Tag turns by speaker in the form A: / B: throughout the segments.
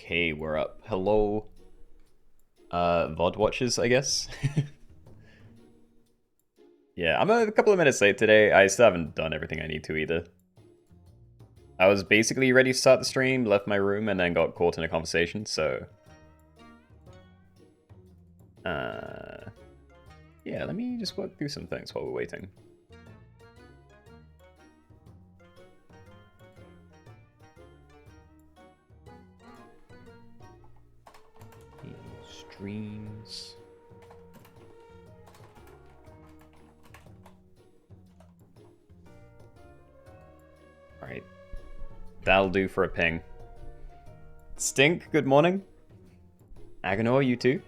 A: Okay, we're up. Hello, VOD watchers, I guess. Yeah, I'm a couple of minutes late today. I still haven't done everything I need to either. I was basically ready to start the stream, left my room, and then got caught in a conversation, so... Yeah, let me just work through some things while we're waiting. Streams... Alright. That'll do for a ping. Stink, good morning. Agonor, you too?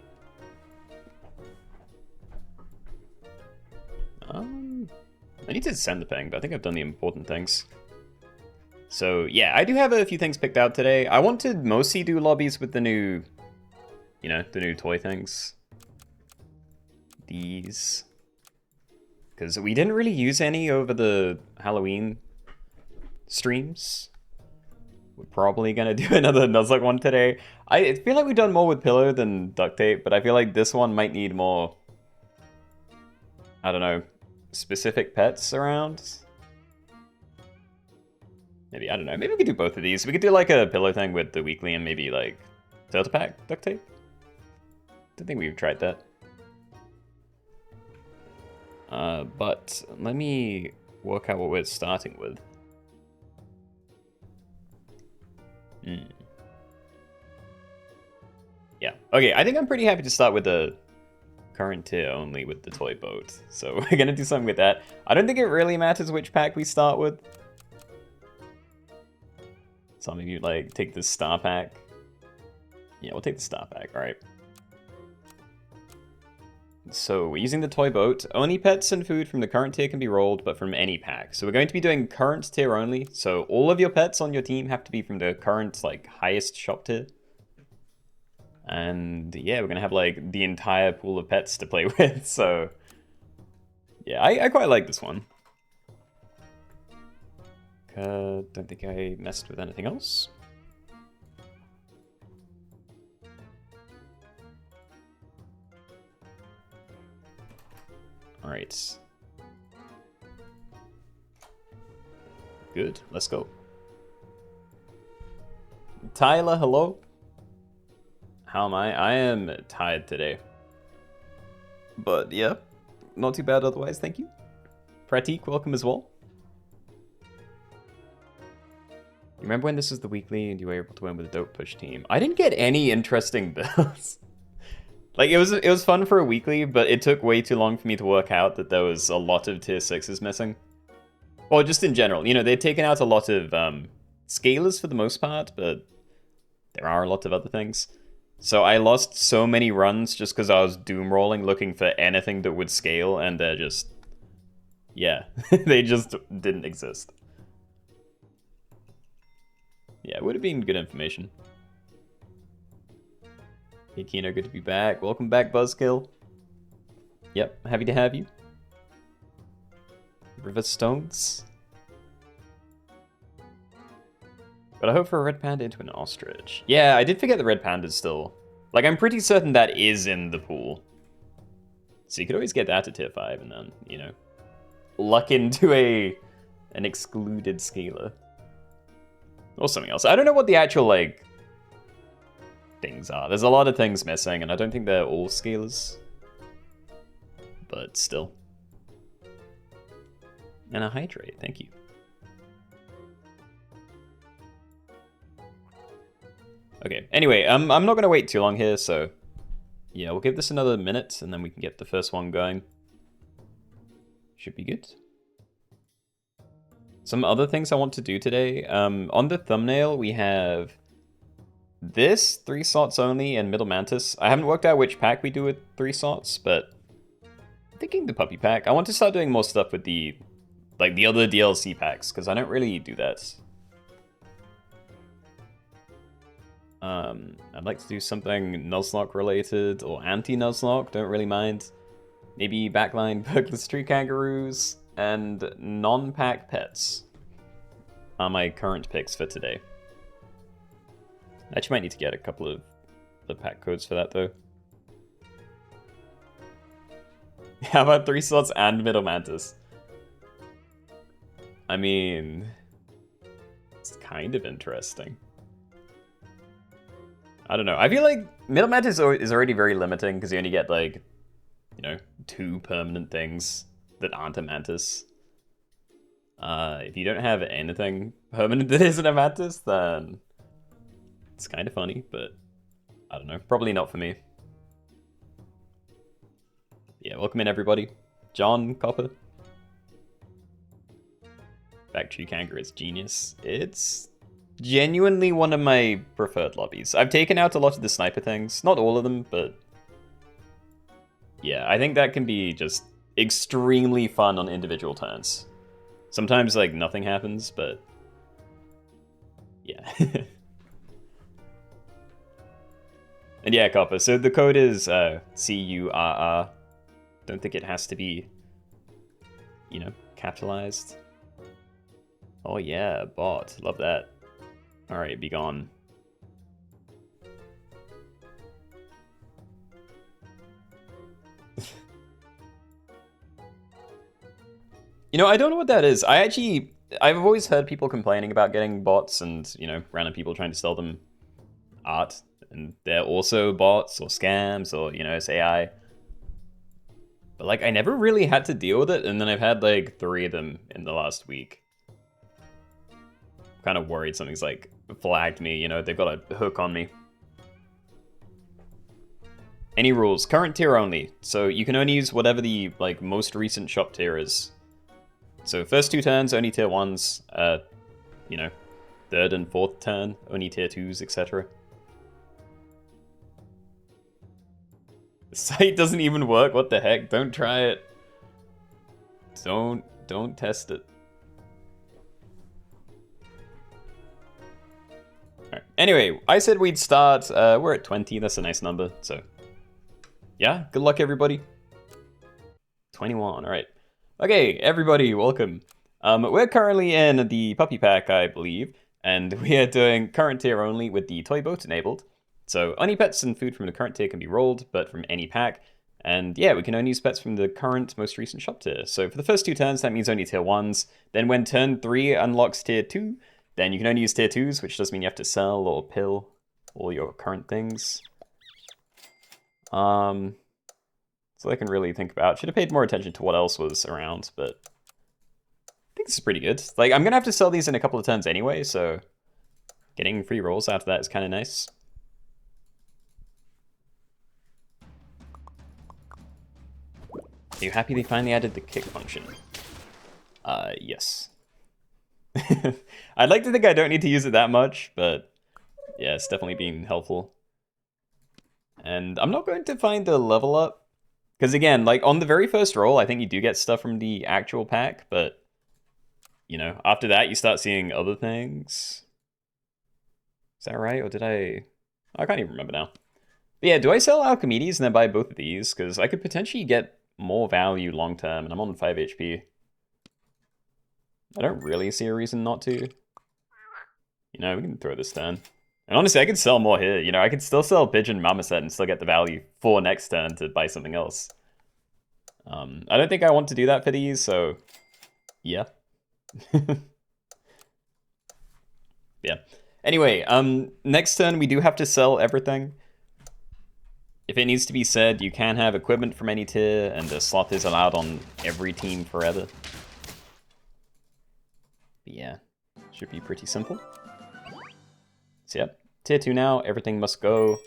A: I need to send the ping, but I think I've done the important things. So, yeah, I do have a few things picked out today. I want to mostly do lobbies with the new, you know, the new toy things. These. Because we didn't really use any over the Halloween streams. We're probably going to do another Nuzlocke one today. I feel like we've done more with pillow than duct tape, but I feel like this one might need more, I don't know, specific pets around. Maybe, I don't know, maybe we could do both of these. We could do like a pillow thing with the weekly and maybe like turtle pack duct tape. Don't think we've tried that. But let me work out what we're starting with. Yeah, okay, I think I'm pretty happy to start with the current tier only with the toy boat. So we're gonna do something with that. I don't think it really matters which pack we start with. Some of you like take the star pack. Yeah, we'll take the star pack, alright. So we're using the toy boat. Only pets and food from the current tier can be rolled, but from any pack. So we're going to be doing current tier only. So all of your pets on your team have to be from the current like highest shop tier. And yeah, we're gonna have like the entire pool of pets to play with, so yeah, I quite like this one. Don't think I messed with anything else. Alright. Good, let's go. Tyler, hello. How am I? I am tired today. But yeah, not too bad otherwise, thank you. Pratik, welcome as well. You remember when this was the weekly and you were able to win with a dope push team? I didn't get any interesting builds. Like, it was fun for a weekly, but it took way too long for me to work out that there was a lot of tier 6s missing. Well, just in general, you know, they'd taken out a lot of scalers for the most part, but there are a lot of other things. So I lost so many runs just because I was doom rolling looking for anything that would scale, and they're just... yeah, they just didn't exist. Yeah, it would have been good information. Hey Keenoe, good to be back. Welcome back, Buzzkill. Yep, happy to have you. River Stones. But I hope for a red panda into an ostrich. Yeah, I did forget the red panda's still... like, I'm pretty certain that is in the pool. So you could always get that to tier 5 and then, you know, luck into an excluded scaler. Or something else. I don't know what the actual, like, things are. There's a lot of things missing, and I don't think they're all scalers. But still. And a hydrate, thank you. Okay, anyway, I'm not going to wait too long here, so... yeah, we'll give this another minute, and then we can get the first one going. Should be good. Some other things I want to do today. On the thumbnail, we have... this, 3 slots only, and Middle Mantis. I haven't worked out which pack we do with 3 slots, but... I'm thinking the puppy pack. I want to start doing more stuff with the... like, the other DLC packs, because I don't really do that. I'd like to do something Nuzlocke related or anti-Nuzlocke, don't really mind. Maybe Backline, Perkless Kanagaroos, and non-pack pets are my current picks for today. Actually might need to get a couple of the pack codes for that though. How about 3 slots and Middle Mantis? I mean, it's kind of interesting. I don't know. I feel like Middle Mantis is already very limiting because you only get like, 2 permanent things that aren't a Mantis. If you don't have anything permanent that isn't a Mantis, then it's kind of funny, but I don't know. Probably not for me. Yeah, welcome in everybody. John, Copper. Factory Kangaroo is genius. It's genuinely one of my preferred lobbies. I've taken out a lot of the sniper things. Not all of them, but yeah, I think that can be just extremely fun on individual turns. Sometimes, like, nothing happens, but yeah. And yeah, Copper, so the code is CURR. Don't think it has to be, capitalized. Oh yeah, bot. Love that. Alright, be gone. I don't know what that is. I've always heard people complaining about getting bots and, random people trying to sell them art. And they're also bots or scams or, it's AI. But, like, I never really had to deal with it, and then I've had, like, 3 of them in the last week. I'm kind of worried something's, like, flagged me, they've got a hook on me. Any rules? Current tier only. So you can only use whatever the, like, most recent shop tier is. So first 2 turns, only tier 1s. Third and fourth turn, only tier 2s, etc. The site doesn't even work, what the heck? Don't try it. Don't test it. Alright. Anyway, I said we'd start, we're at 20, that's a nice number, so. Yeah, good luck everybody. 21, alright. Okay, everybody, welcome. We're currently in the puppy pack, I believe, and we are doing current tier only with the toy boat enabled. So only pets and food from the current tier can be rolled, but from any pack. And yeah, we can only use pets from the current most recent shop tier. So for the first 2 turns, that means only tier 1s. Then when turn 3 unlocks tier 2, then you can only use tier 2s, which does mean you have to sell or pill all your current things. So I can really think about. Should have paid more attention to what else was around, but I think this is pretty good. Like, I'm gonna have to sell these in a couple of turns anyway, so getting free rolls after that is kind of nice. Are you happy they finally added the kick function? Yes. I'd like to think I don't need to use it that much, but yeah, it's definitely been helpful. And I'm not going to find the level up, because again, like on the very first roll, I think you do get stuff from the actual pack, but after that you start seeing other things. Is that right? Or did I can't even remember now. But yeah, do I sell Alchemedes and then buy both of these? Because I could potentially get more value long term, and I'm on 5 HP. I don't really see a reason not to. We can throw this turn. And honestly, I could sell more here. I could still sell Pigeon Marmoset and still get the value for next turn to buy something else. I don't think I want to do that for these, so yeah. Yeah. Anyway, next turn we do have to sell everything. If it needs to be said, you can have equipment from any tier, and the slot is allowed on every team forever. But yeah, should be pretty simple. So yep, tier 2 now, everything must go.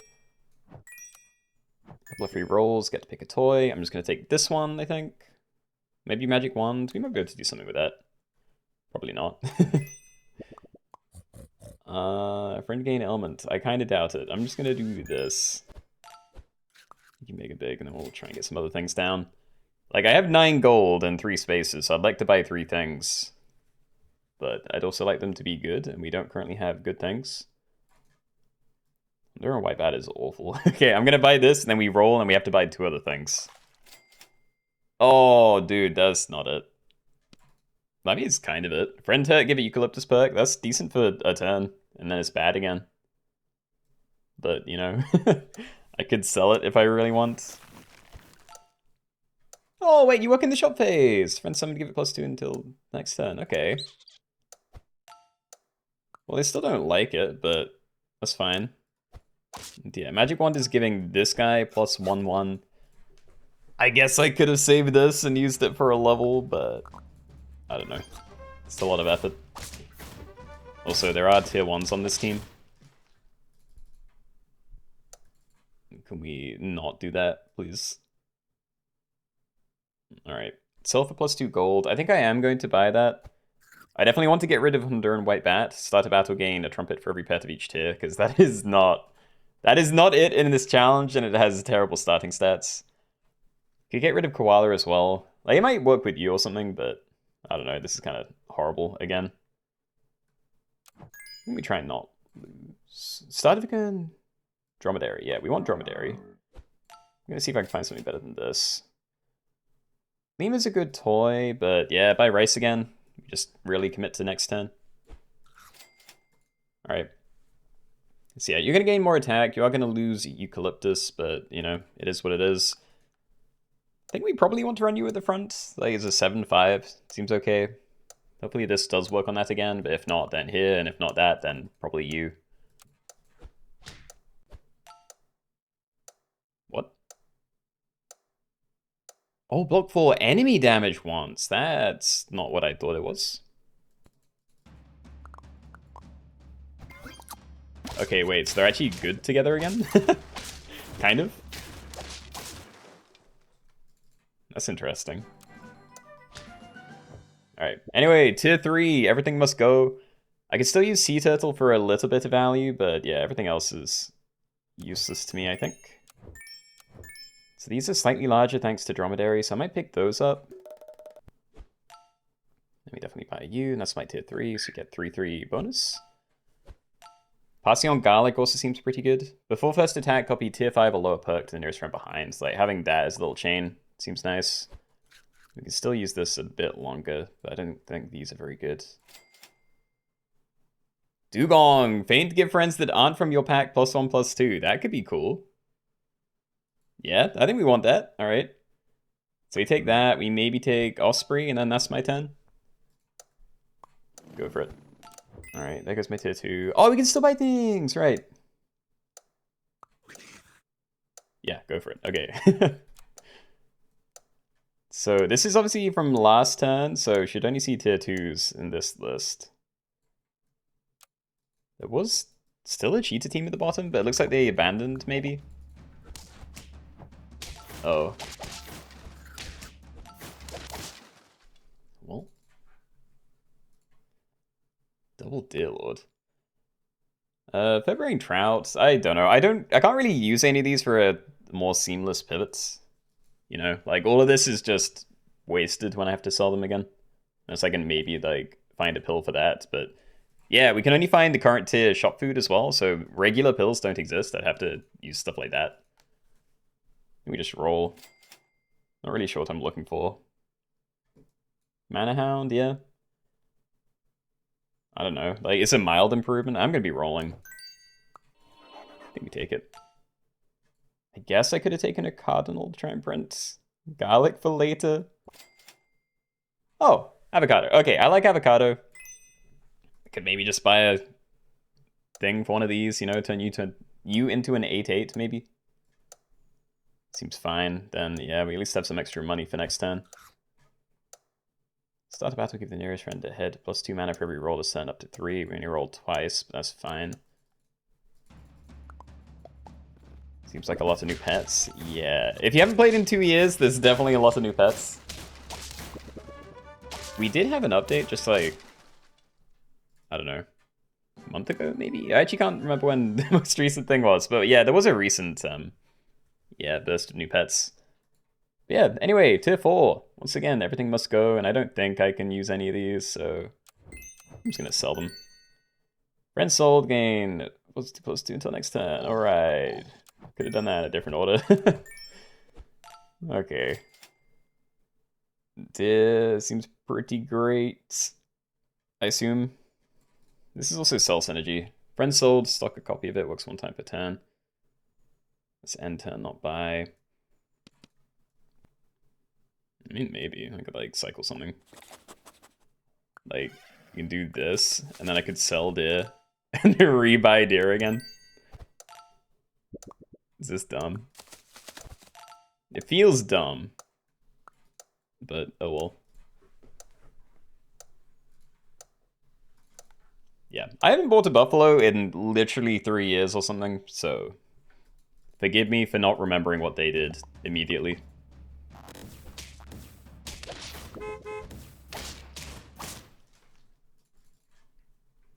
A: Couple of free rolls, get to pick a toy. I'm just going to take this one, I think. Maybe Magic Wand. We might be able to do something with that. Probably not. Friend gain element. I kind of doubt it. I'm just going to do this. You can make it big, and then we'll try and get some other things down. Like, I have 9 gold and 3 spaces, so I'd like to buy 3 things. But I'd also like them to be good, and we don't currently have good things. Their white bat is awful. Okay, I'm gonna buy this, and then we roll, and we have to buy 2 other things. Oh, dude, that's not it. I mean, it's kind of it. Friend hurt, give a Eucalyptus perk. That's decent for a turn, and then it's bad again. but, you know, I could sell it if I really want. Oh, wait, you work in the shop phase. Friend summon to give it +2 until next turn. Okay. Well, they still don't like it, but that's fine. Yeah, Magic Wand is giving this guy +1/1. I guess I could have saved this and used it for a level, but I don't know. It's a lot of effort. Also, there are tier 1s on this team. Can we not do that, please? Alright. Sell for +2 gold. I think I am going to buy that. I definitely want to get rid of Honduran White Bat. Start a battle, gain a trumpet for every pet of each tier, because that is not it in this challenge, and it has terrible starting stats. Could get rid of Koala as well. Like, it might work with you or something, but I don't know. This is kind of horrible again. Let me try and not lose. Start again. Dromedary. Yeah, we want Dromedary. I'm gonna see if I can find something better than this. Lima's a good toy, but yeah, buy Rice again. Just really commit to next turn. Alright. So yeah, you're gonna gain more attack. You are gonna lose Eucalyptus, but you know, it is what it is. I think we probably want to run you at the front. Like, it's a 7/5. Seems okay. Hopefully this does work on that again, but if not, then here, and if not that, then probably you. What? Oh, block 4 enemy damage once. That's not what I thought it was. Okay, wait, so they're actually good together again? Kind of. That's interesting. Alright, anyway, tier 3, everything must go. I could still use Sea Turtle for a little bit of value, but yeah, everything else is useless to me, I think. So these are slightly larger thanks to Dromedary, so I might pick those up. Let me definitely buy you, and that's my tier 3, so you get 3/3 bonus. Passing on Garlic also seems pretty good. Before first attack, copy tier 5 or lower perk to the nearest friend behind. So like having that as a little chain seems nice. We can still use this a bit longer, but I don't think these are very good. Dugong! Feign to give friends that aren't from your pack +1/+2. That could be cool. Yeah, I think we want that. Alright. So we take that, we maybe take Osprey, and then that's my 10. Go for it. Alright, there goes my tier 2. Oh, we can still buy things! Right. Yeah, go for it. Okay. So this is obviously from last turn, so should only see tier 2s in this list. There was still a cheetah team at the bottom, but it looks like they abandoned, maybe? Oh. Well. Double Deer Lord. February Trout, I don't know. I can't really use any of these for a more seamless pivots. You know, like all of this is just wasted when I have to sell them again. Unless I can maybe like find a pill for that, but yeah, we can only find the current tier shop food as well, so regular pills don't exist. I'd have to use stuff like that. We just roll. Not really sure what I'm looking for. Mana Hound, yeah. I don't know. Like, it's a mild improvement. I'm gonna be rolling. I think we take it. I guess I could have taken a Cardinal to try and print Garlic for later. Oh, Avocado. Okay, I like Avocado. I could maybe just buy a thing for one of these, you know, turn you into an 8/8 maybe. Seems fine. Then yeah, we at least have some extra money for next turn. Start a battle, give the nearest friend a head, +2 mana for every roll to send up to 3. We only rolled twice, but that's fine. Seems like a lot of new pets. Yeah. If you haven't played in 2 years, there's definitely a lot of new pets. We did have an update just like, I don't know, a month ago maybe? I actually can't remember when the most recent thing was, but yeah, there was a recent, yeah, burst of new pets. But yeah, anyway, tier 4. Once again, everything must go, and I don't think I can use any of these, so I'm just gonna sell them. Friend sold, gain +2/+2 until next turn. Alright. Could have done that in a different order. Okay. This seems pretty great. I assume. This is also sell synergy. Friend sold, stock a copy of it, works 1 time per turn. Let's end turn, not buy. I mean, maybe I could like cycle something. Like, you can do this, and then I could sell deer, and then rebuy deer again. Is this dumb? It feels dumb. But, oh well. Yeah, I haven't bought a buffalo in literally 3 years or something, so forgive me for not remembering what they did immediately.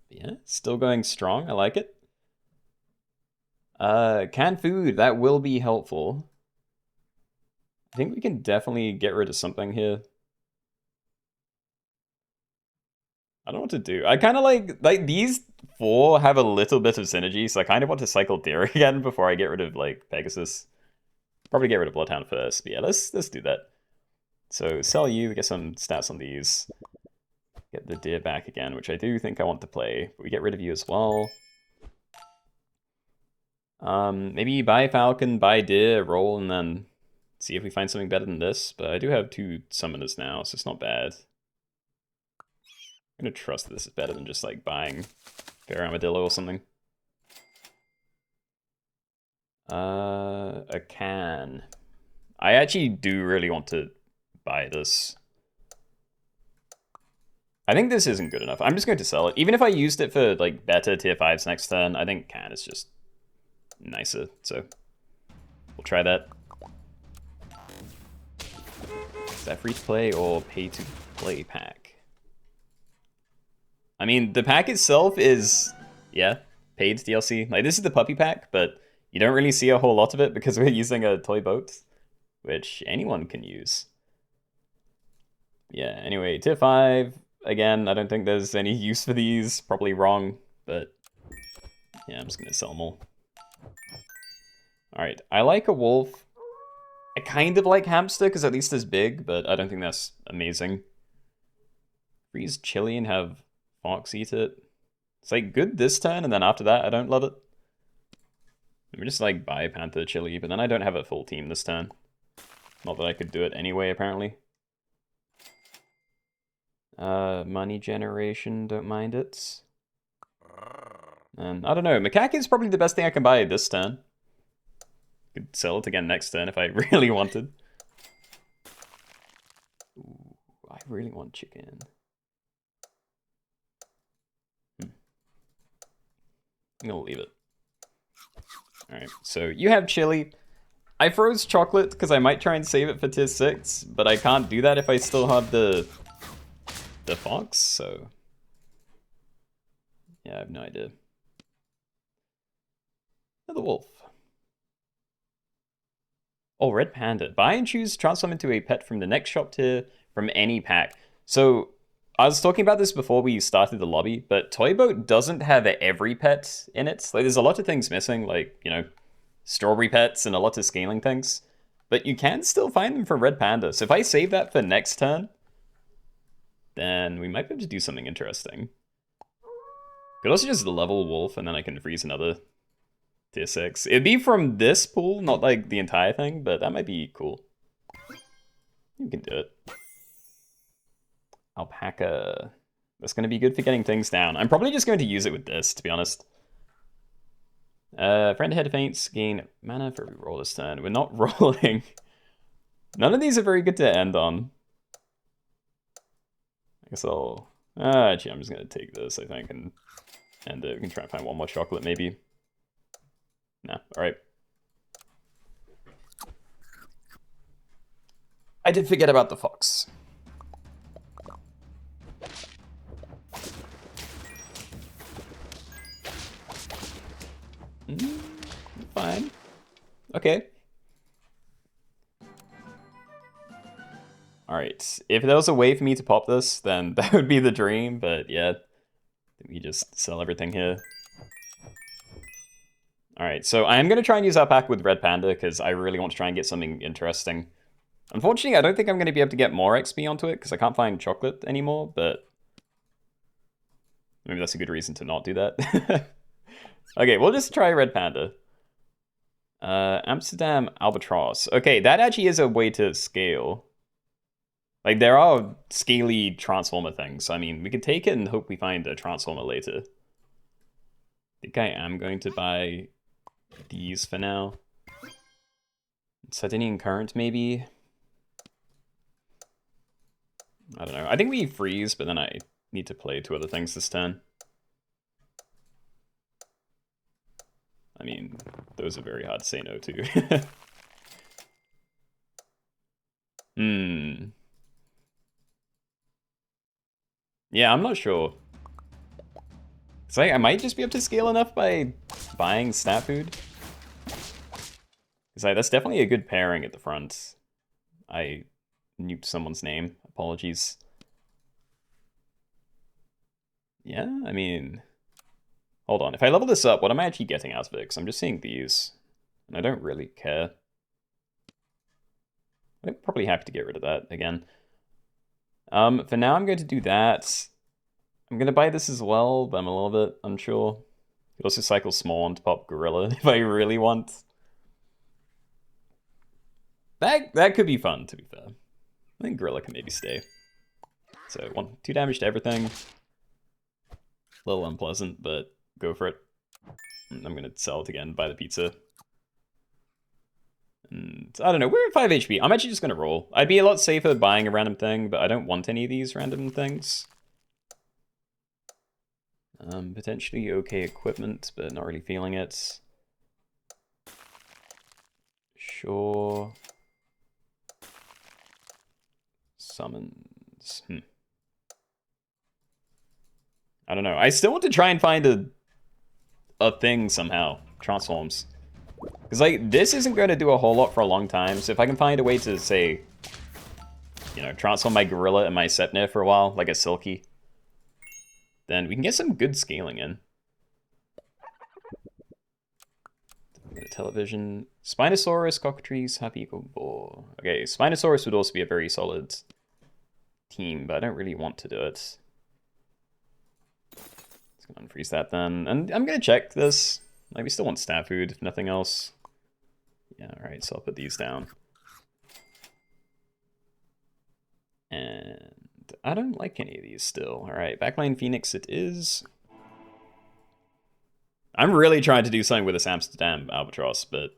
A: Yeah, still going strong. I like it. Canned food, that will be helpful. I think we can definitely get rid of something here. I don't know what to do. I kind of like these 4 have a little bit of synergy, so I kind of want to cycle deer again before I get rid of like Pegasus. Probably get rid of Bloodhound first, but yeah, let's do that. So sell you, get some stats on these. Get the deer back again, which I do think I want to play, but we get rid of you as well. Maybe buy Falcon, buy deer, roll, and then see if we find something better than this. But I do have 2 summoners now, so it's not bad. I'm gonna trust that this is better than just like buying Fair Armadillo or something. A can. I actually do really want to buy this. I think this isn't good enough. I'm just going to sell it. Even if I used it for like better tier 5s next turn, I think can is just nicer. So we'll try that. Is that free to play or pay to play pack? I mean, the pack itself is, yeah, paid DLC. Like, this is the puppy pack, but you don't really see a whole lot of it because we're using a toy boat, which anyone can use. Yeah, anyway, tier 5. Again, I don't think there's any use for these. Probably wrong, but yeah, I'm just going to sell them all. Alright, I like a wolf. I kind of like hamster because at least it's big, but I don't think that's amazing. Freeze chili and have Fox eat it. It's like good this turn, and then after that, I don't love it. Let me just like buy Panther chili, but then I don't have a full team this turn. Not that I could do it anyway, apparently. Money generation, don't mind it. And I don't know, macaque is probably the best thing I can buy this turn. Could sell it again next turn if I really wanted. Ooh, I really want chicken. I'm gonna leave it. Alright, so you have chili. I froze chocolate because I might try and save it for tier 6, but I can't do that if I still have the fox, so yeah, I have no idea. The wolf. Oh, red panda. Buy and choose transform into a pet from the next shop tier from any pack. So I was talking about this before we started the lobby, but Toy Boat doesn't have every pet in it. Like, there's a lot of things missing, like, you know, strawberry pets and a lot of scaling things. But you can still find them for Red Panda. So if I save that for next turn, then we might be able to do something interesting. Could also just level Wolf, and then I can freeze another tier 6. It'd be from this pool, not like the entire thing, but that might be cool. You can do it. Alpaca. That's going to be good for getting things down. I'm probably just going to use it with this, to be honest. Friend ahead faints, gain mana for every roll this turn. We're not rolling. None of these are very good to end on. I guess I'll... actually, I'm just going to take this, I think, and end it. We can try and find one more chocolate, maybe. Nah, alright. I did forget about the fox. Fine. Okay. Alright, if there was a way for me to pop this, then that would be the dream, but yeah. We just sell everything here. Alright, so I am going to try and use our pack with Red Panda, because I really want to try and get something interesting. Unfortunately, I don't think I'm going to be able to get more XP onto it, because I can't find chocolate anymore, but... maybe that's a good reason to not do that. Okay, we'll just try Red Panda. Amsterdam Albatross. Okay, that actually is a way to scale. Like, there are scaly transformer things. I mean, we could take it and hope we find a transformer later. I think I am going to buy these for now. Sardinian Current, maybe? I don't know. I think we freeze, but then I need to play 2 other things this turn. I mean, those are very hard to say no to. Yeah, I'm not sure. It's like, I might just be up to scale enough by buying stat food. It's like, that's definitely a good pairing at the front. I nuked someone's name. Apologies. Yeah, I mean... Hold on, if I level this up, what am I actually getting out of it? Because I'm just seeing these, and I don't really care. I'm probably happy to get rid of that again. For now, I'm going to do that. I'm going to buy this as well, but I'm a little bit unsure. Could also cycle small on to pop Gorilla if I really want. That could be fun, to be fair. I think Gorilla can maybe stay. So 2 damage to everything. A little unpleasant, but go for it. I'm gonna sell it again, buy the pizza. And I don't know, we're at 5 HP. I'm actually just gonna roll. I'd be a lot safer buying a random thing, but I don't want any of these random things. Potentially okay equipment, but not really feeling it. Sure. Summons. I don't know. I still want to try and find a thing somehow. Transforms. Because, like, this isn't going to do a whole lot for a long time, so if I can find a way to, say, you know, transform my Gorilla and my Sepnir for a while, like a Silky, then we can get some good scaling in. Television. Spinosaurus, Cockatrice, Happy Eagle Boar. Okay, Spinosaurus would also be a very solid team, but I don't really want to do it. Let's go unfreeze that then. And I'm going to check this. Like, we still want stat food, if nothing else. Yeah, alright, so I'll put these down. And I don't like any of these still. Alright, Backline Phoenix it is. I'm really trying to do something with this Amsterdam Albatross, but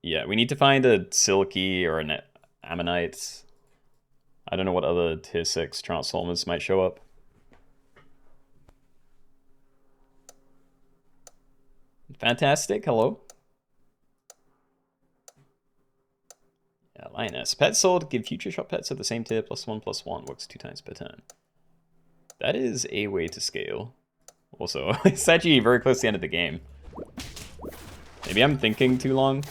A: yeah, we need to find a Silky or an Ammonite. I don't know what other tier 6 Transformers might show up. Fantastic, hello. Yeah, Lioness. Pet sold, give future shop pets of the same tier, +1/+1, works 2 times per turn. That is a way to scale. Also, it's actually very close to the end of the game. Maybe I'm thinking too long.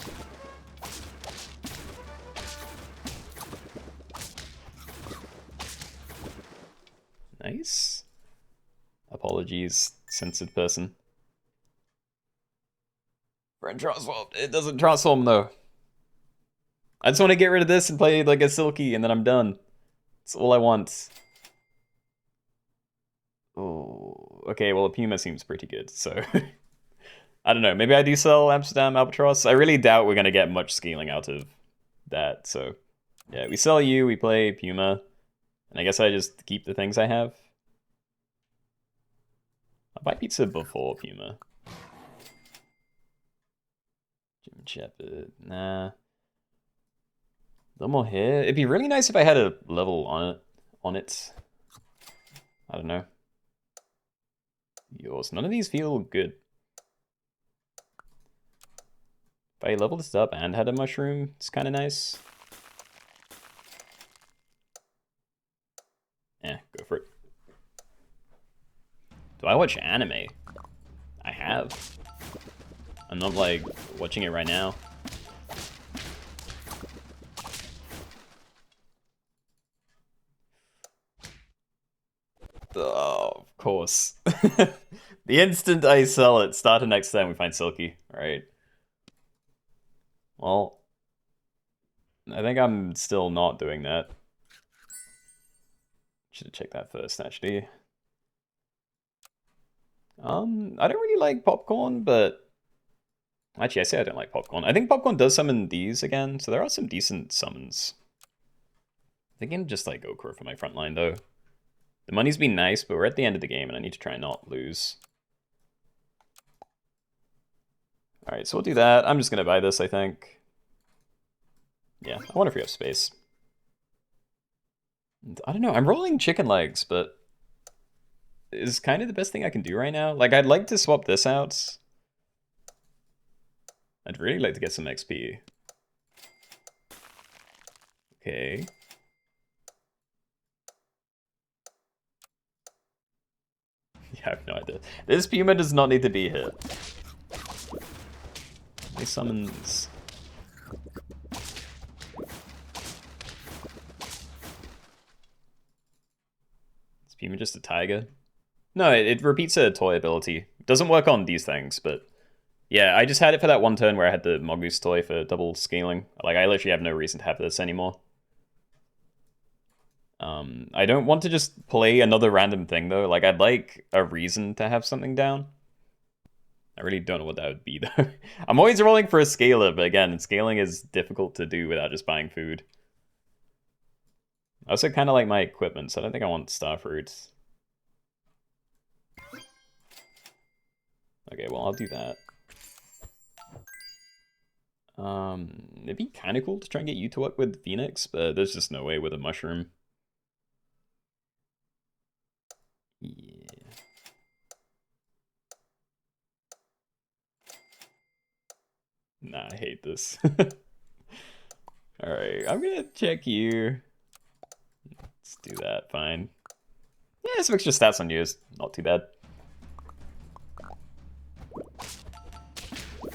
A: Nice. Apologies, censored person. Friend transform. It doesn't transform though. I just want to get rid of this and play like a Silky and then I'm done. That's all I want. Oh, okay, well, a Puma seems pretty good, so... I don't know, maybe I do sell Amsterdam Albatross. I really doubt we're going to get much scaling out of that, so... Yeah, we sell you, we play Puma, and I guess I just keep the things I have. I'll buy pizza before Puma. Jim Shepherd, nah. A little more here. It'd be really nice if I had a level on it. I don't know. Yours. None of these feel good. If I leveled this up and had a mushroom, it's kind of nice. Yeah, go for it. Do I watch anime? I have. I'm not, like, watching it right now. Oh, of course. The instant I sell it, start of next time we find Silky. Alright. Well, I think I'm still not doing that. Should have checked that first, actually. I don't really like popcorn, but Actually, I say I don't like Popcorn. I think Popcorn does summon these again, so there are some decent summons. I think I'm just like Okra for my front line, though. The money's been nice, but we're at the end of the game, and I need to try and not lose. Alright, so we'll do that. I'm just going to buy this, I think. Yeah, I wonder if we have space. I don't know, I'm rolling chicken legs, but is kind of the best thing I can do right now. Like, I'd like to swap this out. I'd really like to get some XP. Okay. Yeah, I have no idea. This Puma does not need to be hit. He summons... Is Puma just a tiger? No, it repeats a toy ability. It doesn't work on these things, but... Yeah, I just had it for that one turn where I had the Mongoose toy for double scaling. Like, I literally have no reason to have this anymore. I don't want to just play another random thing, though. Like, I'd like a reason to have something down. I really don't know what that would be, though. I'm always rolling for a scaler, but again, scaling is difficult to do without just buying food. I also kind of like my equipment, so I don't think I want star fruits. Okay, well, I'll do that. It'd be kind of cool to try and get you to work with Phoenix, but there's just no way with a mushroom. Yeah. Nah, I hate this. Alright, I'm gonna check you. Let's do that, fine. Yeah, some extra stats on you is not too bad.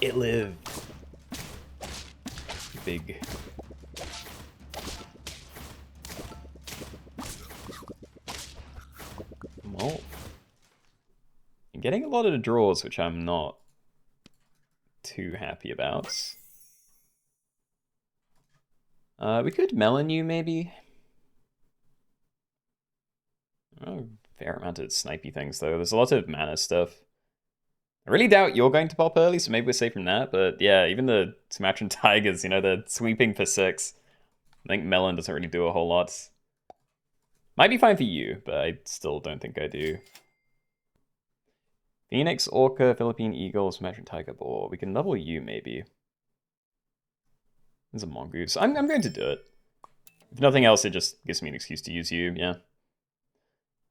A: It lived. Big. Well, I'm getting a lot of the draws, which I'm not too happy about. We could melon you, maybe. Oh, fair amount of snipey things, though. There's a lot of mana stuff. I really doubt you're going to pop early, so maybe we're safe from that. But yeah, even the Sumatran Tigers, you know, they're sweeping for 6. I think melon doesn't really do a whole lot. Might be fine for you, but I still don't think I do. Phoenix, Orca, Philippine Eagle, Sumatran Tiger Boar. We can level you, maybe. There's a Mongoose. I'm going to do it. If nothing else, it just gives me an excuse to use you, yeah.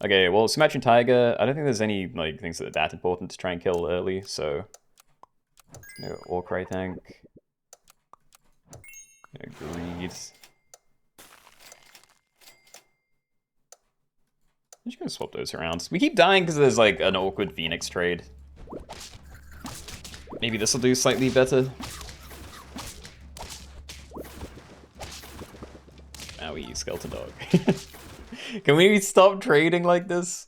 A: Okay, well, Sumatran Tiger, I don't think there's any like things that are that important to try and kill early, so... No, Orca, I think. Greed. I'm just gonna swap those around. We keep dying because there's like an awkward Phoenix trade. Maybe this will do slightly better. Owie, skeleton dog. Can we stop trading like this?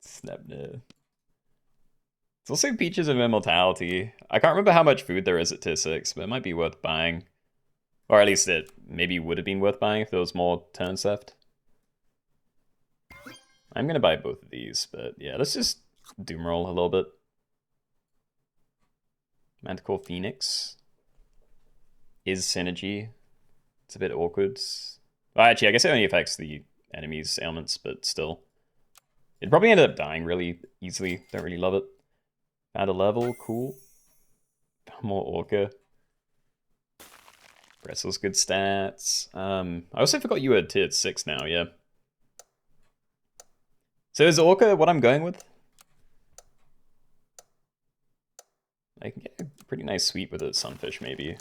A: Snapner. It's also Peaches of Immortality. I can't remember how much food there is at tier 6, but it might be worth buying. Or at least it maybe would have been worth buying if there was more turns left. I'm gonna buy both of these, but yeah, let's just doom roll a little bit. Manticore Phoenix is synergy. It's a bit awkward. Well, actually, I guess it only affects the enemy's ailments, but still. It'd probably end up dying really easily. Don't really love it. Found a level, cool. More Orca. Bressel's good stats. I also forgot you were tier 6 now, yeah. So is Orca what I'm going with? I can get a pretty nice sweep with a Sunfish, maybe.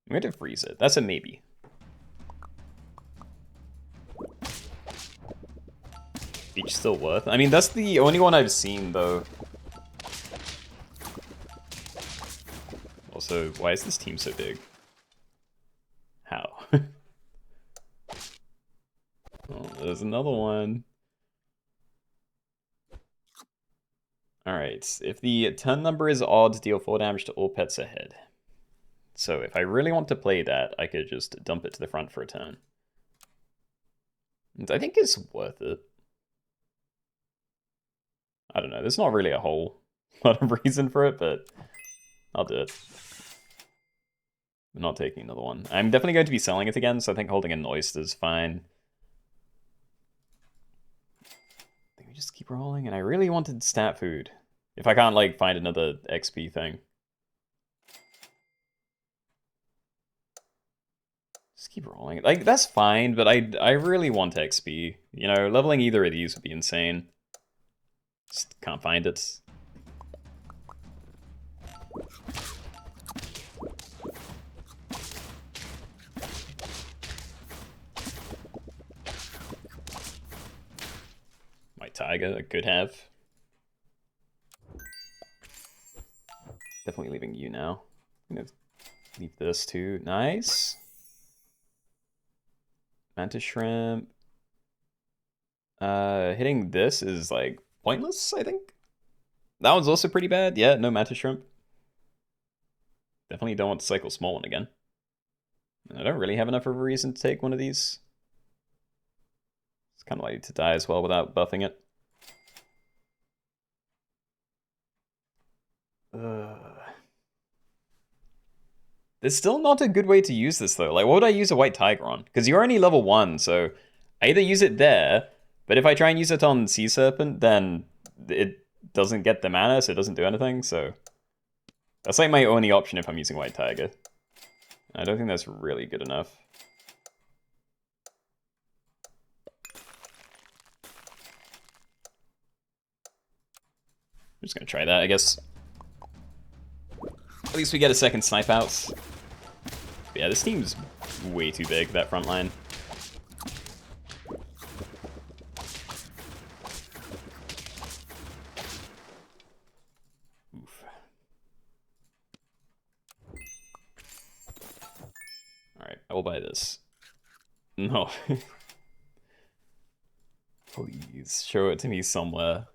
A: I'm going to freeze it. That's a maybe. Beach still worth? I mean, that's the only one I've seen, though. Also, why is this team so big? How? Oh, there's another one. Alright, if the turn number is odd, deal 4 damage to all pets ahead. So if I really want to play that, I could just dump it to the front for a turn. And I think it's worth it. I don't know. There's not really a whole lot of reason for it, but I'll do it. I'm not taking another one. I'm definitely going to be selling it again, so I think holding an oyster's fine. I think we just keep rolling, and I really wanted stat food. If I can't, like, find another XP thing. Just keep rolling. Like, that's fine, but I really want XP. You know, leveling either of these would be insane. Just can't find it. White tiger, I could have. Definitely leaving you now. I'm gonna leave this too. Nice. Mantis shrimp. Hitting this is like pointless, I think. That one's also pretty bad. Yeah, no mantis shrimp. Definitely don't want to cycle small one again. And I don't really have enough of a reason to take one of these. It's kind of likely to die as well without buffing it. There's still not a good way to use this though. Like, what would I use a white tiger on? Because you're only level 1, so I either use it there, but if I try and use it on Sea Serpent, then it doesn't get the mana, so it doesn't do anything, so that's like my only option if I'm using white tiger. I don't think that's really good enough. I'm just gonna try that, I guess. At least we get a second snipe out. But yeah, this team's way too big, that front line. Oof. Alright, I will buy this. No. Please, show it to me somewhere.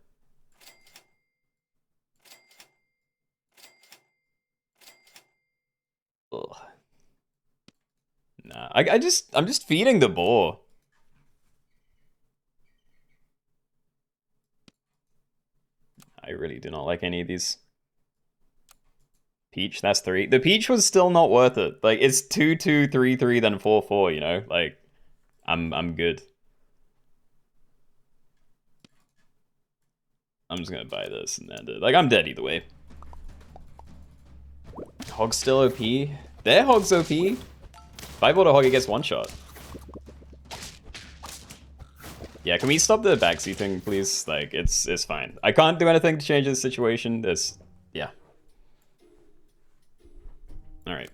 A: Ugh. Nah, I'm just feeding the boar. I really do not like any of these. Peach, that's 3. The peach was still not worth it. Like, it's 2-2, 3-3, then 4-4, you know? Like, I'm good. I'm just gonna buy this and end it. Like, I'm dead either way. Hog's still OP. Their hog's OP. If I bought a hog, it gets one shot. Yeah, can we stop the backseat thing, please? Like, it's fine. I can't do anything to change the situation. Yeah. All right.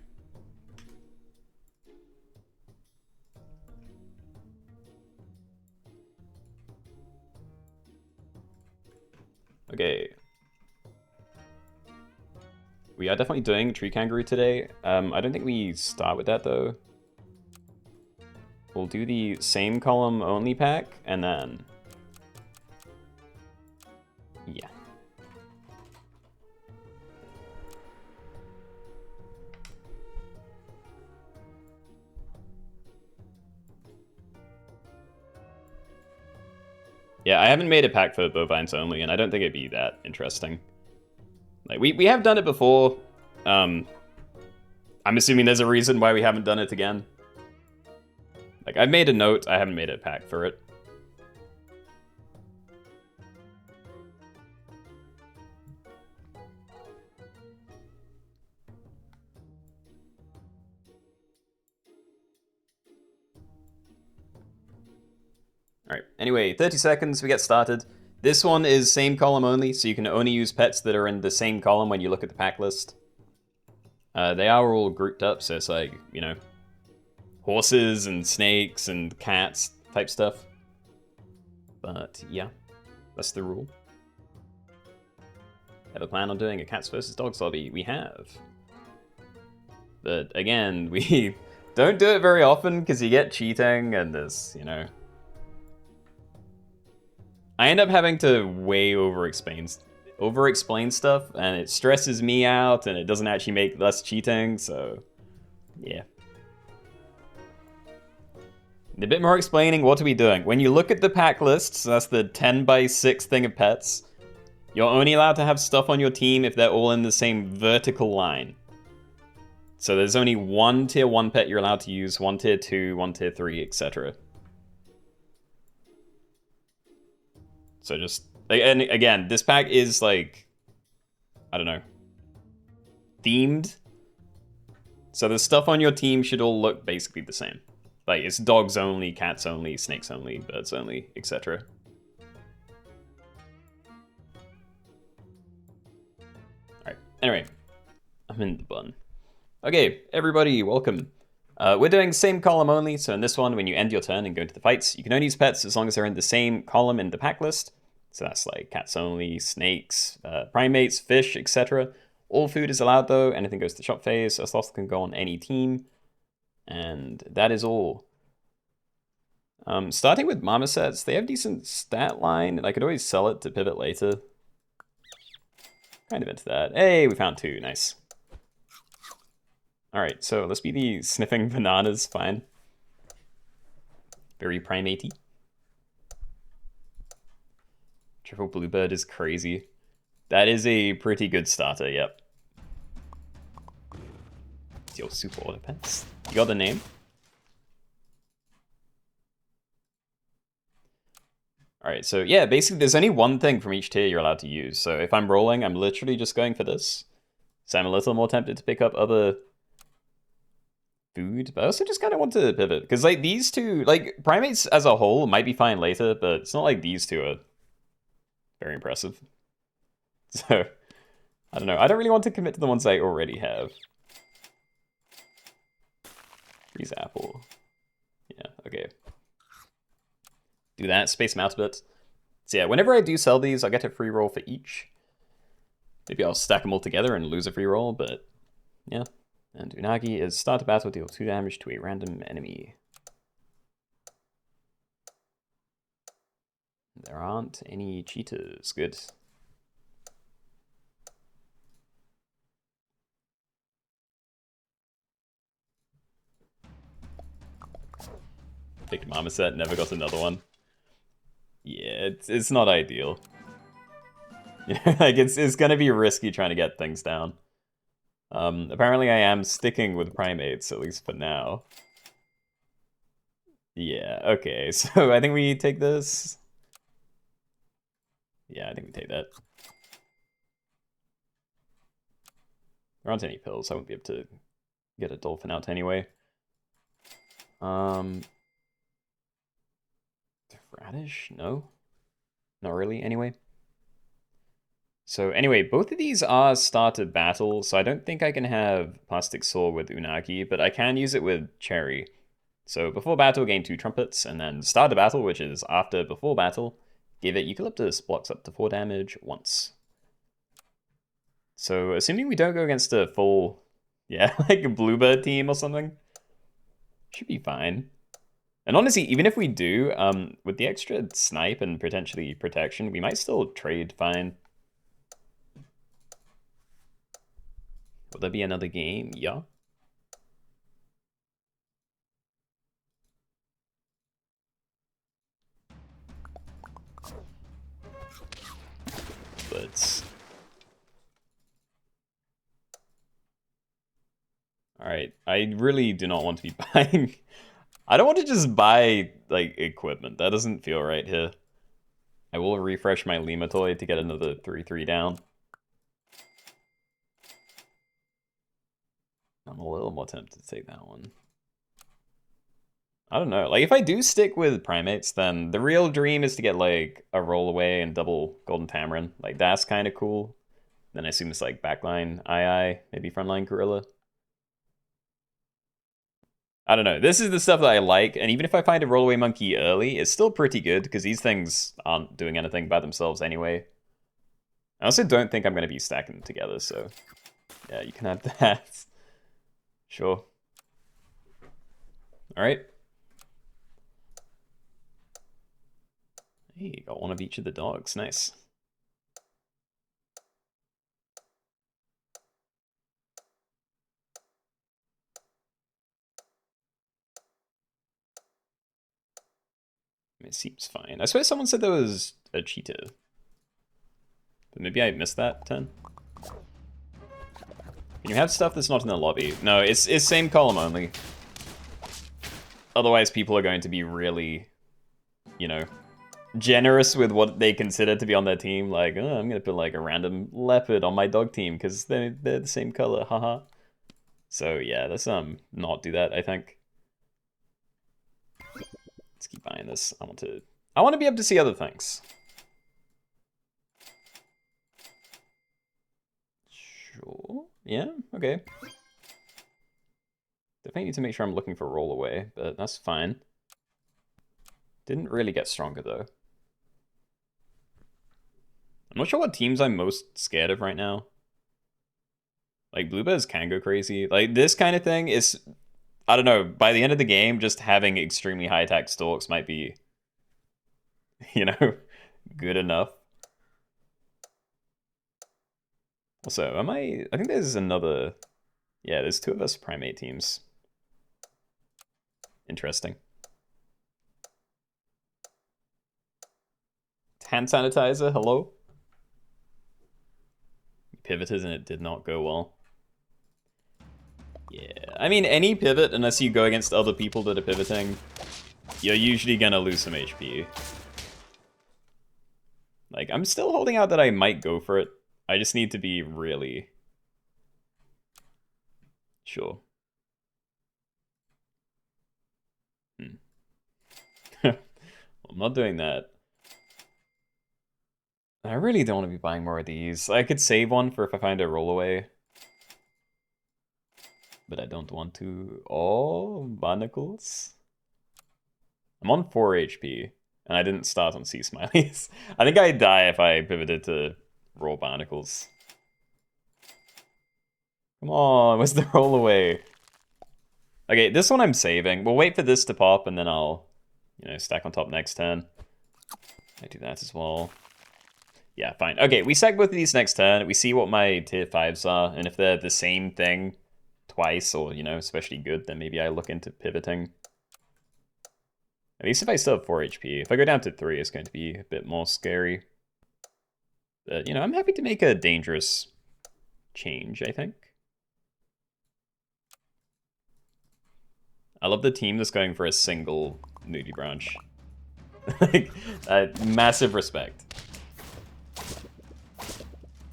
A: Okay. We are definitely doing Tree Kangaroo today. I don't think we start with that, though. We'll do the same column only pack, and then... yeah. Yeah, I haven't made a pack for bovines only, and I don't think it'd be that interesting. Like, we have done it before. I'm assuming there's a reason why we haven't done it again. Like, I've made a note, I haven't made a pack for it. Alright, anyway, 30 seconds, we get started. This one is same column only, so you can only use pets that are in the same column when you look at the pack list. They are all grouped up, so it's like, you know, horses and snakes and cats type stuff. But yeah, that's the rule. Have a plan on doing a cats versus dogs lobby? We have. But again, we don't do it very often because you get cheating and there's, you know... I end up having to way over-explain stuff, and it stresses me out, and it doesn't actually make less cheating, so... yeah. A bit more explaining, what are we doing? When you look at the pack list, so that's the 10 by 6 thing of pets, You're only allowed to have stuff on your team if they're all in the same vertical line. So there's only one tier 1 pet you're allowed to use, one tier 2, one tier 3, etc. So just, and again, this pack is like, I don't know, themed. So the stuff on your team should all look basically the same. Like, it's dogs only, cats only, snakes only, birds only, etc. Alright, anyway, I'm in the bun. Okay, everybody, welcome. We're doing same column only, so in this one, when you end your turn and go into the fights, you can only use pets as long as they're in the same column in the pack list. So that's like cats only, snakes, primates, fish, etc. All food is allowed though, anything goes to shop phase, a sloth can go on any team. And that is all. Starting with marmosets, they have decent stat line, and I could always sell it to pivot later. Kind of into that. Hey, we found 2, nice. Alright, so let's be the sniffing bananas, fine. Very primatey. Triple bluebird is crazy. That is a pretty good starter, yep. It's your super auto pets. You got the name? Alright, so yeah, basically there's only one thing from each tier you're allowed to use. So if I'm rolling, I'm literally just going for this. So I'm a little more tempted to pick up other food, but I also just kind of want to pivot. Because like these two, like primates as a whole might be fine later, but it's not like these two are very impressive. So, I don't know. I don't really want to commit to the ones I already have. Freeze apple. Yeah, okay. Do that, space them out a bit. So yeah, whenever I do sell these, I'll get a free roll for each. Maybe I'll stack them all together and lose a free roll, but yeah. And Unagi is start a battle, deal 2 damage to a random enemy. There aren't any cheaters. Good. Picked marmoset, never got another one. Yeah, it's not ideal. Like it's gonna be risky trying to get things down. Apparently I am sticking with primates, at least for now. Yeah, okay, so I think we take this. Yeah, I think we take that. There aren't any pills, I won't be able to get a dolphin out anyway. Radish? No? Not really, anyway. So anyway, both of these are starter battle, so I don't think I can have Plastic Saw with Unagi, but I can use it with Cherry. So before battle, gain 2 trumpets, and then starter battle, which is after before battle, give it Eucalyptus, blocks up to 4 damage once. So assuming we don't go against a full, yeah, like a Bluebird team or something, should be fine. And honestly, even if we do, with the extra snipe and potentially protection, we might still trade fine. Will there be another game? Yeah. But alright, I really do not want to be buying. I don't want to just buy like equipment. That doesn't feel right here. I will refresh my Lematoid to get another 3/3 down. I'm a little more tempted to take that one. I don't know. Like, if I do stick with primates, then the real dream is to get, like, a roll away and double Golden Tamarin. Like, that's kind of cool. Then I assume it's, like, backline II, maybe frontline Gorilla. I don't know. This is the stuff that I like, and even if I find a rollaway monkey early, it's still pretty good, because these things aren't doing anything by themselves anyway. I also don't think I'm going to be stacking them together, so yeah, you can have that. Sure. Alright. Hey, got one of each of the dogs. Nice. It seems fine. I swear someone said there was a cheetah. But maybe I missed that turn. Can you have stuff that's not in the lobby? No, it's same column only. Otherwise, people are going to be really, you know, generous with what they consider to be on their team. Like, oh, I'm gonna put like a random leopard on my dog team because they're the same color, haha. So yeah, let's not do that, I think. Let's keep buying this. I want to be able to see other things. Sure. Yeah, okay. Definitely need to make sure I'm looking for roll away, but that's fine. Didn't really get stronger though. I'm not sure what teams I'm most scared of right now. Like, Bluebears can go crazy. Like, this kind of thing is, I don't know, by the end of the game, just having extremely high attack stalks might be, you know, good enough. Also, I think there's another, yeah, there's 2 of us primate teams. Interesting. Hand sanitizer, hello? Pivoted and it did not go well. Yeah, I mean, any pivot, unless you go against other people that are pivoting, you're usually gonna lose some HP. Like, I'm still holding out that I might go for it. I just need to be really sure. I'm not doing that. I really don't want to be buying more of these. I could save one for if I find a rollaway. But I don't want to. Oh, barnacles. I'm on 4 HP, and I didn't start on sea smileys. I think I'd die if I pivoted to roll barnacles. Come on, where's the rollaway? Okay, this one I'm saving. We'll wait for this to pop, and then I'll, you know, stack on top next turn. I do that as well. Yeah, fine. Okay, we stack both of these next turn. We see what my tier 5s are, and if they're the same thing twice, or, you know, especially good, then maybe I look into pivoting. At least if I still have 4 HP. If I go down to 3, it's going to be a bit more scary. But, you know, I'm happy to make a dangerous change, I think. I love the team that's going for a single nudie branch. Like, massive respect.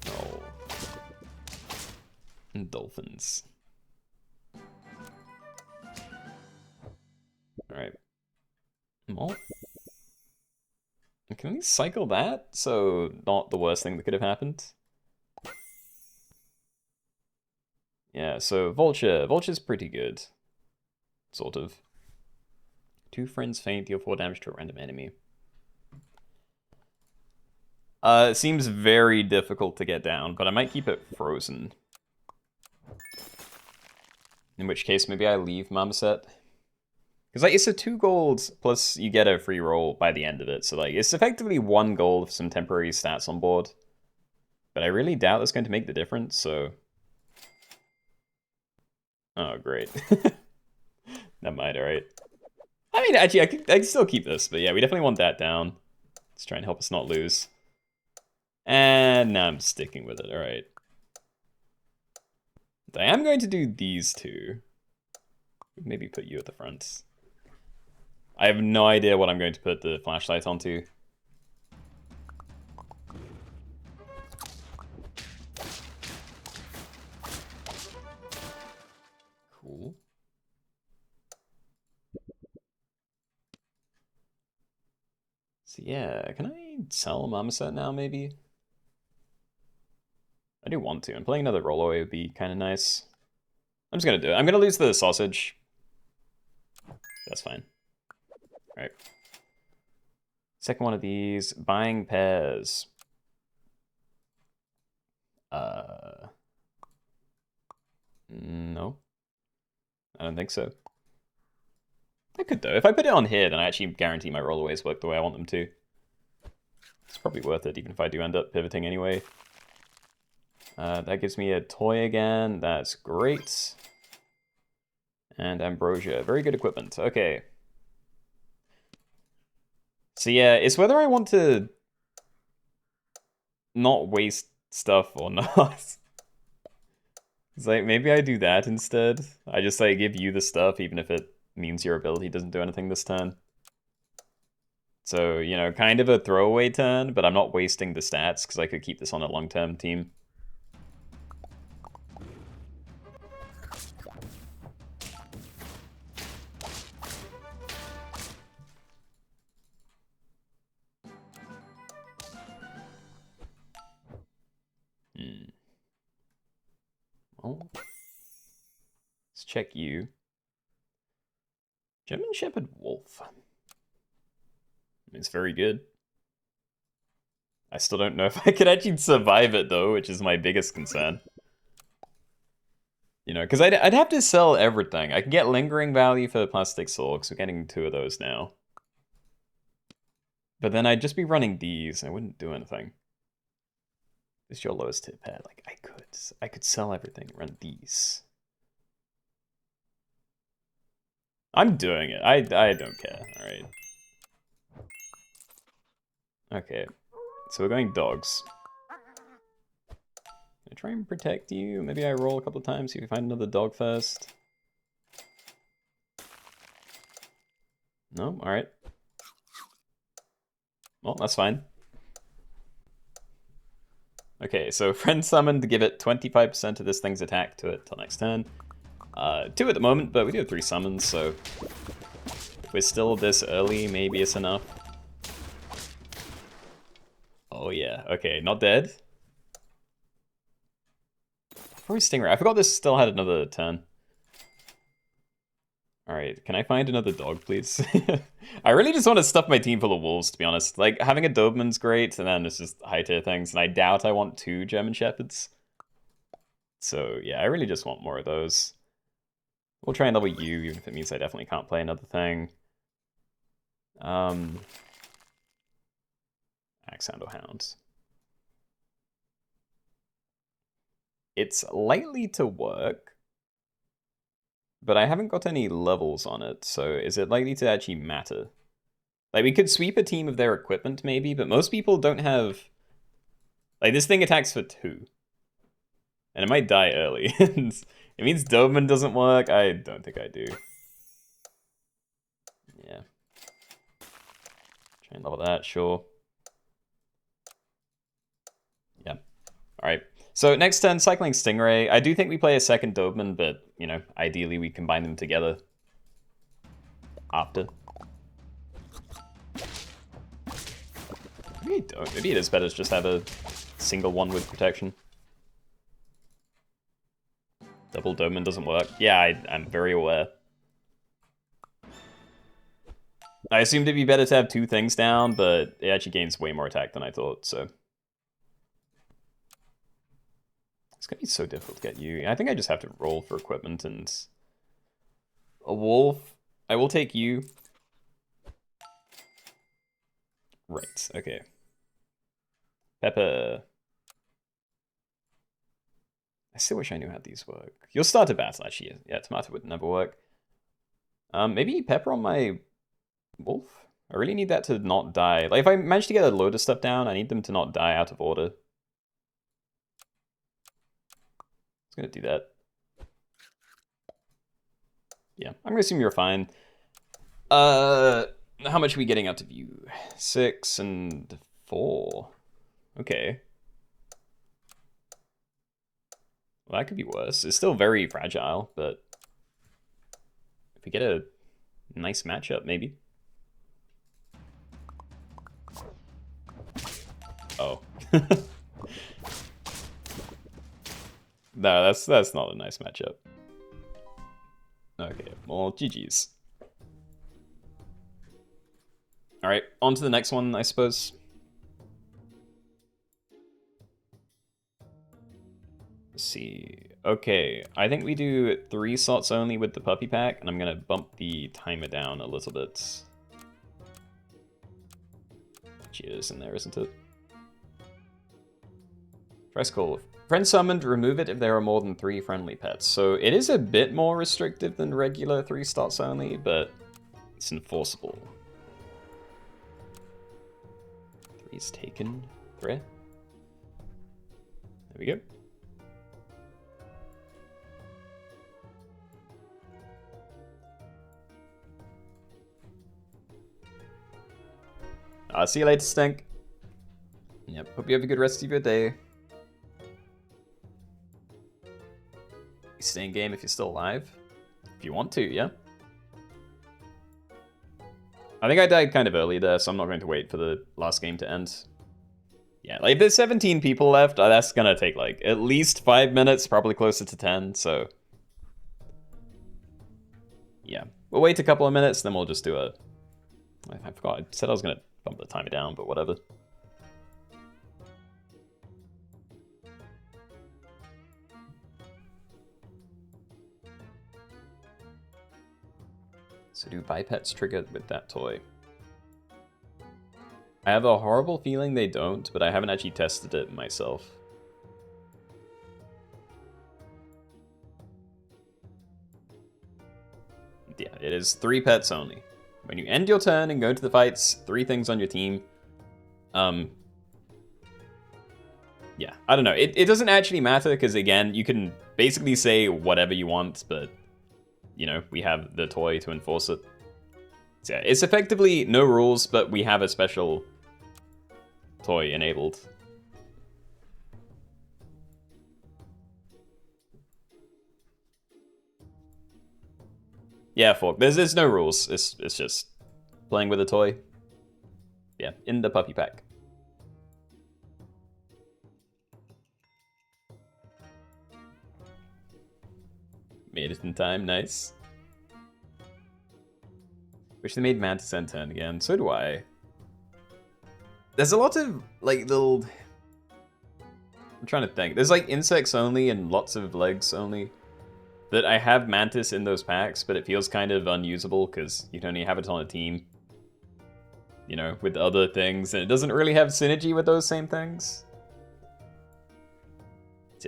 A: Oh. And dolphins. Alright. Well, can we cycle that? So, not the worst thing that could have happened. Yeah, so Vulture. Vulture's pretty good. Sort of. 2 friends faint, deal 4 damage to a random enemy. It seems very difficult to get down, but I might keep it frozen. In which case, maybe I leave Marmoset. Because, like, it's a 2 gold, plus you get a free roll by the end of it. So, like, it's effectively 1 gold with some temporary stats on board. But I really doubt that's going to make the difference, so... Oh, great. Never mind, alright. I mean, actually, I can still keep this, but yeah, we definitely want that down. Let's try and help us not lose. And now I'm sticking with it, alright. I am going to do these 2. Maybe put you at the front. I have no idea what I'm going to put the flashlight onto. Cool. So yeah, can I sell Marmoset now, maybe? I do want to. I'm playing another rollaway would be kind of nice. I'm just going to do it. I'm going to lose the sausage. That's fine. All right. Second one of these. Buying pairs. No. I don't think so. I could though. If I put it on here, then I actually guarantee my rollaways work the way I want them to. It's probably worth it, even if I do end up pivoting anyway. That gives me a toy again. That's great. And ambrosia. Very good equipment. Okay. So yeah, it's whether I want to not waste stuff or not. It's like, maybe I do that instead. I just like give you the stuff even if it means your ability doesn't do anything this turn. So, you know, kind of a throwaway turn, but I'm not wasting the stats because I could keep this on a long-term team. Well, let's check you. German Shepherd Wolf. It's very good. I still don't know if I could actually survive it though, which is my biggest concern. You know, because I'd have to sell everything. I can get lingering value for the plastic sword, because we're getting 2 of those now. But then I'd just be running these, and I wouldn't do anything. This is your lowest tip pad. Like, I could sell everything, run these. I'm doing it. I don't care, alright. Okay, so we're going dogs. I try and protect you. Maybe I roll a couple of times, see if we find another dog first. No? Alright. Well, that's fine. Okay, so friend summoned to give it 25% of this thing's attack to it till next turn. 2 at the moment, but we do have 3 summons, so if we're still this early, maybe it's enough. Oh yeah, okay, not dead. Probably Stingray. I forgot this still had another turn. Alright, can I find another dog, please? I really just want to stuff my team full of wolves, to be honest. Like, having a Doberman's great, and then it's just high-tier things, and I doubt I want 2 German Shepherds. So, yeah, I really just want more of those. We'll try and level you, even if it means I definitely can't play another thing. Axe Hound or Hound. It's likely to work, but I haven't got any levels on it, so is it likely to actually matter? Like, we could sweep a team of their equipment, maybe, but most people don't have... Like, this thing attacks for 2. And it might die early. It means Doberman doesn't work? I don't think I do. Yeah. Try and level that, sure. Yeah. Alright. So next turn, Cycling Stingray. I do think we play a second Doberman, but, you know, ideally we combine them together after. Maybe I don't. Maybe it is better to just have a single one with protection. Double Doberman doesn't work. Yeah, I'm very aware. I assumed it'd be better to have 2 things down, but it actually gains way more attack than I thought, so... It's gonna be so difficult to get you. I think I just have to roll for equipment and... A wolf. I will take you. Right, okay. Pepper. I still wish I knew how these work. You'll start a battle, actually. Yeah, tomato would never work. Maybe pepper on my wolf? I really need that to not die. Like, if I manage to get a load of stuff down, I need them to not die out of order. It's gonna do that. Yeah, I'm gonna assume you're fine. How much are we getting out of you? 6 and 4. Okay. Well, that could be worse. It's still very fragile, but if we get a nice matchup, maybe. Oh. No, that's not a nice matchup. Okay, well, GG's. Alright, on to the next one, I suppose. Let's see. Okay, I think we do 3 slots only with the puppy pack, and I'm gonna bump the timer down a little bit. Cheers in there, isn't it? Press call. Friend summoned, remove it if there are more than 3 friendly pets. So it is a bit more restrictive than regular 3 slots only, but it's enforceable. 3's taken. 3? There we go. I'll see you later, Stink. Yep, hope you have a good rest of your day. Stay in game if you're still alive. If you want to, yeah. I think I died kind of early there, so I'm not going to wait for the last game to end. Yeah, like, there's 17 people left. That's gonna take, like, at least 5 minutes, probably closer to 10, so... Yeah. We'll wait a couple of minutes, then we'll just do a... I forgot, I said I was gonna bump the timer down, but whatever. So do bipeds trigger with that toy? I have a horrible feeling they don't, but I haven't actually tested it myself. Yeah, it is 3 pets only. When you end your turn and go into the fights, 3 things on your team. Yeah, I don't know. It doesn't actually matter, because again, you can basically say whatever you want, but, you know, we have the toy to enforce it. So yeah, it's effectively no rules, but we have a special toy enabled. Yeah, Fork. There's no rules. It's just playing with a toy. Yeah, in the puppy pack. Made it in time, nice. Wish they made Mantis end turn again. So do I. There's a lot of, like, little... I'm trying to think. There's, like, insects only and lots of legs only. That I have Mantis in those packs, but it feels kind of unusable because you can only have it on a team. You know, with other things, and it doesn't really have synergy with those same things.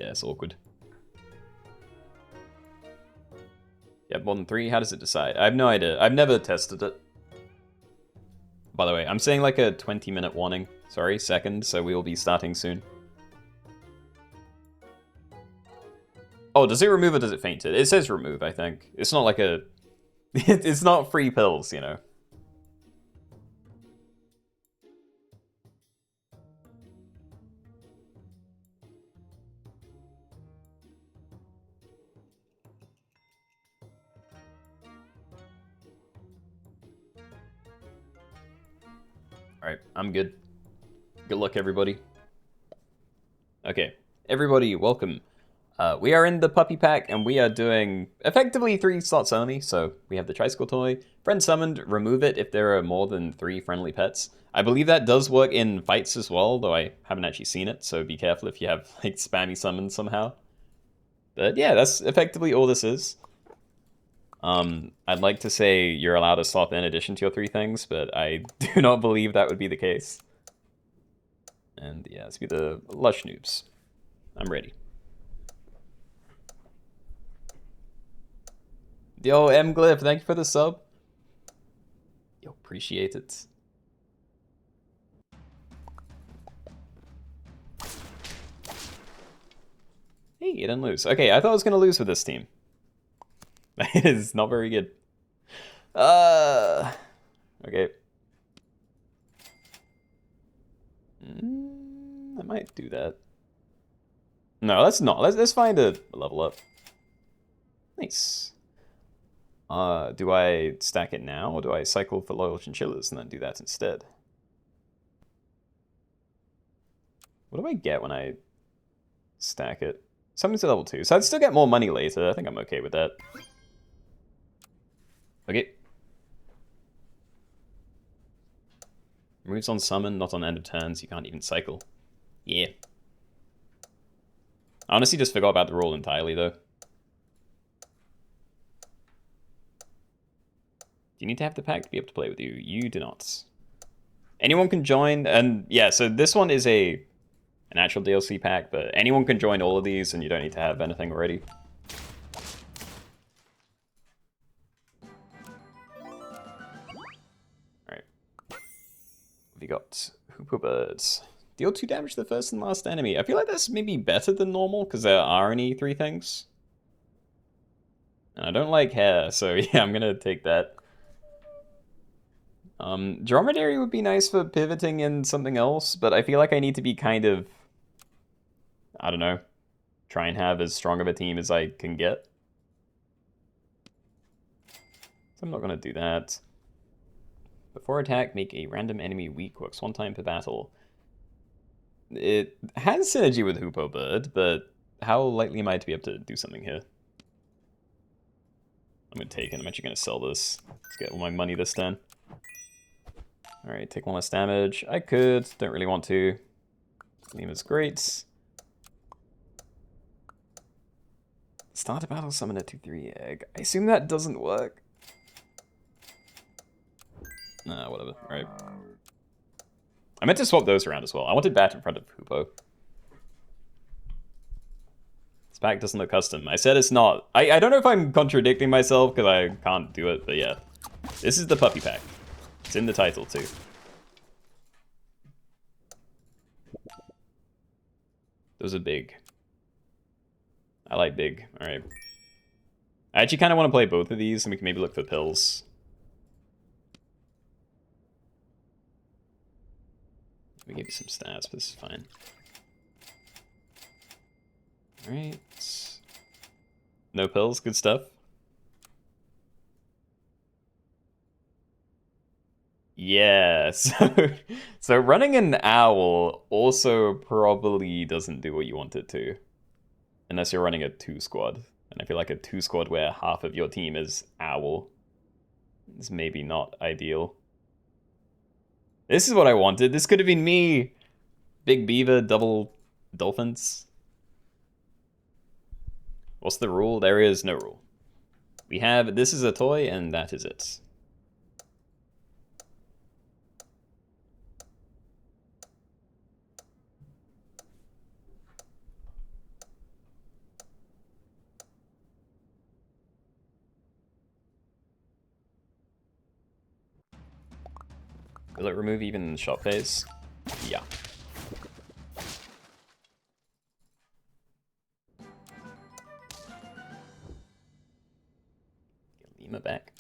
A: Yeah, it's awkward. Yeah, more than 3? How does it decide? I have no idea. I've never tested it. By the way, I'm saying like a 20-minute warning. Sorry, second, so we will be starting soon. Oh, does it remove or does it faint it? It says remove, I think. It's not like a... It's not free pills, you know. Alright, I'm good. Good luck, everybody. Okay, everybody, welcome. We are in the puppy pack, and we are doing effectively 3 slots only. So we have the tricycle toy. Friend summoned, remove it if there are more than 3 friendly pets. I believe that does work in fights as well, though I haven't actually seen it, so be careful if you have like spammy summons somehow. But yeah, that's effectively all this is. I'd like to say you're allowed to swap in addition to your 3 things, but I do not believe that would be the case. And yeah, let's be the Lush Noobs. I'm ready. Yo, M Glyph, thank you for the sub. Yo, appreciate it. Hey, you didn't lose. Okay, I thought I was gonna lose with this team. It is not very good. Okay. I might do that. No, let's not. Let's find a level up. Nice. Do I stack it now, or do I cycle for loyal chinchillas and then do that instead? What do I get when I stack it? Something to level 2. So I'd still get more money later. I think I'm okay with that. Okay. Moves on summon, not on end of turns. You can't even cycle. Yeah. I honestly just forgot about the rule entirely, though. Do you need to have the pack to be able to play with you? You do not. Anyone can join, and yeah, so this one is an actual DLC pack, but anyone can join all of these, and you don't need to have anything already. Alright. We got Hooper Birds. Deal 2 damage to the first and last enemy. I feel like that's maybe better than normal, because there are only 3 things. And I don't like hair, so yeah, I'm gonna take that. Dromedary would be nice for pivoting in something else, but I feel like I need to be kind of, I don't know, try and have as strong of a team as I can get. So I'm not gonna do that. Before attack, make a random enemy weak. Works 1 time per battle. It has synergy with Hoopoe Bird, but how likely am I to be able to do something here? I'm gonna take it. I'm actually gonna sell this. Let's get all my money this turn. Alright, take 1 less damage. I could, don't really want to. Lima's great. Start a battle, summon a 2/3 egg. I assume that doesn't work. Nah, whatever. Alright. I meant to swap those around as well. I wanted Bat in front of Hoopoe. This pack doesn't look custom. I said it's not. I don't know if I'm contradicting myself because I can't do it, but yeah. This is the puppy pack. It's in the title too. Those are big. I like big. Alright. I actually kind of want to play both of these and we can maybe look for pills. We give you some stats, but this is fine. Alright. No pills, good stuff. Yeah, so running an owl also probably doesn't do what you want it to. Unless you're running a 2 squad. And I feel like a 2 squad where half of your team is owl is maybe not ideal. This is what I wanted. This could have been me. Big beaver, double dolphins. What's the rule? There is no rule. We have, this is a toy, and that is it. Will it remove even in the shot phase? Yeah. Get Lima back.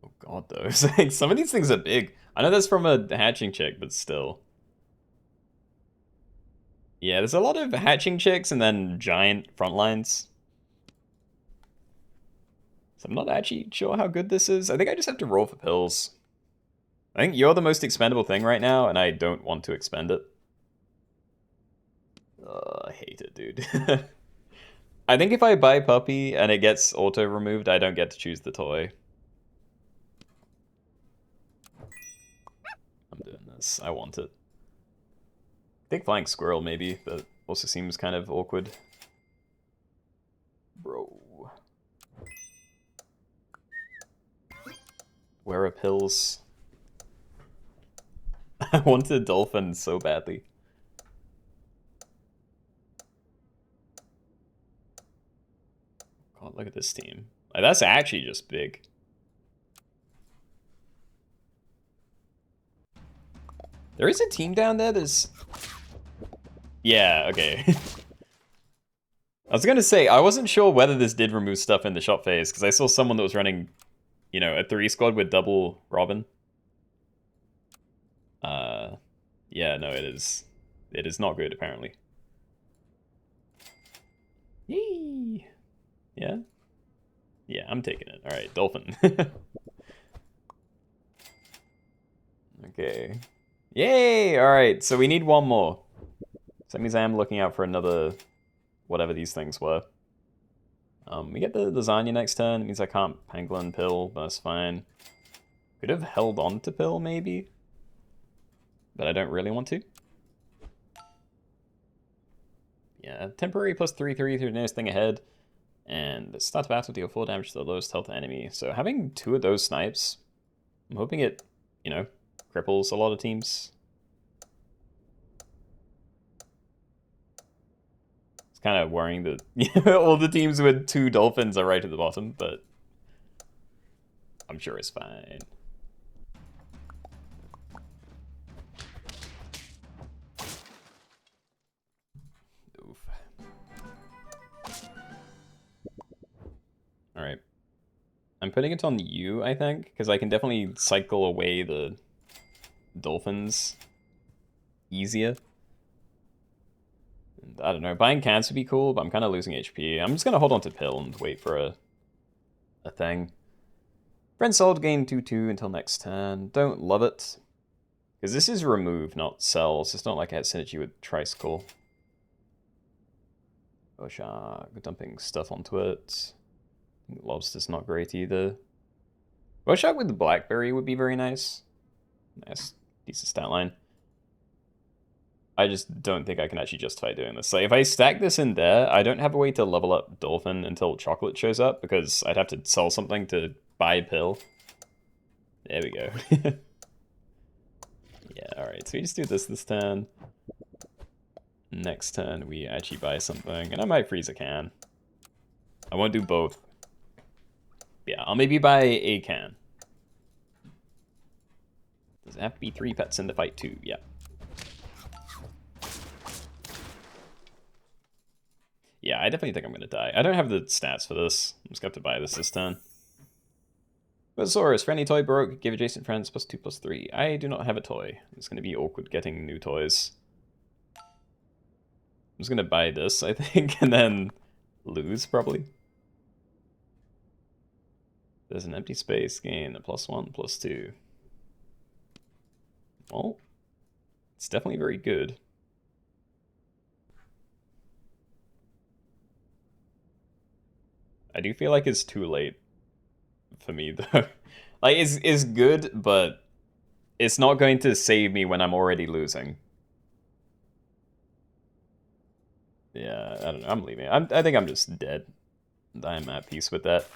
A: Oh god, though. Some of these things are big. I know that's from a hatching check, but still. Yeah, there's a lot of hatching checks and then giant front lines. So I'm not actually sure how good this is. I think I just have to roll for pills. I think you're the most expendable thing right now, and I don't want to expend it. I hate it, dude. I think if I buy Puppy and it gets auto-removed, I don't get to choose the toy. I'm doing this. I want it. I think Flying Squirrel, maybe, but also seems kind of awkward. Bro. Where are pills? I wanted a dolphin so badly. God, look at this team. Like, that's actually just big. There is a team down there that's... Yeah, okay. I was gonna say, I wasn't sure whether this did remove stuff in the shot phase, because I saw someone that was running, you know, a 3 squad with double Robin. Yeah, no, it is. It is not good, apparently. Yee! Yeah? Yeah, I'm taking it. Alright, Dolphin. Okay. Yay! Alright, so we need one more. So that means I am looking out for another... whatever these things were. We get the lasagna next turn. It means I can't Pangolin Pill, but that's fine. Could have held on to Pill, maybe? But I don't really want to. Yeah, temporary plus 3/3 through the nearest thing ahead. And start battle, deal 4 damage to the lowest health enemy. So having 2 of those snipes, I'm hoping it, you know, cripples a lot of teams. It's kind of worrying that all the teams with 2 dolphins are right at the bottom, but I'm sure it's fine. I'm putting it on you, I think, because I can definitely cycle away the dolphins easier. And I don't know, buying cans would be cool, but I'm kind of losing HP. I'm just going to hold on to pill and wait for a thing. Friend sold, gain 2/2 until next turn. Don't love it. Because this is remove, not sell, so it's not like I had synergy with Tricycle. Oh, shark, dumping stuff onto it. Lobster's not great either. Rorschach with the Blackberry would be very nice. Nice, decent stat line. I just don't think I can actually justify doing this. Like, if I stack this in there, I don't have a way to level up Dolphin until Chocolate shows up, because I'd have to sell something to buy Pill. There we go. Yeah, alright, so we just do this turn. Next turn, we actually buy something, and I might freeze a can. I won't do both. Yeah, I'll maybe buy a can. Does it have to be 3 pets in the fight too? Yeah. Yeah, I definitely think I'm gonna die. I don't have the stats for this. I'm just gonna have to buy this turn. Buzzosaurus, for any toy broke, give adjacent friends +2/+3. I do not have a toy. It's gonna be awkward getting new toys. I'm just gonna buy this, I think, and then lose, probably. There's an empty space, gain a +1/+2. Well, it's definitely very good. I do feel like it's too late for me, though. Like, it's good, but it's not going to save me when I'm already losing. Yeah, I don't know. I'm leaving. I think I'm just dead. I'm at peace with that.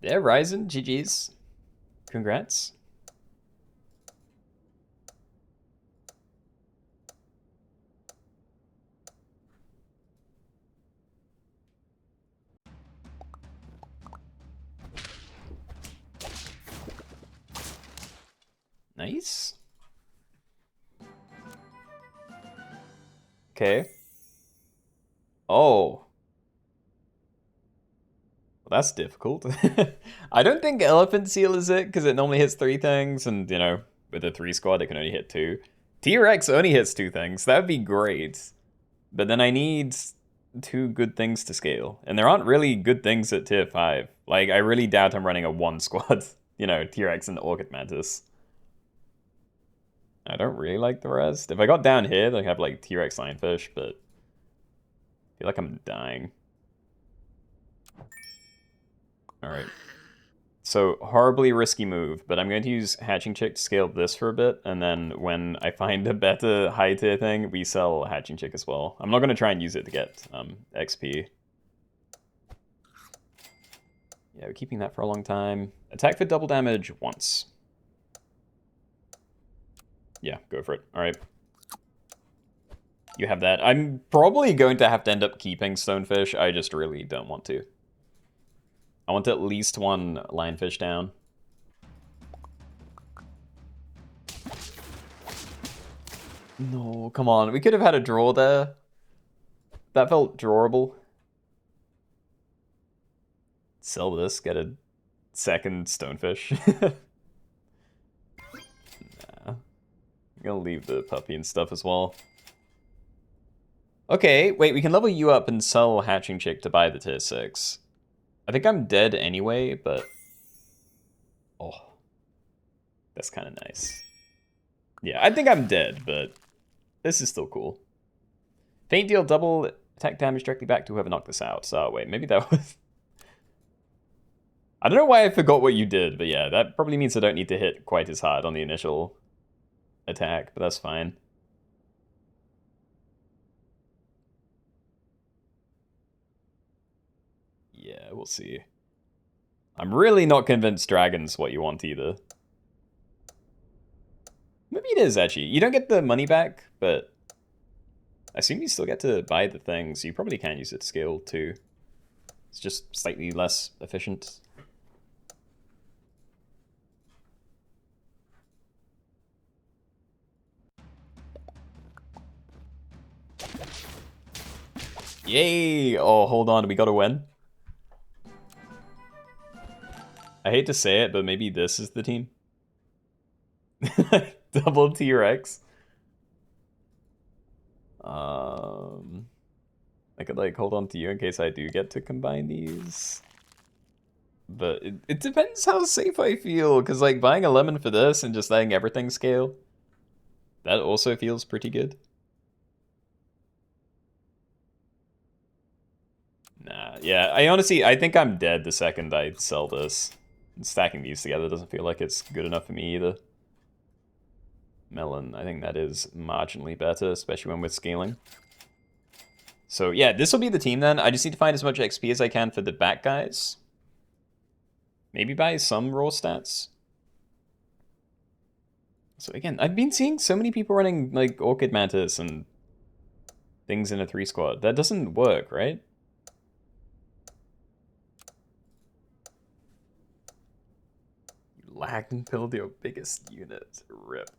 A: Yeah, Ryzen, GG's. Congrats. Nice. Okay. Oh. Well, that's difficult. I don't think Elephant Seal is it, because it normally hits 3 things, and, you know, with a 3 squad, it can only hit 2. T-Rex only hits 2 things. That would be great. But then I need 2 good things to scale. And there aren't really good things at tier 5. Like, I really doubt I'm running a 1 squad. You know, T-Rex and Orchid Mantis. I don't really like the rest. If I got down here, they'd have, like, T-Rex Lionfish, but I feel like I'm dying. Alright. So, horribly risky move, but I'm going to use Hatching Chick to scale this for a bit, and then when I find a better high tier thing, we sell Hatching Chick as well. I'm not going to try and use it to get XP. Yeah, we're keeping that for a long time. Attack for double damage once. Yeah, go for it. Alright. You have that. I'm probably going to have to end up keeping Stonefish. I just really don't want to. I want at least 1 Lionfish down. No, come on. We could have had a draw there. That felt drawable. Sell this, get a second Stonefish. Nah. I'm gonna leave the puppy and stuff as well. Okay, wait, we can level you up and sell Hatching Chick to buy the tier 6. I think I'm dead anyway, but... Oh. That's kind of nice. Yeah, I think I'm dead, but this is still cool. Faint deal double attack damage directly back to whoever knocked this out. So, wait, maybe that was... I don't know why I forgot what you did, but yeah, that probably means I don't need to hit quite as hard on the initial attack, but that's fine. Yeah, we'll see. I'm really not convinced Dragon's what you want either. Maybe it is, actually. You don't get the money back, but I assume you still get to buy the thing, so you probably can use it to scale too. It's just slightly less efficient. Yay! Oh, hold on, we gotta win. I hate to say it, but maybe this is the team. Double T-Rex. I could like hold on to you in case I do get to combine these. But it depends how safe I feel, because like buying a lemon for this and just letting everything scale, that also feels pretty good. Nah, yeah, I think I'm dead the second I sell this. And stacking these together doesn't feel like it's good enough for me either. Melon, I think that is marginally better, especially when we're scaling. So yeah, this will be the team then. I just need to find as much XP as I can for the back guys. Maybe buy some raw stats. So again, I've been seeing so many people running like Orchid Mantis and things in a 3 squad. That doesn't work, right? You lagged and build your biggest unit. Rip.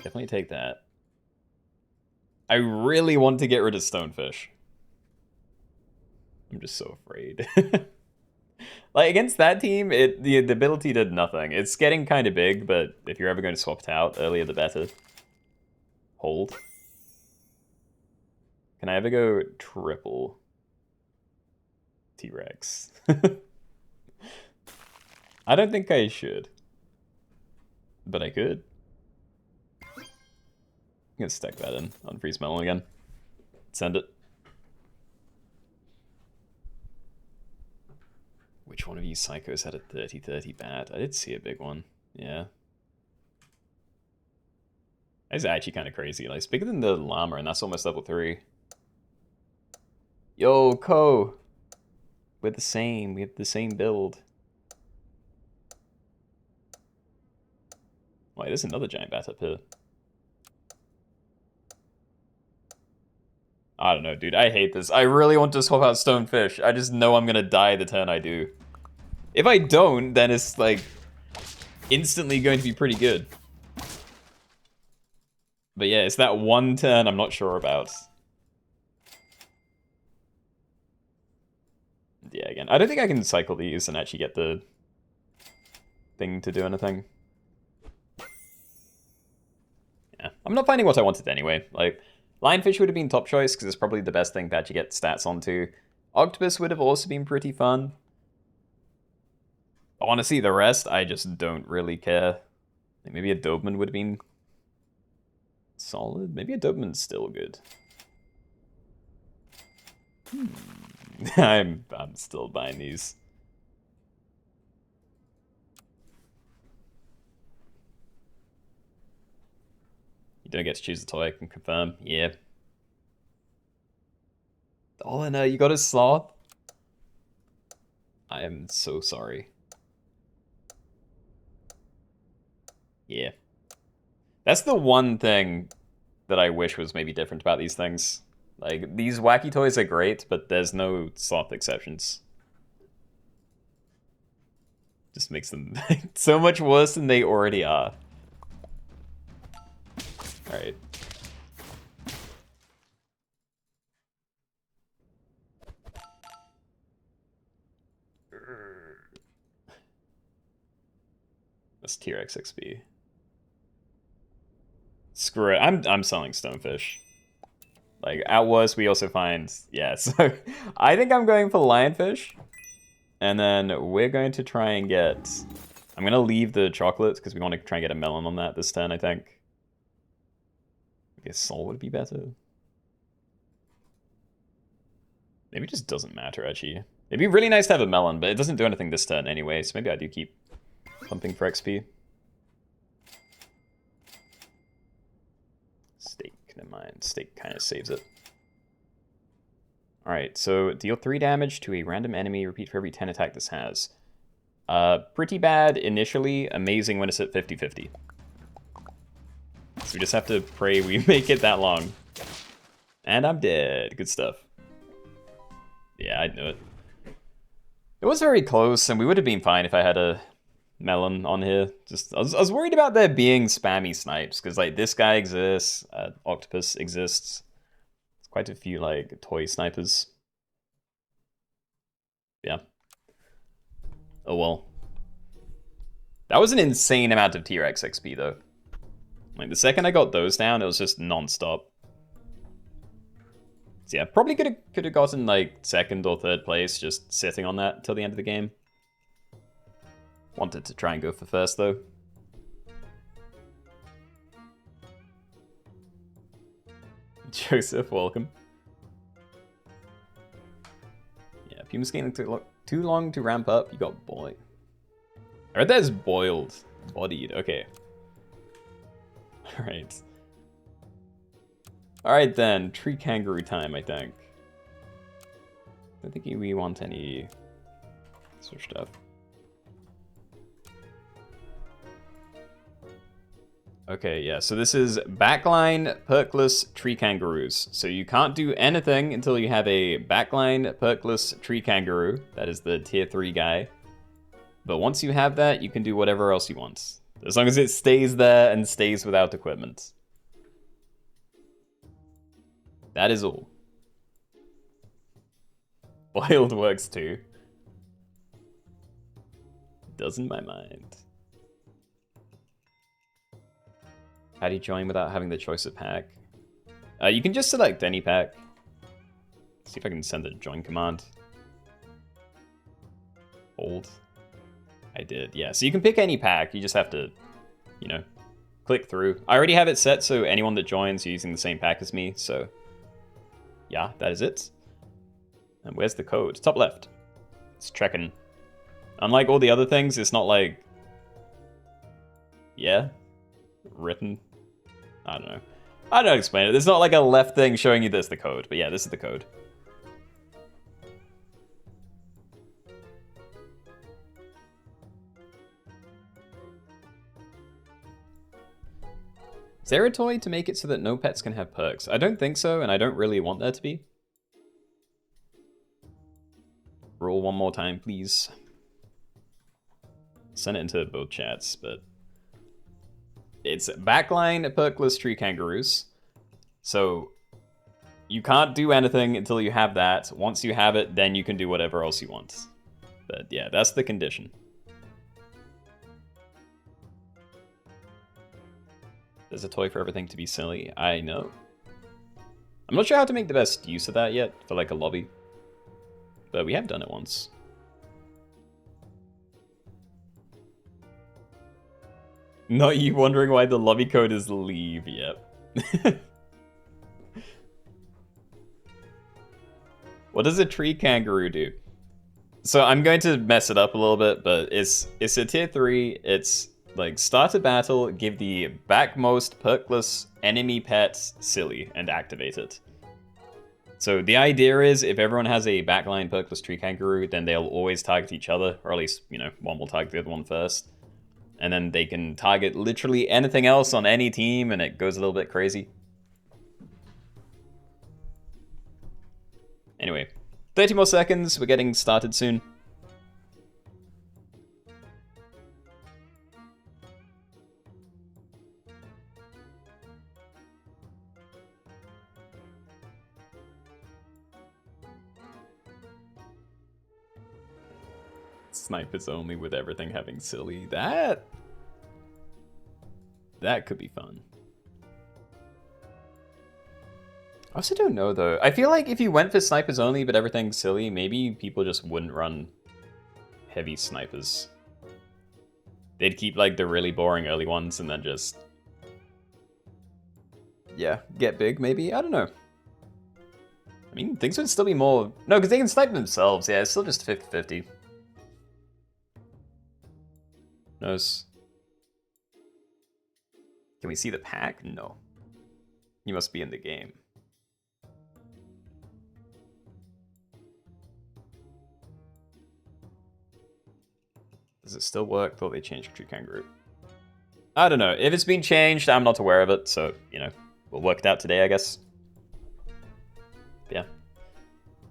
A: Definitely take that. I really want to get rid of Stonefish. I'm just so afraid. Like, against that team, the ability did nothing. It's getting kind of big, but if you're ever going to swap it out, earlier the better. Hold. Can I ever go triple T-Rex? I don't think I should. But I could. I'm gonna stack that in on Freeze Melon again. Send it. Which one of you psychos had a 30-30 bat? I did see a big one. Yeah. That's actually kind of crazy. Like, it's bigger than the llama, and that's almost level 3. Yo, Ko! We're the same. We have the same build. Wait, there's another giant bat up here. I don't know, dude. I hate this. I really want to swap out Stonefish. I just know I'm gonna die the turn I do. If I don't, then it's, like, instantly going to be pretty good. But yeah, it's that one turn I'm not sure about. Yeah, again, I don't think I can cycle these and actually get the thing to do anything. Yeah, I'm not finding what I wanted anyway. Like, Lionfish would have been top choice because it's probably the best thing to actually get stats onto. Octopus would have also been pretty fun. Honestly, the rest, I just don't really care. Like maybe a Doberman would have been solid. Maybe a Doberman's still good. I'm still buying these. You don't get to choose a toy, I can confirm. Yeah. Oh no, you got a sloth? I am so sorry. Yeah. That's the one thing that I wish was maybe different about these things. Like, these wacky toys are great, but there's no sloth exceptions. Just makes them so much worse than they already are. Alright. That's T-Rex XP. Screw it. I'm selling Stonefish. Like, at worst, we also find... Yeah, so... I think I'm going for Lionfish. And then we're going to try and get... I'm going to leave the chocolates, because we want to try and get a melon on that this turn, I think. I guess Soul would be better. Maybe it just doesn't matter, actually. It'd be really nice to have a melon, but it doesn't do anything this turn anyway, so maybe I do keep pumping for XP. Steak, never mind. Steak kind of saves it. Alright, so deal 3 damage to a random enemy, repeat for every 10 attack this has. Pretty bad initially, amazing when it's at 50-50. So we just have to pray we make it that long. And I'm dead. Good stuff. Yeah, I knew it. It was very close, and we would have been fine if I had a melon on here. Just I was worried about there being spammy snipes, because like this guy exists, Octopus exists. There's quite a few like toy snipers. Yeah. Oh well. That was an insane amount of T-Rex XP though. Like the second I got those down, it was just non-stop. So yeah, probably could have gotten like second or third place just sitting on that till the end of the game. Wanted to try and go for first though. Joseph, welcome. Yeah, Puma's getting too long to ramp up. You got boy. I read that as boiled, bodied. Okay. All right. All right then, tree kangaroo time. I think. I don't think we want any sort of stuff. Okay, yeah, so this is Backline, Perkless, Tree Kangaroos. So you can't do anything until you have a Backline, Perkless, Tree Kangaroo. That is the tier 3 guy. But once you have that, you can do whatever else you want. As long as it stays there and stays without equipment. That is all. Boiled works too. Doesn't my mind. How do you join without having the choice of pack? You can just select any pack. See if I can send a join command. Hold. I did, yeah. So you can pick any pack, you just have to, you know, click through. I already have it set so anyone that joins using the same pack as me, so yeah, that is it. And where's the code? Top left. It's checking. Unlike all the other things, it's not like, yeah, written. I don't know. I don't explain it. There's not like a left thing showing you this the code, but yeah, this is the code. Is there a toy to make it so that no pets can have perks? I don't think so, and I don't really want there to be. Roll one more time, please. Send it into both chats, but it's Backline, Perkless, Tree Kangaroos. So you can't do anything until you have that. Once you have it, then you can do whatever else you want. But yeah, that's the condition. There's a toy for everything to be silly. I know. I'm not sure how to make the best use of that yet for like a lobby. But we have done it once. Not you wondering why the lobby code is leave, yep. What does a tree kangaroo do? So I'm going to mess it up a little bit, but it's a tier 3. It's like start a battle, give the backmost perkless enemy pet silly, and activate it. So the idea is if everyone has a backline perkless tree kangaroo, then they'll always target each other, or at least, you know, one will target the other one first. And then they can target literally anything else on any team, and it goes a little bit crazy. Anyway, 30 more seconds, we're getting started soon. Snipers only with everything having silly. That could be fun. I also don't know though. I feel like if you went for snipers only but everything's silly, maybe people just wouldn't run heavy snipers. They'd keep like the really boring early ones and then just, yeah, get big maybe. I don't know. I mean, things would still be more... No, because they can snipe themselves. Yeah, it's still just 50-50. Nose. Can we see the pack? No. You must be in the game. Does it still work? Thought they changed Tree Kangaroo. I don't know. If it's been changed, I'm not aware of it. So, you know, we'll work it out today, I guess. But yeah.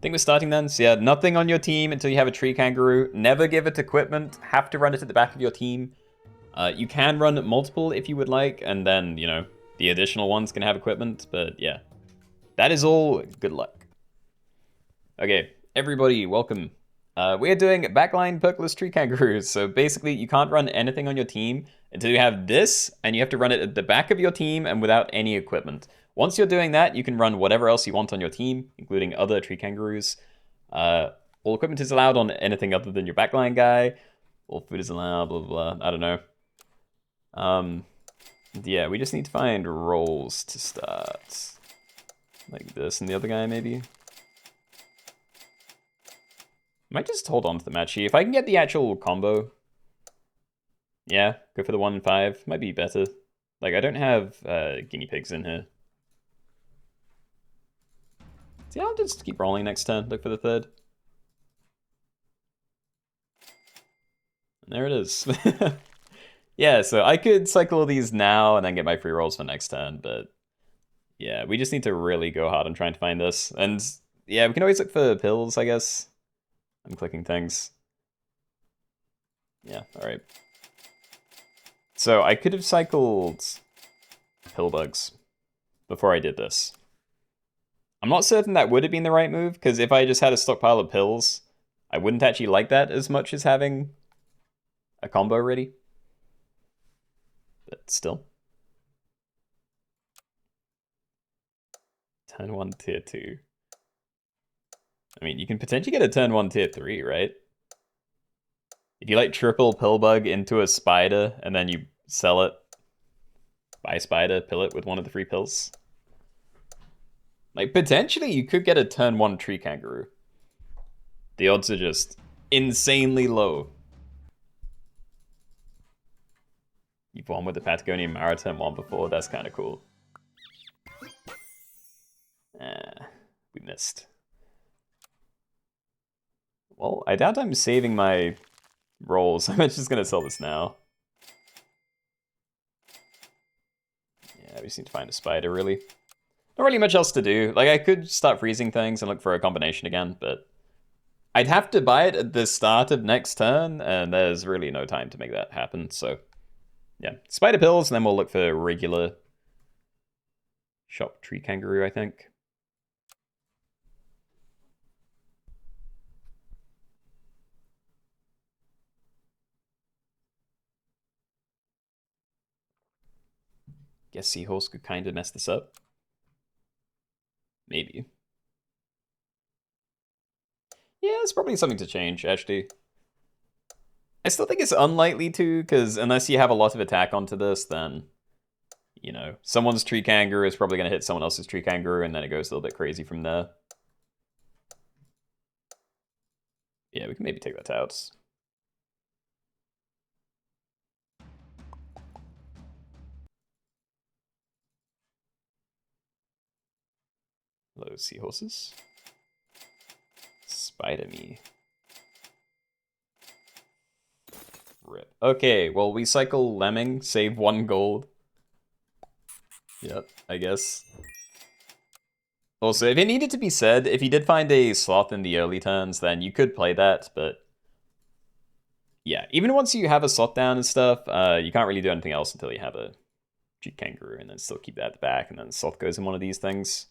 A: think we're starting then. So yeah, nothing on your team until you have a tree kangaroo. Never give it equipment. Have to run it at the back of your team. You can run multiple if you would like, and then, you know, the additional ones can have equipment. But yeah, that is all. Good luck. Okay, everybody, welcome. We're doing Backline Perkless Tree Kangaroos. So basically, you can't run anything on your team until you have this, and you have to run it at the back of your team and without any equipment. Once you're doing that, you can run whatever else you want on your team, including other tree kangaroos. All equipment is allowed on anything other than your backline guy. All food is allowed, blah, blah, blah. I don't know. Yeah, we just need to find roles to start. Like this and the other guy, maybe? Might just hold on to the match here. If I can get the actual combo, yeah, go for the 1 and 5. Might be better. Like, I don't have guinea pigs in here. So yeah, I'll just keep rolling next turn. Look for the 3rd. And there it is. Yeah, so I could cycle all these now and then get my free rolls for next turn, but yeah, we just need to really go hard on trying to find this. And yeah, we can always look for pills, I guess. I'm clicking things. Yeah, alright. So I could have cycled pill bugs before I did this. I'm not certain that would have been the right move, because if I just had a stockpile of pills, I wouldn't actually like that as much as having a combo ready. But still. Turn 1, tier 2. I mean, you can potentially get a turn 1, tier 3, right? If you like triple pillbug into a spider and then you sell it, buy spider, pill it with one of the free pills. Like, potentially you could get a turn 1 tree kangaroo. The odds are just insanely low. You've won with the Patagonian Maritime one before, that's kind of cool. We missed. Well, I doubt I'm saving my rolls. I'm just gonna sell this now. Yeah, we just need to find a spider, really. Not really much else to do. Like, I could start freezing things and look for a combination again, but I'd have to buy it at the start of next turn, and there's really no time to make that happen, so yeah. Spider pills, and then we'll look for regular shop tree kangaroo, I think. Guess Seahorse could kind of mess this up. Maybe. Yeah, it's probably something to change, actually. I still think it's unlikely to, because unless you have a lot of attack onto this, then, you know, someone's tree kangaroo is probably going to hit someone else's tree kangaroo, and then it goes a little bit crazy from there. Yeah, we can maybe take that out. Hello, seahorses. Spider me. Rip. Okay, well, we cycle Lemming, save 1 gold. Yep, I guess. Also, if it needed to be said, if you did find a sloth in the early turns, then you could play that, but yeah, even once you have a sloth down and stuff, you can't really do anything else until you have a G kangaroo, and then still keep that at the back, and then sloth goes in one of these things.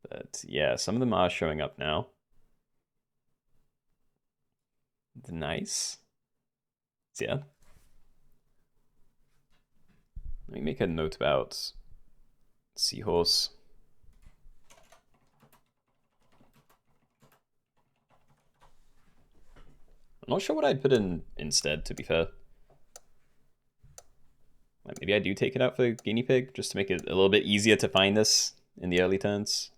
A: But yeah, some of them are showing up now. Nice. So yeah. Let me make a note about Seahorse. I'm not sure what I'd put in instead, to be fair. Like, maybe I do take it out for Guinea Pig, just to make it a little bit easier to find this in the early turns.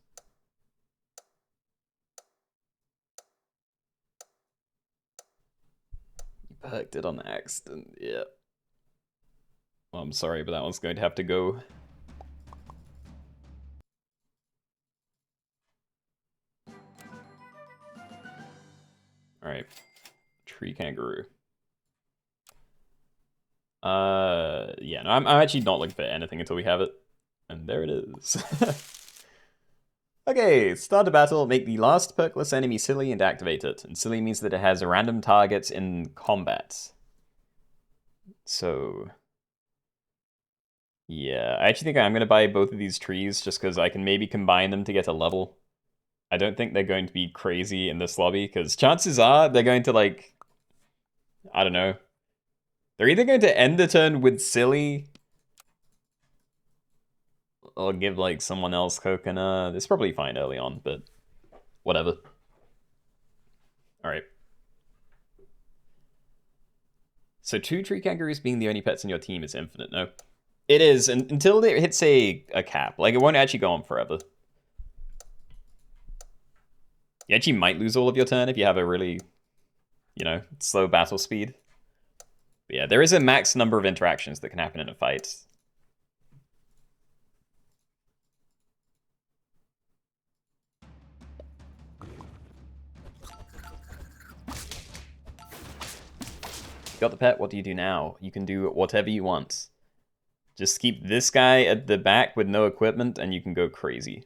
A: You perked it on accident, yeah. Well, I'm sorry, but that one's going to have to go. Alright. Tree kangaroo. Yeah, no, I'm actually not looking for anything until we have it. And there it is. Okay, start a battle, make the last Perkless enemy silly and activate it. And silly means that it has random targets in combat. So... yeah, I actually think I'm going to buy both of these trees just because I can maybe combine them to get a level. I don't think they're going to be crazy in this lobby, because chances are they're going to, like... I don't know. They're either going to end the turn with silly... or give, like, someone else coconut. It's probably fine early on, but... whatever. Alright. So 2 tree kangaroos being the only pets in your team is infinite, no? It is, until it hits a cap. Like, it won't actually go on forever. You actually might lose all of your turn if you have a really, you know, slow battle speed. But yeah, there is a max number of interactions that can happen in a fight. Got the pet, what do you do now? You can do whatever you want. Just keep this guy at the back with no equipment and you can go crazy.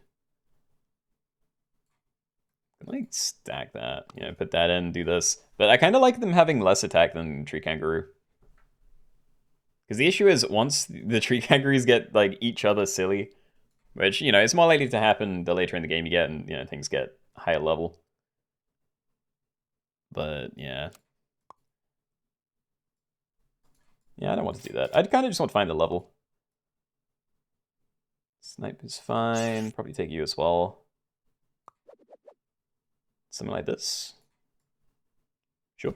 A: Like, stack that, you know, put that in, do this. But I kind of like them having less attack than Tree Kangaroo. Because the issue is, once the Tree Kangaroos get, like, each other silly, which, you know, it's more likely to happen the later in the game you get and, you know, things get higher level. But, yeah. Yeah, I don't want to do that. I'd kind of just want to find the level. Snipe is fine. Probably take you as well. Something like this. Sure.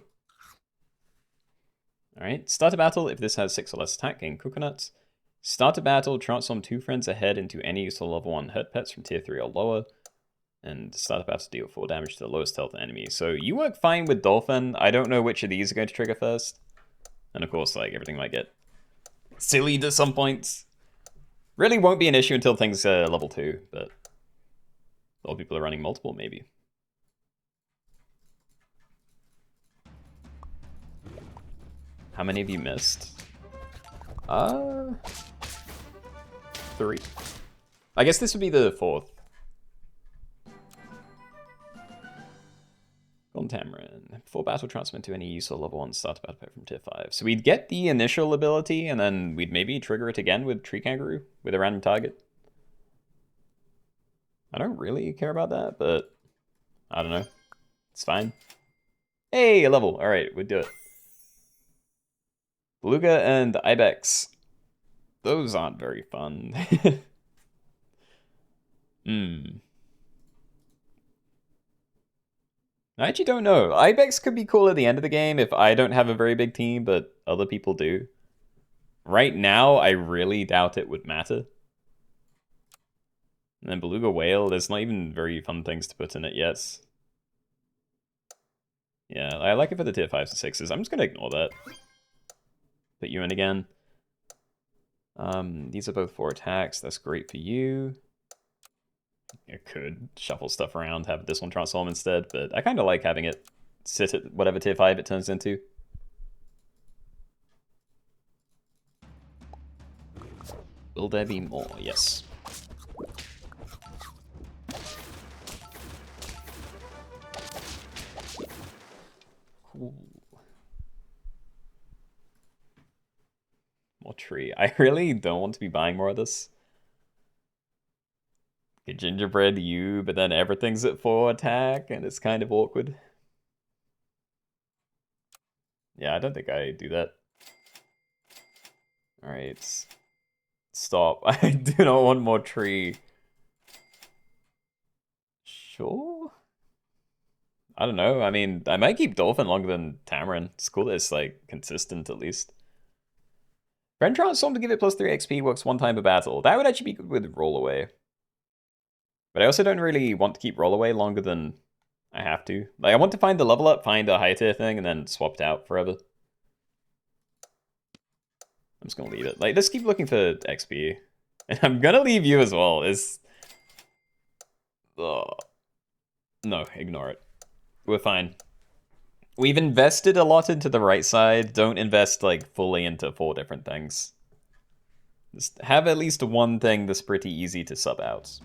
A: Alright, start a battle. If this has 6 or less attack, gain coconuts. Start a battle, transform 2 friends ahead into any useful level 1 hurt pets from tier 3 or lower. And start a battle to deal 4 damage to the lowest health enemy. So you work fine with Dolphin. I don't know which of these are going to trigger first. And of course, like, everything might get silly at some points. Really won't be an issue until things are level 2, but a lot of people are running multiple, maybe. How many have you missed? 3. I guess this would be the 4th. Golden Tamarin. 4 battle transfer into any useful level 1 starter battle pet from tier 5. So we'd get the initial ability, and then we'd maybe trigger it again with Tree Kangaroo, with a random target. I don't really care about that, but I don't know. It's fine. Hey, a level. Alright, we'd do it. Beluga and Ibex. Those aren't very fun. I actually don't know. Ibex could be cool at the end of the game if I don't have a very big team, but other people do. Right now, I really doubt it would matter. And then Beluga Whale, there's not even very fun things to put in it yet. Yeah, I like it for the tier 5s and 6s. I'm just going to ignore that. Put you in again. These are both 4 attacks. That's great for you. I could shuffle stuff around, have this one transform instead, but I kind of like having it sit at whatever tier 5 it turns into. Will there be more? Yes. Cool. More tree. I really don't want to be buying more of this. A gingerbread you, but then everything's at 4 attack, and it's kind of awkward. Yeah, I don't think I do that. Alright. Stop. I do not want more tree. Sure? I don't know. I mean, I might keep Dolphin longer than Tamarin. It's cool that it's, like, consistent at least. Friend Transform to give it plus 3 XP works 1 time per battle. That would actually be good with Rollaway. But I also don't really want to keep Rollaway longer than I have to. Like, I want to find the level up, find a high tier thing, and then swap it out forever. I'm just gonna leave it. Like, let's keep looking for XP. And I'm gonna leave you as well. No, ignore it. We're fine. We've invested a lot into the right side. Don't invest, like, fully into 4 different things. Just have at least one thing that's pretty easy to sub out.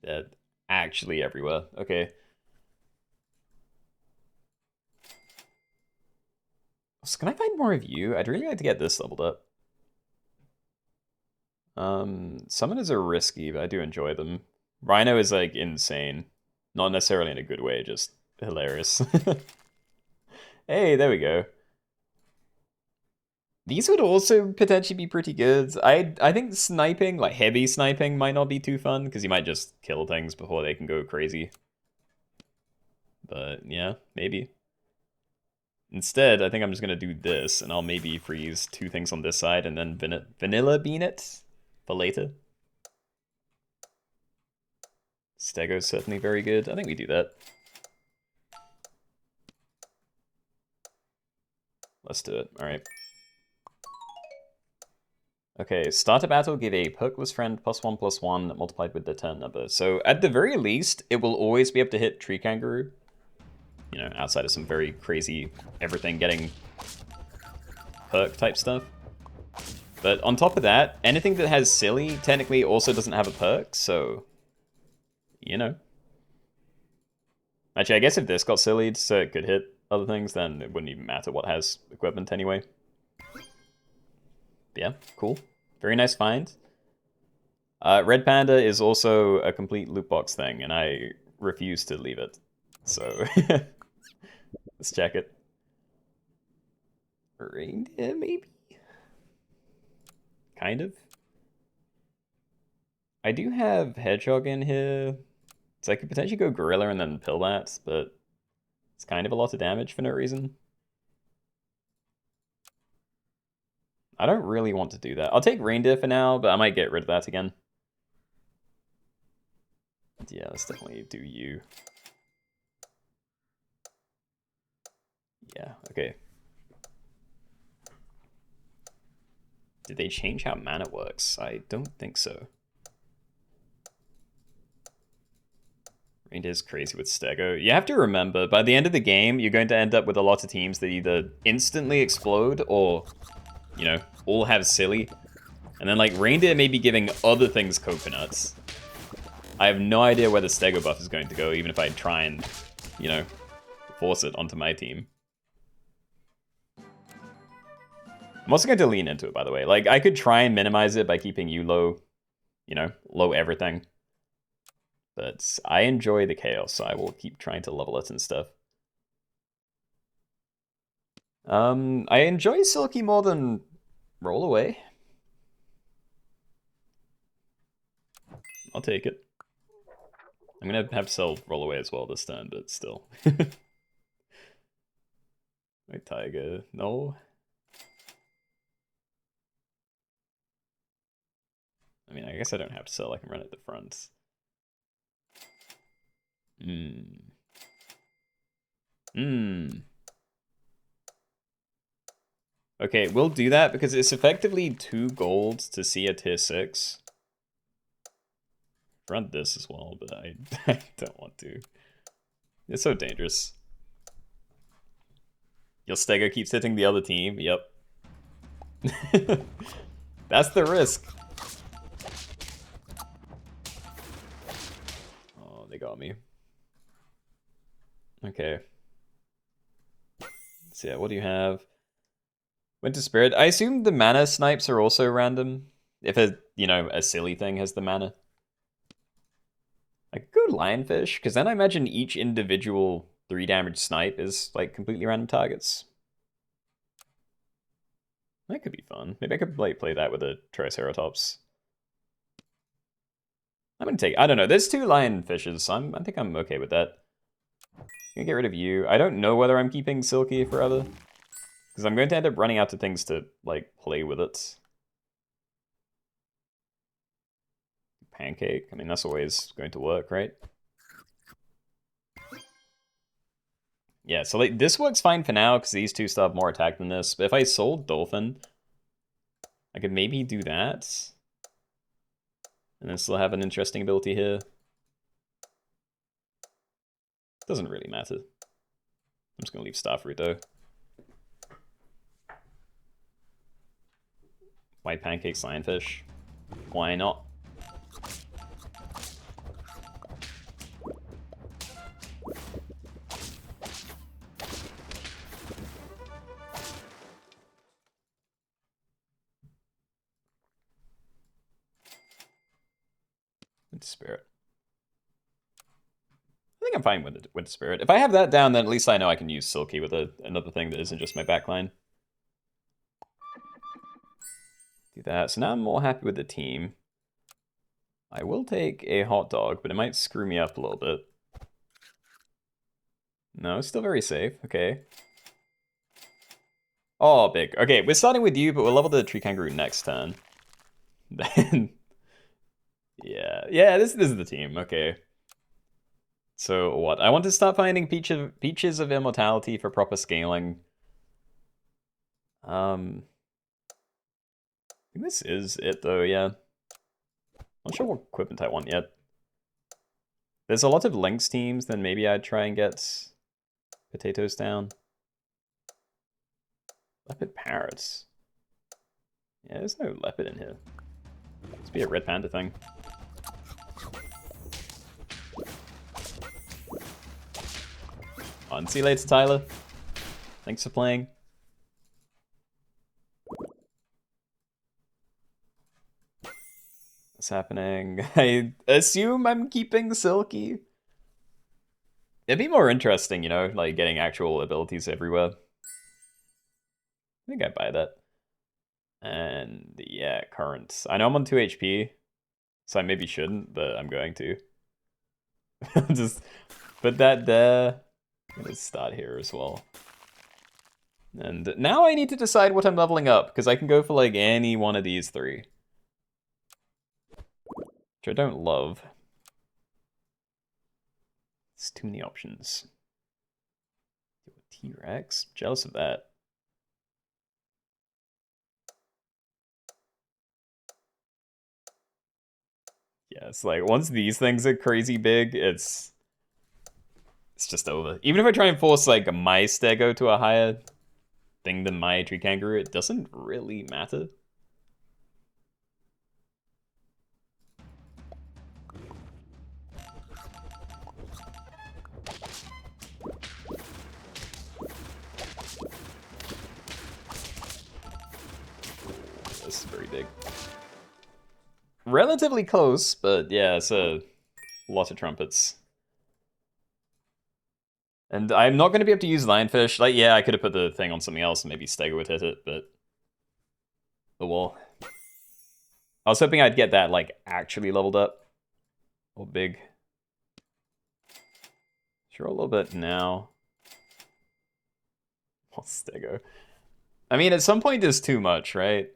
A: They're actually everywhere. Okay. So can I find more of you? I'd really like to get this leveled up. Summoners are risky, but I do enjoy them. Rhino is like insane. Not necessarily in a good way, just hilarious. Hey, there we go. These would also potentially be pretty good. I think sniping, like heavy sniping, might not be too fun, because you might just kill things before they can go crazy. But yeah, maybe. Instead, I think I'm just going to do this, and I'll maybe freeze 2 things on this side, and then vanilla bean it for later. Stego's certainly very good. I think we do that. Let's do it. All right. Okay, start a battle, give a Perkless friend +1/+1 multiplied with the turn number. So at the very least, it will always be able to hit Tree Kangaroo. You know, outside of some very crazy everything getting perk type stuff. But on top of that, anything that has Silly technically also doesn't have a perk, so, you know. Actually, I guess if this got Sillied so it could hit other things, then it wouldn't even matter what has equipment anyway. Yeah, cool. Very nice find. Red Panda is also a complete loot box thing, and I refuse to leave it. So, let's check it. Reindeer, maybe? Kind of. I do have Hedgehog in here. So I could potentially go Gorilla and then pill that, but it's kind of a lot of damage for no reason. I don't really want to do that. I'll take Reindeer for now, but I might get rid of that again. Yeah, let's definitely do you. Yeah, okay. Did they change how mana works? I don't think so. Reindeer's crazy with Stego. You have to remember, by the end of the game, you're going to end up with a lot of teams that either instantly explode or, you know, all have Silly. And then, like, Reindeer may be giving other things coconuts. I have no idea where the Stego buff is going to go, even if I try and, you know, force it onto my team. I'm also going to lean into it, by the way. Like, I could try and minimize it by keeping you low, you know, low everything. But I enjoy the chaos, so I will keep trying to level it and stuff. I enjoy Silky more than Roll Away. I'll take it. I'm gonna have to sell Roll Away as well this turn, but still. Wait, Tiger, no. I mean, I guess I don't have to sell, I can run at the front. Okay, we'll do that because it's effectively 2 gold to see a tier 6. Run this as well, but I don't want to. It's so dangerous. Your Stego keeps hitting the other team, yep. That's the risk. Oh, they got me. Okay. So yeah, what do you have? Winter Spirit. I assume the mana snipes are also random. If a, you know, a silly thing has the mana. I could go Lionfish, because then I imagine each individual 3 damage snipe is like completely random targets. That could be fun. Maybe I could like play that with a Triceratops. I'm gonna take, I don't know, there's 2 Lionfishes, so I think I'm okay with that. I'm gonna get rid of you. I don't know whether I'm keeping Silky forever. Because I'm going to end up running out of things to, like, play with it. Pancake? I mean, that's always going to work, right? Yeah, so, like, this works fine for now, because these 2 still have more attack than this. But if I sold Dolphin, I could maybe do that. And then still have an interesting ability here. Doesn't really matter. I'm just going to leave Starfruit, though. White Pancakes, Lionfish. Why not? Winter Spirit. I think I'm fine with Winter Spirit. If I have that down, then at least I know I can use Silky with another thing that isn't just my backline. Do that. So now I'm more happy with the team. I will take a hot dog, but it might screw me up a little bit. No, it's still very safe. Okay. Oh, big. Okay, we're starting with you, but we'll level the tree kangaroo next turn. Then, yeah, this is the team. Okay. So what? I want to start finding peaches of immortality for proper scaling. I think this is it though. Yeah. Not sure what equipment I want yet. There's a lot of Lynx teams. Then maybe I'd try and get potatoes down. Leopard parrots. Yeah, there's no leopard in here. Must be a red panda thing. On, see you later, Tyler. Thanks for playing. What's happening? I assume I'm keeping Silky. It'd be more interesting, you know, like getting actual abilities everywhere. I think I'd buy that. And yeah, current. I know I'm on 2 HP, so I maybe shouldn't, but I'm going to. Just put that there. I'm gonna start here as well. And now I need to decide what I'm leveling up, because I can go for like any one of these three. Which I don't love. It's too many options. T-Rex? Jealous of that. Yeah, it's like, once these things are crazy big, it's just over. Even if I try and force, like, my Stego to a higher thing than my tree kangaroo, it doesn't really matter. This is very big. Relatively close, but yeah, it's a lot of trumpets. And I'm not going to be able to use Lionfish. Like, yeah, I could have put the thing on something else and maybe Stego would hit it, but... the wall. I was hoping I'd get that, like, actually leveled up. Or big. Sure, a little bit now. Oh, Stego. I mean, at some point there's too much, right?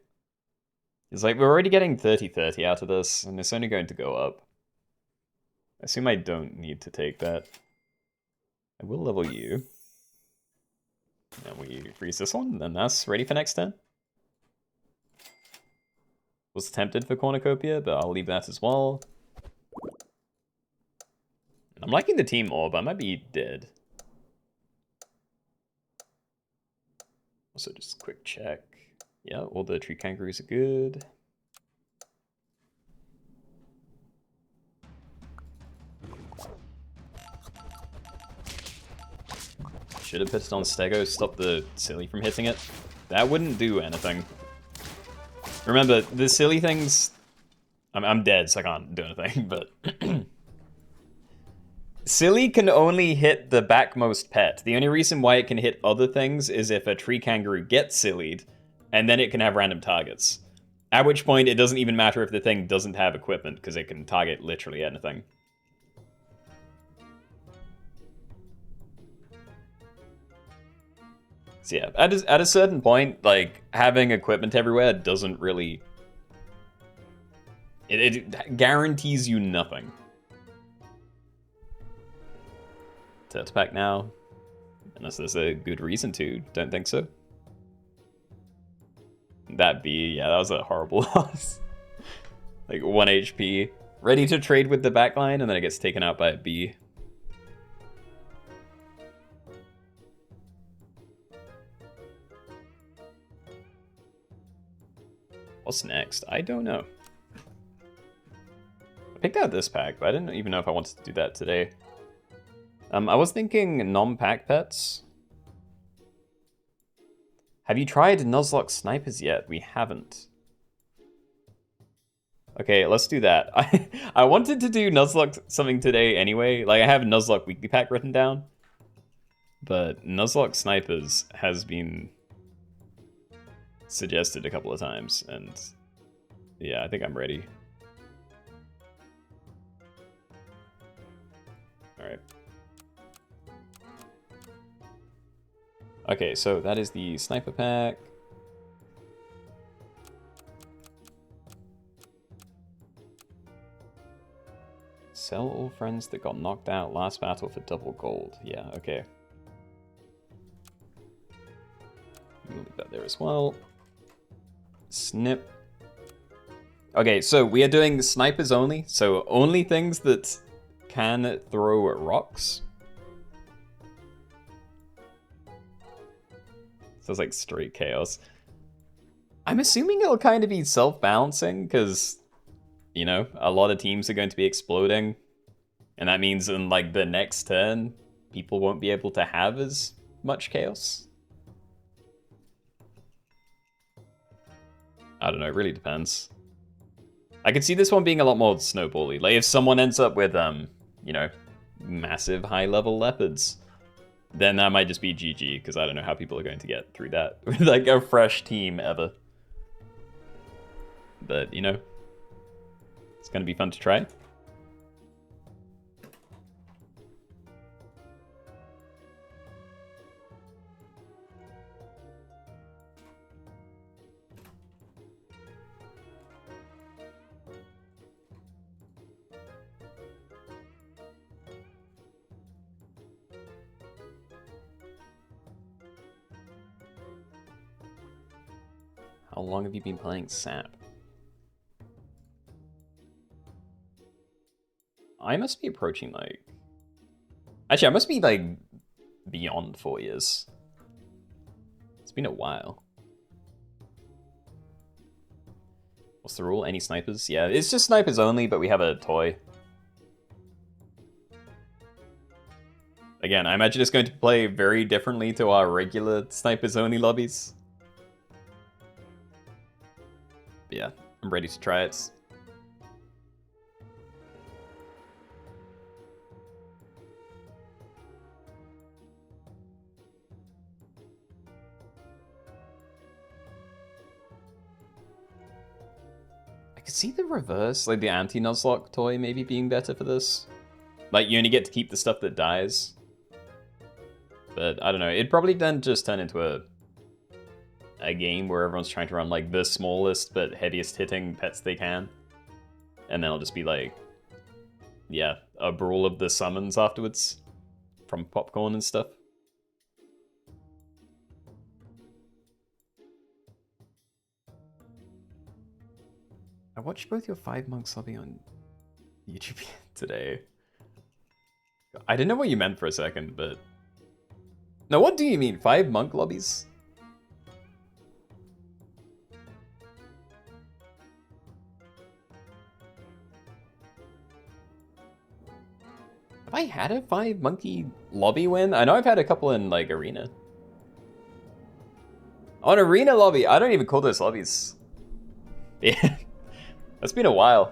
A: It's like, we're already getting 30-30 out of this, and it's only going to go up. I assume I don't need to take that. I will level you. And we freeze this one, then that's ready for next turn. Was tempted for Cornucopia, but I'll leave that as well. I'm liking the team orb, I might be dead. Also, just a quick check. Yeah, all the tree kangaroos are good. Should have put it on Stego, stop the silly from hitting it. That wouldn't do anything. Remember, the silly things... I'm dead, so I can't do anything, but... silly can only hit the backmost pet. The only reason why it can hit other things is if a tree kangaroo gets sillied, and then it can have random targets. At which point, it doesn't even matter if the thing doesn't have equipment, because it can target literally anything. So yeah, at a certain point, like, having equipment everywhere doesn't really... It guarantees you nothing. Turtle pack now. Unless there's a good reason to. Don't think so. That bee, yeah, that was a horrible loss. Like 1 HP. Ready to trade with the backline, and then it gets taken out by a bee. What's next? I don't know. I picked out this pack, but I didn't even know if I wanted to do that today. I was thinking non-pack pets. Have you tried Nuzlocke snipers yet? We haven't. Okay, let's do that. I wanted to do Nuzlocke something today anyway. Like, I have Nuzlocke weekly pack written down. But Nuzlocke Snipers has been suggested a couple of times, and yeah, I think I'm ready. Alright. Okay, so that is the sniper pack. Sell all friends that got knocked out last battle for double gold. Yeah, okay. Move that there as well. Snip. Okay, so we are doing snipers only. So only things that can throw rocks. So it's like straight chaos. I'm assuming it'll kind of be self-balancing because, you know, a lot of teams are going to be exploding. And that means in like the next turn, people won't be able to have as much chaos. I don't know, it really depends. I could see this one being a lot more snowbally. Like if someone ends up with, you know, massive high-level leopards, then that might just be GG, because I don't know how people are going to get through that with like a fresh team ever. But, you know, it's going to be fun to try. How long have you been playing SAP? I must be approaching like... Actually, I must be like beyond 4 years. It's been a while. What's the rule? Any snipers? Yeah, it's just snipers only, but we have a toy. Again, I imagine it's going to play very differently to our regular snipers only lobbies. But yeah, I'm ready to try it. I could see the reverse, like the anti-Nuzlocke toy maybe being better for this. Like, you only get to keep the stuff that dies. But, I don't know, it'd probably then just turn into a game where everyone's trying to run, like, the smallest but heaviest hitting pets they can. And then it'll just be, like, yeah, a brawl of the summons afterwards. From popcorn and stuff. I watched both your 5 monks lobby on YouTube today. I didn't know what you meant for a second, but... No, what do you mean? 5 monk lobbies? Have I had a 5 monkey lobby win? I know I've had a couple in, like, Arena. On Arena lobby? I don't even call those lobbies. Yeah. That's been a while.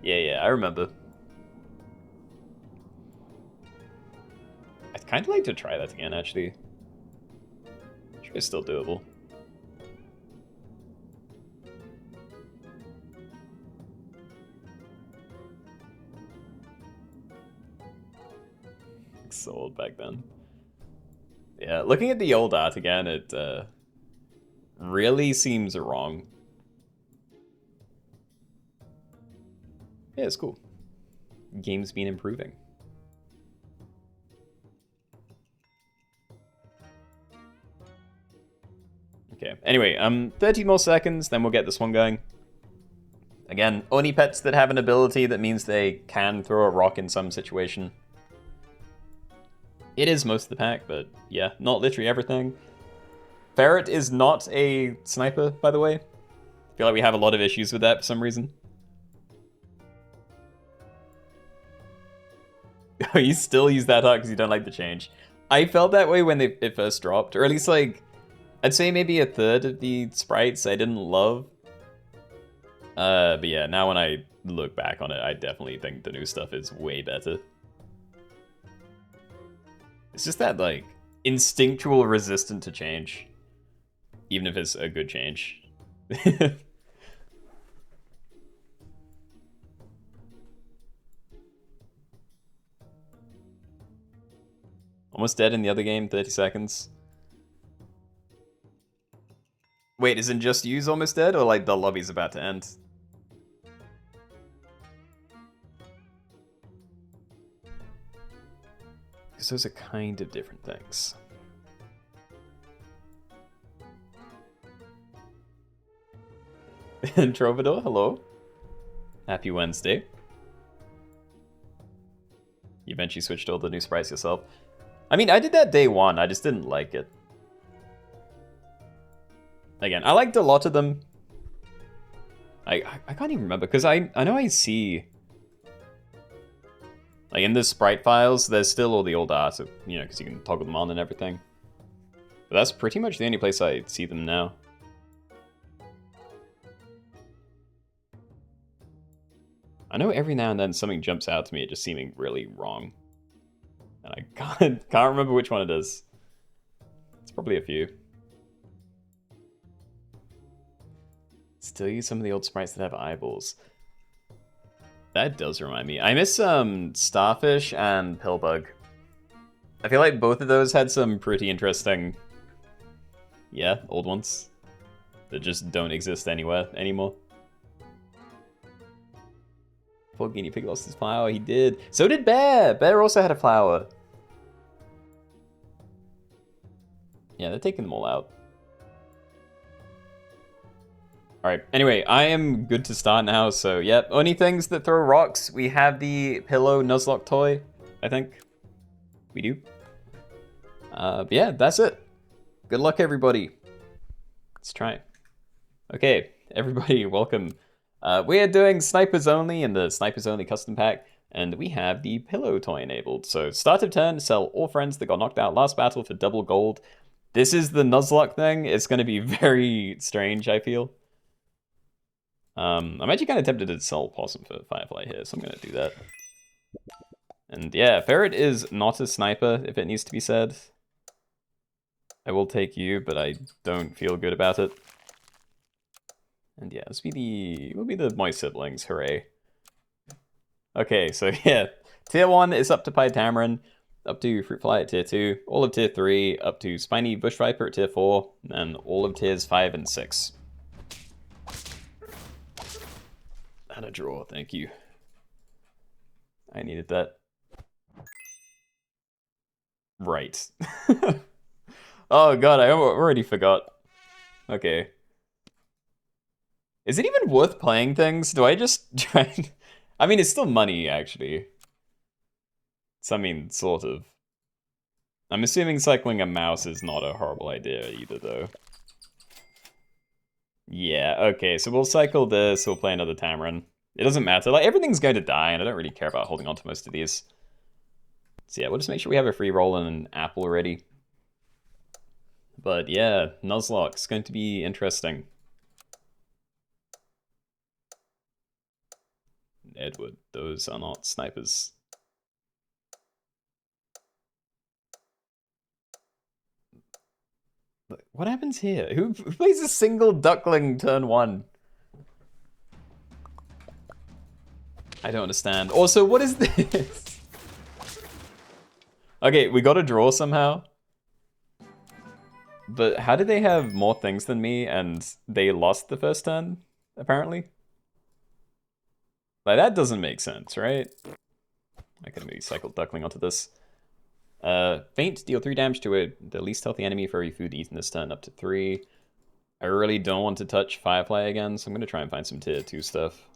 A: Yeah, I remember. I'd kind of like to try that again, actually. I'm sure it's still doable. So old back then. Yeah, looking at the old art again, it really seems wrong. Yeah, it's cool. Game's been improving. Okay, anyway, 30 more seconds, then we'll get this one going. Again, only pets that have an ability that means they can throw a rock in some situation. It is most of the pack, but yeah, not literally everything. Ferret is not a sniper, by the way. I feel like we have a lot of issues with that for some reason. You still use that art because you don't like the change. I felt that way when it first dropped, or at least like, I'd say maybe a third of the sprites I didn't love. But yeah, now when I look back on it, I definitely think the new stuff is way better. It's just that, like, instinctual resistant to change. Even if it's a good change. Almost dead in the other game, 30 seconds. Wait, isn't just you's almost dead, or like the lobby's about to end? Because those are kind of different things. Trovador, hello. Happy Wednesday. You eventually switched to all the new sprites yourself. I mean, I did that day one, I just didn't like it. Again, I liked a lot of them. I can't even remember, because I know I see... Like, in the sprite files, there's still all the old art, so, you know, because you can toggle them on and everything. But that's pretty much the only place I see them now. I know every now and then something jumps out to me, it just seeming really wrong. And I can't remember which one it is. It's probably a few. Still use some of the old sprites that have eyeballs. That does remind me. I miss Starfish and Pillbug. I feel like both of those had some pretty interesting, yeah, old ones that just don't exist anywhere anymore. Poor guinea pig lost his flower. He did. So did Bear. Bear also had a flower. Yeah, they're taking them all out. Alright, anyway, I am good to start now, so yep. Only things that throw rocks, we have the pillow Nuzlocke toy, I think. We do. But yeah, that's it. Good luck, everybody. Let's try. Okay, everybody, welcome. We are doing Snipers Only in the Snipers Only custom pack, and we have the pillow toy enabled. So, start of turn, sell all friends that got knocked out last battle for double gold. This is the Nuzlocke thing. It's going to be very strange, I feel. I'm actually kind of tempted to sell Possum for Firefly here, so I'm going to do that. And yeah, Ferret is not a sniper, if it needs to be said. I will take you, but I don't feel good about it. And yeah, we'll be the Moist Siblings, hooray. Okay, so yeah, Tier 1 is up to Pytamaran, up to Fruit Fly at Tier 2, all of Tier 3, up to Spiny Bush Viper at Tier 4, and all of Tiers 5 and 6. And a draw, thank you. I needed that. Right. Oh god, I already forgot. Okay. Is it even worth playing things? Do I just try... I mean, it's still money, actually. So, I mean, sort of. I'm assuming cycling a mouse is not a horrible idea either, though. Yeah, okay, so we'll cycle this, we'll play another Tamarin. It doesn't matter, like, everything's going to die, and I don't really care about holding on to most of these. So yeah, we'll just make sure we have a free roll and an apple ready. But yeah, Nuzlocke's going to be interesting. Edward, those are not snipers. What happens here? Who plays a single duckling turn 1? I don't understand. Also, what is this? Okay, we got a draw somehow. But how did they have more things than me and they lost the first turn, apparently? Like, that doesn't make sense, right? I could maybe cycle duckling onto this. Faint, deal 3 damage to the least healthy enemy for every food eaten this turn, up to 3. I really don't want to touch Firefly again, so I'm going to try and find some tier 2 stuff.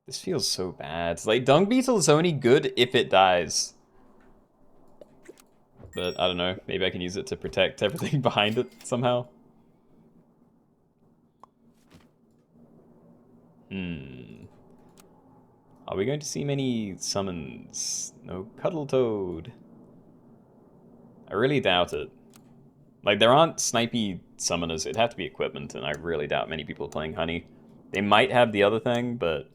A: This feels so bad. Like, Dung Beetle's only good if it dies. But, I don't know, maybe I can use it to protect everything behind it somehow. Are we going to see many summons? No Cuddle Toad. I really doubt it. Like, there aren't snipey summoners, it'd have to be equipment, and I really doubt many people are playing Honey. They might have the other thing, but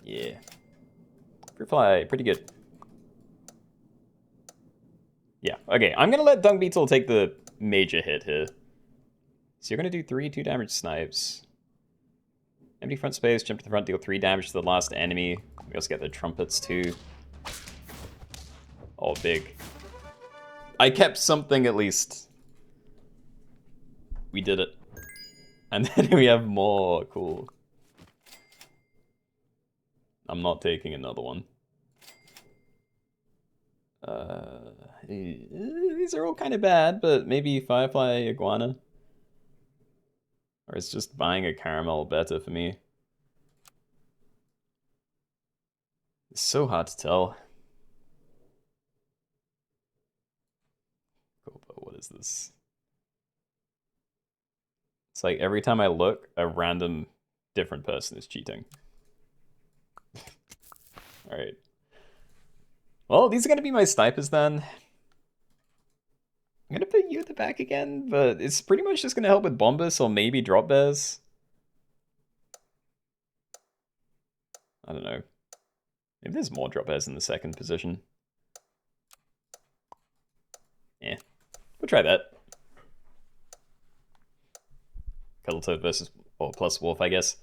A: yeah. Fruit fly, pretty good. Yeah, okay, I'm gonna let Dung Beetle take the major hit here. So you're gonna do 3 2-damage snipes. Empty front space, jump to the front, deal 3 damage to the last enemy. We also get the trumpets too. Oh, big. I kept something at least. We did it. And then we have more. Cool. I'm not taking another one. These are all kind of bad, but maybe Firefly Iguana. Or it's just buying a caramel better for me. It's so hard to tell. Cool, but what is this? It's like every time I look, a random different person is cheating. Alright. Well, these are going to be my snipers then. I'm going to put you at the back again, but it's pretty much just going to help with Bombus or maybe Drop Bears. I don't know. Maybe there's more Drop Bears in the second position. Yeah, we'll try that. Cuddletoad versus, or plus Wolf, I guess.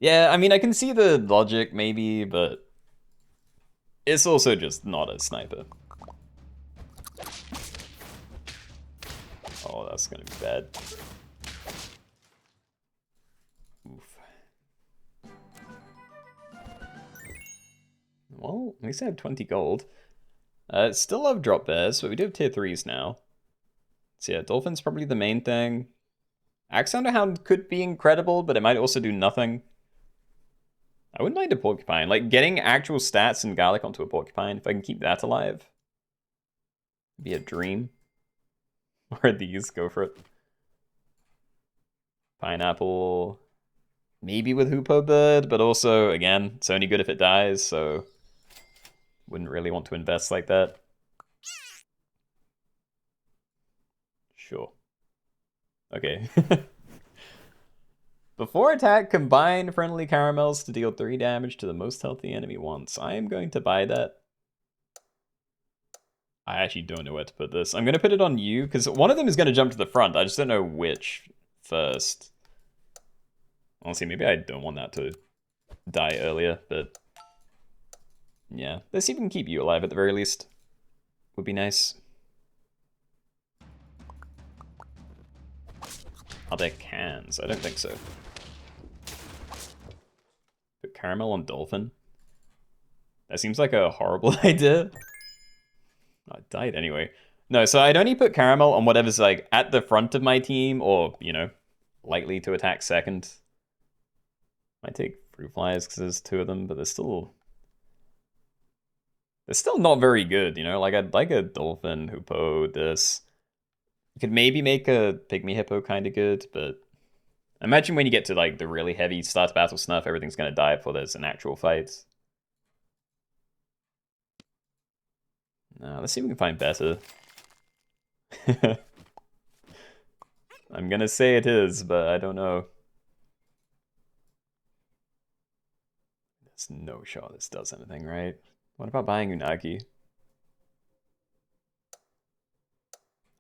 A: Yeah, I mean, I can see the logic maybe, but it's also just not a sniper. Oh, that's gonna be bad. Oof. Well, at least I have 20 gold. Still have Drop Bears, but we do have tier 3s now. So yeah, Dolphin's probably the main thing. Axe Hound could be incredible, but it might also do nothing. I wouldn't mind a Porcupine. Like, getting actual stats and Garlic onto a Porcupine, if I can keep that alive, would be a dream. Or these, go for it. Pineapple. Maybe with Hoopoe Bird, but also, again, it's only good if it dies, so wouldn't really want to invest like that. Sure. Okay. Before attack, combine friendly caramels to deal 3 damage to the most healthy enemy once. I am going to buy that. I actually don't know where to put this. I'm going to put it on you, because one of them is going to jump to the front. I just don't know which first. Honestly, maybe I don't want that to die earlier, but yeah. Let's see if we can keep you alive at the very least. Would be nice. Are there cans? I don't think so. Put caramel on dolphin? That seems like a horrible idea. I died anyway. No, so I'd only put caramel on whatever's like at the front of my team or, you know, likely to attack second. Might take fruit flies because there's 2 of them, but they're still not very good, you know? Like, I'd like a dolphin, hoopoe, this. You could maybe make a pygmy hippo kind of good, but imagine when you get to like the really heavy start battle snuff, everything's going to die before there's an actual fight. No, let's see if we can find better. I'm gonna say it is, but I don't know. There's no shot this does anything, right? What about buying Unagi?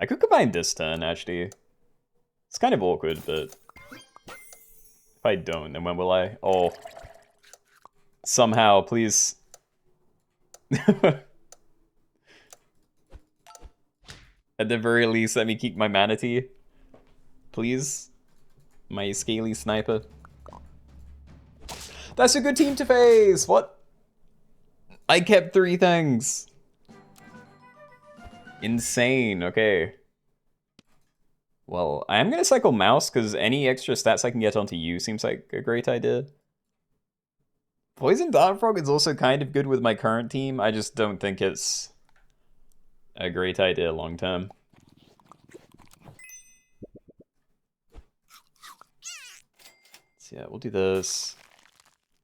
A: I could combine this turn, actually. It's kind of awkward, but if I don't, then when will I? Oh. Somehow, please. At the very least, let me keep my manatee. Please. My scaly sniper. That's a good team to face! What? I kept 3 things. Insane, okay. Well, I am gonna cycle Mouse, because any extra stats I can get onto you seems like a great idea. Poison Dart Frog is also kind of good with my current team, I just don't think it's a great idea long term. So yeah, we'll do this.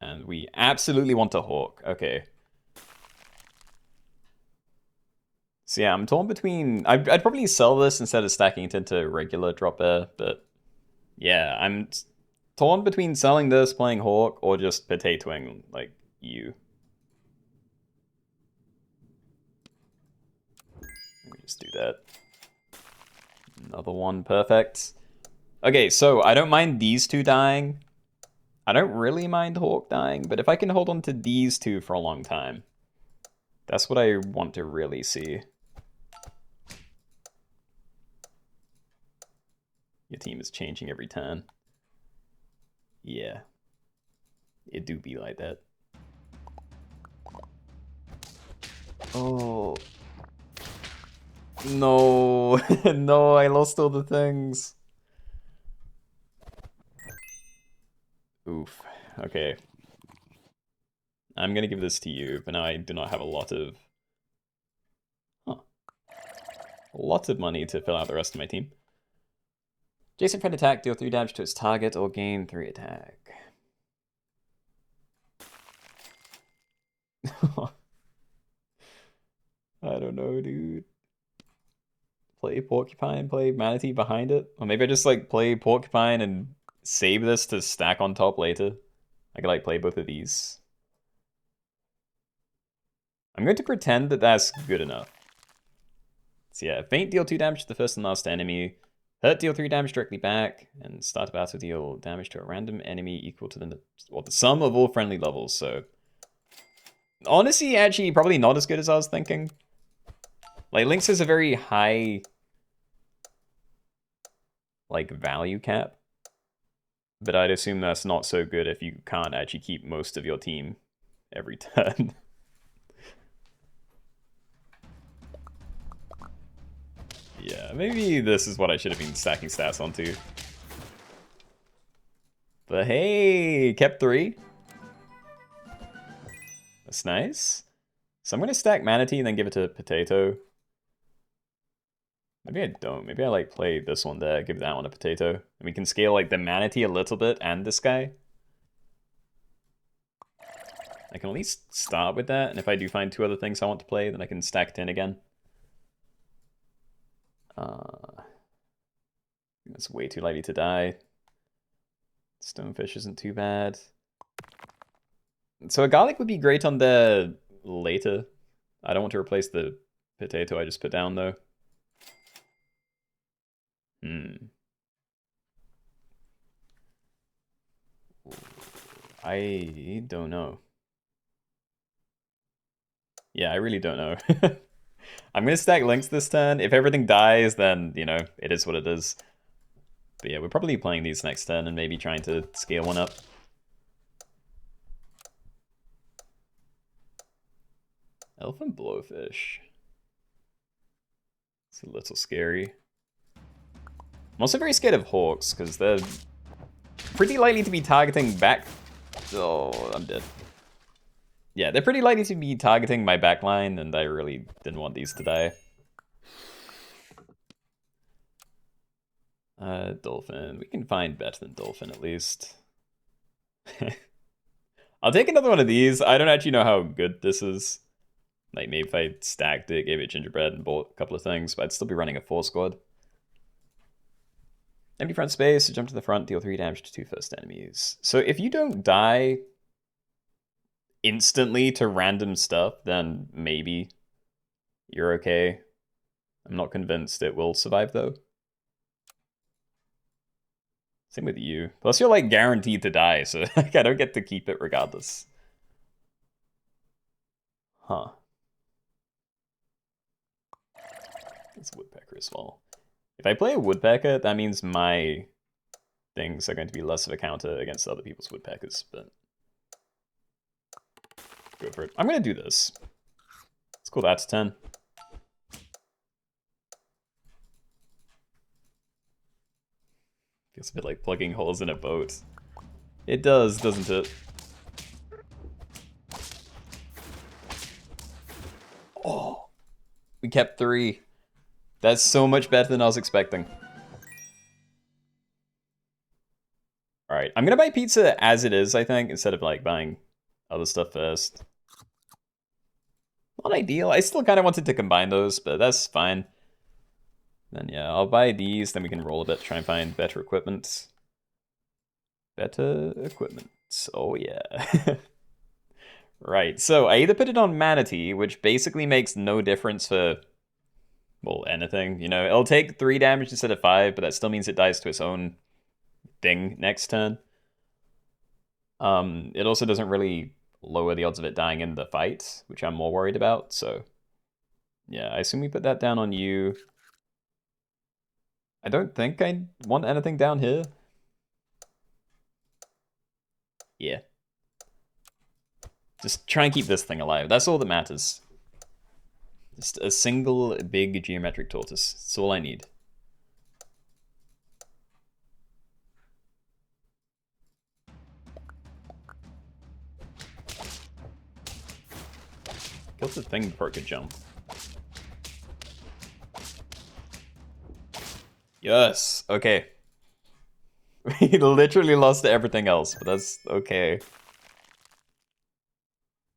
A: And we absolutely want to Hawk, okay. So yeah, I'm torn between... I'd probably sell this instead of stacking it into regular drop air, but yeah, I'm torn between selling this, playing Hawk, or just potatoing like you. Let me just do that. Another one, perfect. Okay, so I don't mind these two dying. I don't really mind Hawk dying, but if I can hold on to these two for a long time, that's what I want to really see. Your team is changing every turn. Yeah. It do be like that. Oh. No. No, I lost all the things. Oof. Okay. I'm gonna give this to you, but now I do not have a lot of... Huh. Lots of money to fill out the rest of my team. Jason friend attack, deal 3 damage to its target, or gain 3 attack. I don't know, dude. Play Porcupine, play Manatee behind it? Or maybe I just like play Porcupine and save this to stack on top later. I could like play both of these. I'm going to pretend that that's good enough. So yeah, Faint deal 2 damage to the first and last enemy. Hurt deal 3 damage directly back. And start a battle deal damage to a random enemy equal to the sum of all friendly levels. So honestly, actually probably not as good as I was thinking. Like Lynx has a very high like value cap. But I'd assume that's not so good if you can't actually keep most of your team every turn. Yeah, maybe this is what I should have been stacking stats onto. But hey, kept 3. That's nice. So I'm going to stack Manatee and then give it to Potato. Maybe I don't. Maybe I like play this one there, give that one a Potato. And we can scale like the Manatee a little bit and this guy. I can at least start with that, and if I do find 2 other things I want to play, then I can stack it in again. That's way too likely to die. Stonefish isn't too bad. So a garlic would be great on there later. I don't want to replace the potato I just put down, though. I don't know. Yeah, I really don't know. I'm going to stack Lynx this turn. If everything dies, then, you know, it is what it is. But yeah, we're probably playing these next turn and maybe trying to scale one up. Elephant Blowfish. It's a little scary. I'm also very scared of Hawks, because they're pretty likely to be targeting back... Oh, I'm dead. Yeah, they're pretty likely to be targeting my backline, and I really didn't want these to die. Dolphin. We can find better than Dolphin, at least. I'll take another one of these. I don't actually know how good this is. Like, maybe if I stacked it, gave it gingerbread, and bought a couple of things, but I'd still be running a 4 squad. Empty front space, jump to the front, deal 3 damage to 2 first enemies. So if you don't die instantly to random stuff, then maybe you're okay. I'm not convinced it will survive, though. Same with you. Plus, you're, like, guaranteed to die, so like, I don't get to keep it regardless. Huh. It's a woodpecker as well. If I play a woodpecker, that means my things are going to be less of a counter against other people's woodpeckers, but... Go for it. I'm going to do this. Let's call that to 10. Feels a bit like plugging holes in a boat. It does, doesn't it? Oh! We kept 3. That's so much better than I was expecting. Alright, I'm gonna buy pizza as it is, I think, instead of like buying other stuff first. Not ideal. I still kind of wanted to combine those, but that's fine. Then yeah, I'll buy these, then we can roll a bit, try and find better equipment. Better equipment. Oh yeah. Right, so I either put it on Manatee, which basically makes no difference for, well, anything. You know, it'll take 3 damage instead of 5, but that still means it dies to its own thing next turn. It also doesn't really lower the odds of it dying in the fight, which I'm more worried about, so yeah, I assume we put that down on you. I don't think I want anything down here. Yeah. Just try and keep this thing alive. That's all that matters. Just a single big geometric tortoise. That's all I need. Killed the thing before it could jump. Yes, okay. We literally lost everything else, but that's okay.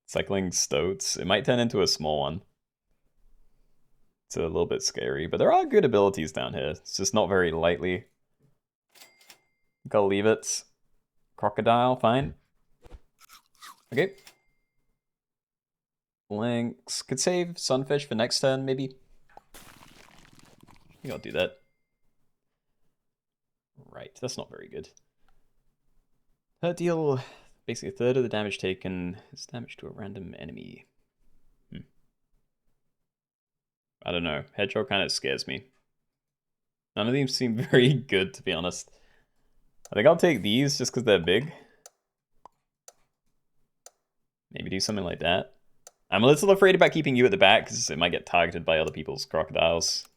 A: Cycling stoats. It might turn into a small one. It's a little bit scary, but there are good abilities down here. It's just not very lightly. I think I'll leave it. Crocodile, fine. Okay. Lynx. Could save Sunfish for next turn, maybe. I think I'll do that. Right, that's not very good. Her deal basically a third of the damage taken is damage to a random enemy. I don't know. Hedgehog kind of scares me. None of these seem very good, to be honest. I think I'll take these just because they're big. Maybe do something like that. I'm a little afraid about keeping you at the back because it might get targeted by other people's crocodiles.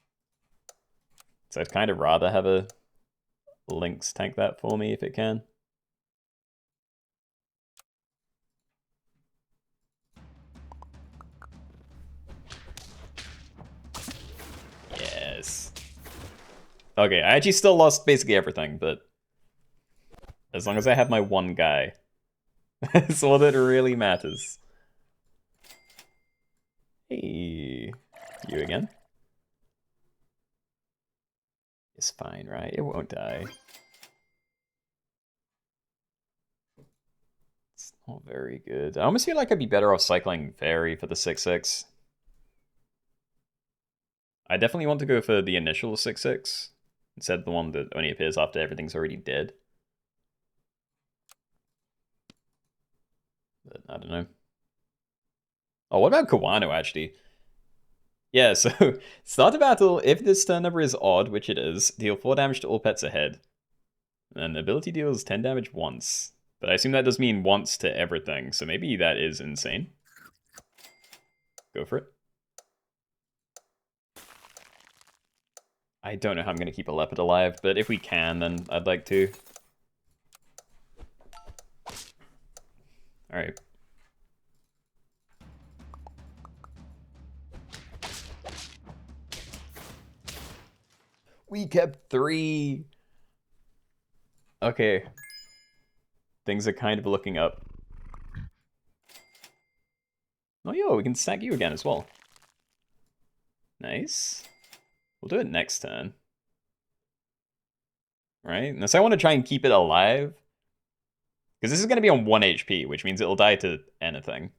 A: So I'd kind of rather have a Lynx tank that for me if it can. Yes. Okay, I actually still lost basically everything, but as long as I have my one guy, that's all that really matters. Hey, you again? It's fine, right? It won't die. It's not very good. I almost feel like I'd be better off cycling Fairy for the 6/6. I definitely want to go for the initial 6/6 instead of the one that only appears after everything's already dead. But I don't know. Oh, what about Kawano, actually? Yeah, so start a battle. If this turn number is odd, which it is, deal 4 damage to all pets ahead. And ability deals 10 damage once. But I assume that does mean once to everything, so maybe that is insane. Go for it. I don't know how I'm going to keep a leopard alive, but if we can, then I'd like to. Alright. We kept 3. Okay. Things are kind of looking up. Oh, yo, we can stack you again as well. Nice. We'll do it next turn. Right? And so I want to try and keep it alive. Because this is going to be on 1 HP, which means it'll die to anything.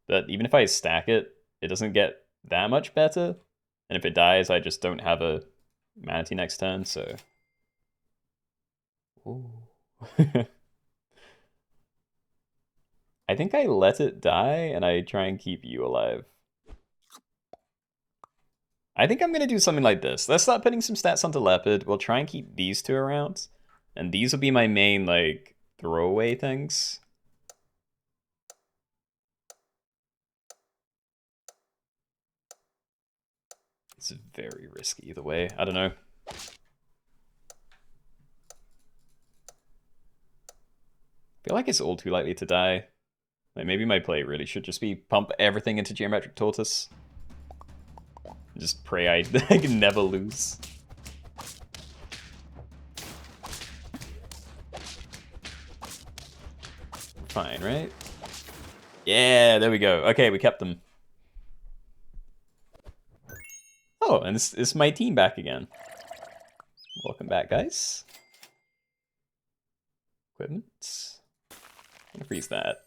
A: But even if I stack it, it doesn't get that much better. And if it dies, I just don't have a Manatee next turn, so... Ooh. I think I let it die, and I try and keep you alive. I think I'm going to do something like this. Let's start putting some stats onto Leopard. We'll try and keep these 2 around. And these will be my main, like, throwaway things. It's very risky either way. I don't know. I feel like it's all too likely to die. Like, maybe my play really should just be pump everything into Geometric Tortoise. Just pray I can never lose. Fine, right? Yeah, there we go. Okay, we kept them. Oh, and this is my team back again. Welcome back, guys. Equipment. I'm gonna freeze that.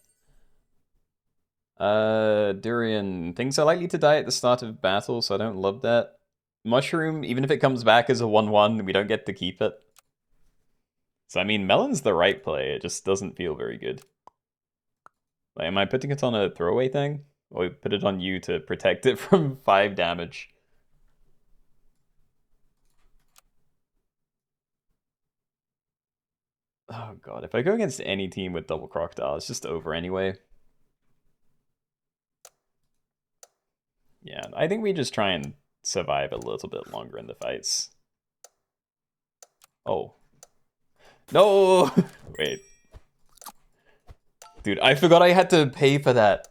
A: Durian. Things are likely to die at the start of battle, so I don't love that. Mushroom, even if it comes back as a 1-1, we don't get to keep it. So, I mean, Melon's the right play. It just doesn't feel very good. Like, am I putting it on a throwaway thing? Or put it on you to protect it from 5 damage? Oh god, if I go against any team with double crocodile, it's just over anyway. Yeah, I think we just try and survive a little bit longer in the fights. Oh. No! Wait. Dude, I forgot I had to pay for that.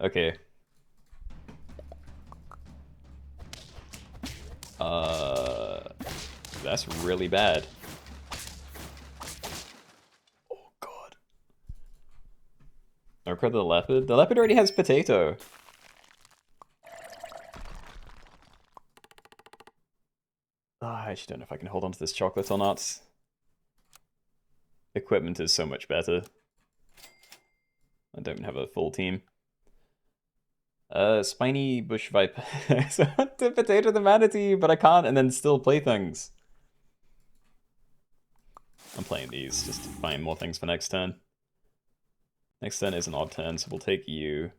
A: Okay. That's really bad. Oh god. Or the leopard? The leopard already has potato. I actually don't know if I can hold on to this chocolate or not. Equipment is so much better. I don't have a full team. Spiny bush viper. So I want to potato the manatee, but I can't and then still play things. I'm playing these just to find more things for next turn. Next turn is an odd turn, so we'll take you.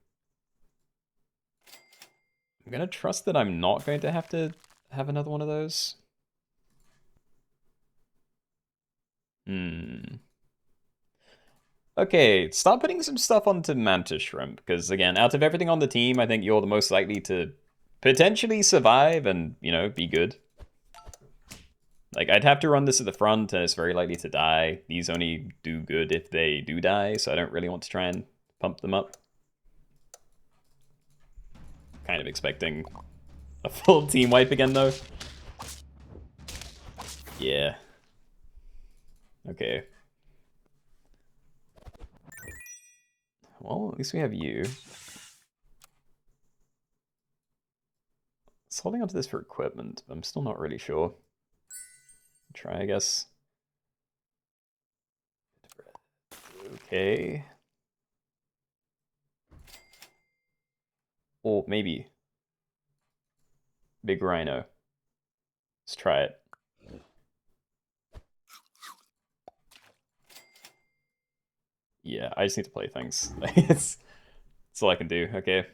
A: I'm gonna trust that I'm not going to have another one of those. Okay, start putting some stuff onto Mantis Shrimp, because again, out of everything on the team, I think you're the most likely to potentially survive and, you know, be good. Like, I'd have to run this at the front, and it's very likely to die. These only do good if they do die, so I don't really want to try and pump them up. Kind of expecting a full team wipe again, though. Yeah. Okay. Well, at least we have you. It's holding onto this for equipment, but I'm still not really sure. Try, I guess. Okay. Or maybe. Big Rhino. Let's try it. Yeah, I just need to play things. That's all I can do. Okay.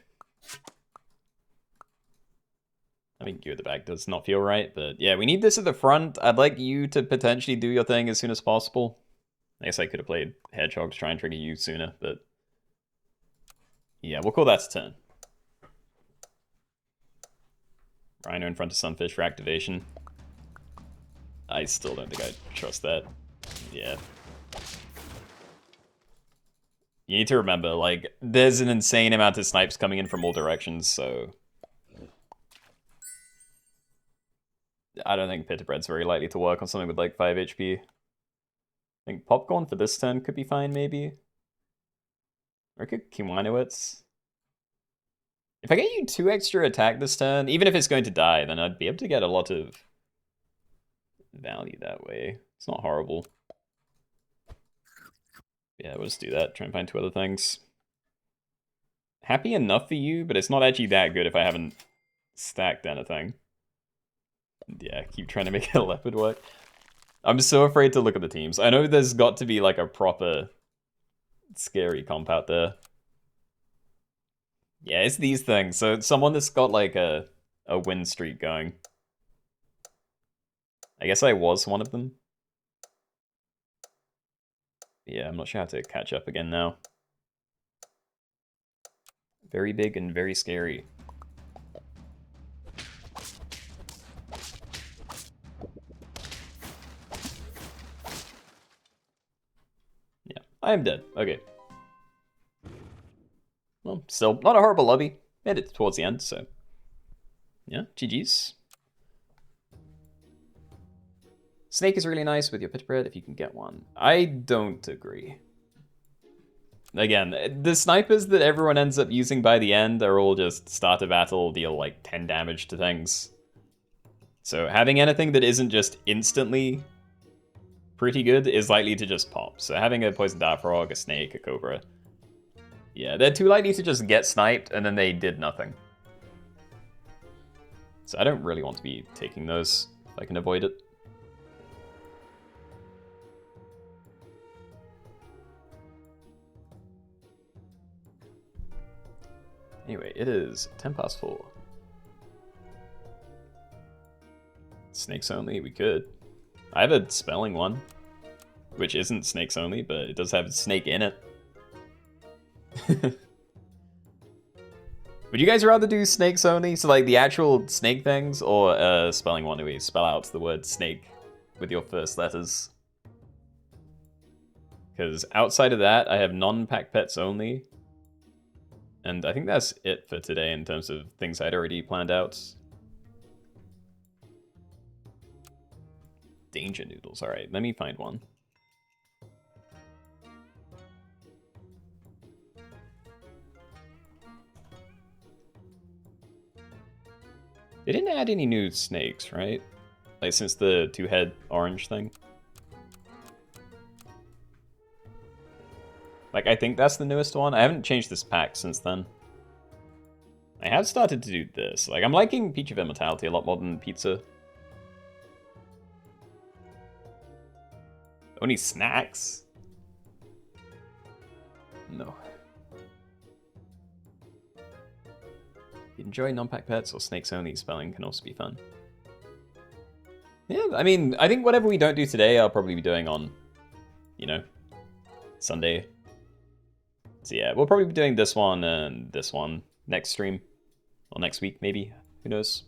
A: I mean, you at the back does not feel right, but yeah, we need this at the front. I'd like you to potentially do your thing as soon as possible. I guess I could have played Hedgehog to try and trigger you sooner, but yeah, we'll call that a turn. Rhino in front of Sunfish for activation. I still don't think I trust that. Yeah. You need to remember, like, there's an insane amount of snipes coming in from all directions, so I don't think Pitterbread's very likely to work on something with like 5 HP. I think Popcorn for this turn could be fine, maybe. Or I could Kiwanowitz. If I get you 2 extra attack this turn, even if it's going to die, then I'd be able to get a lot of value that way. It's not horrible. Yeah, we'll just do that. Try and find 2 other things. Happy enough for you, but it's not actually that good if I haven't stacked anything. Yeah, keep trying to make a leopard work. I'm so afraid to look at the teams. I know there's got to be like a proper scary comp out there. Yeah, it's these things. So someone that's got like a win streak going. I guess I was one of them. Yeah, I'm not sure how to catch up again now. Very big and very scary. Yeah, I am dead. Okay. Well, still not a horrible lobby. Made it towards the end, so yeah, GG's. Snake is really nice with your Pitterbread if you can get one. I don't agree. again, the snipers that everyone ends up using by the end are all just start a battle, deal like 10 damage to things. So having anything that isn't just instantly pretty good is likely to just pop. So having a poison dart frog, a snake, a cobra, yeah, they're too likely to just get sniped and then they did nothing. So I don't really want to be taking those if I can avoid it. Anyway, it is 10 past 4. Snakes only, we could. I have a spelling one, which isn't snakes only, but it does have a snake in it. Would you guys rather do snakes only, so like the actual snake things, or spelling one where you spell out the word snake with your first letters? Because outside of that, I have non-pack pets only. And I think that's it for today in terms of things I'd already planned out. Danger noodles. Alright, let me find one. They didn't add any new snakes, right? Like since the two-head orange thing. Like, I think that's the newest one. I haven't changed this pack since then. I have started to do this. Like, I'm liking Peach of Immortality a lot more than Pizza. Only snacks? No. Enjoy non-pack pets or snakes only spelling can also be fun. Yeah, I mean, I think whatever we don't do today, I'll probably be doing on, you know, Sunday. So yeah, we'll probably be doing this one and this one next stream. Or next week, maybe. Who knows?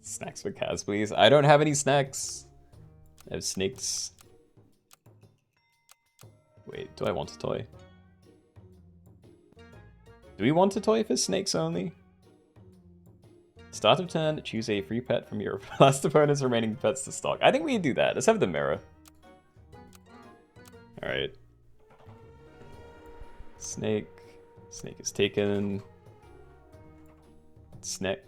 A: Snacks for Kaz, please. I don't have any snacks. I have snakes. Wait, do I want a toy? Do we want a toy for snakes only? Start of turn, choose a free pet from your last opponent's remaining pets to stock. I think we can do that. Let's have the mirror. Alright. Snake. Snake is taken. Snake.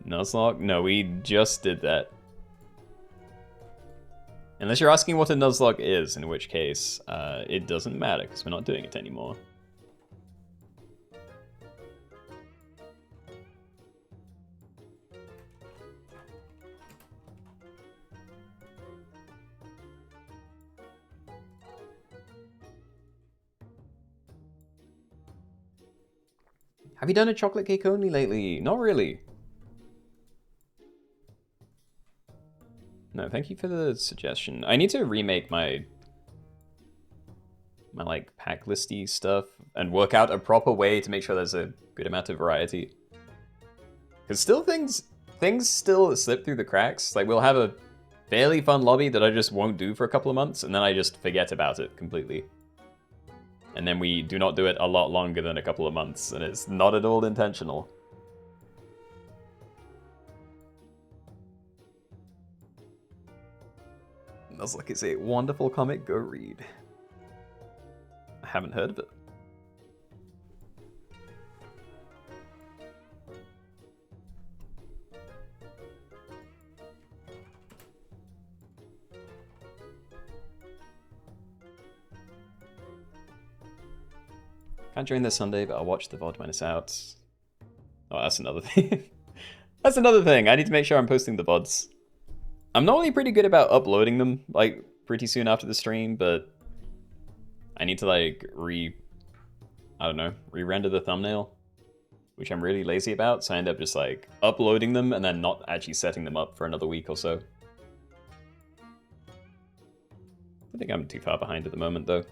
A: Nuzlocke? No, we just did that. Unless you're asking what a Nuzlocke is, in which case, it doesn't matter, because we're not doing it anymore. Have you done a chocolate cake only lately? Not really. No, thank you for the suggestion. I need to remake my like pack listy stuff and work out a proper way to make sure there's a good amount of variety. Because still things still slip through the cracks. Like we'll have a fairly fun lobby that I just won't do for a couple of months and then I just forget about it completely. And then we do not do it a lot longer than a couple of months, and it's not at all intentional. Nuzlocke is a wonderful comic, go read. I haven't heard of it. Can't join this Sunday, but I'll watch the VOD when it's out. Oh, that's another thing. That's another thing. I need to make sure I'm posting the VODs. I'm normally pretty good about uploading them, like, pretty soon after the stream, but I need to, like, re-render the thumbnail, which I'm really lazy about, so I end up just, like, uploading them and then not actually setting them up for another week or so. I think I'm too far behind at the moment, though.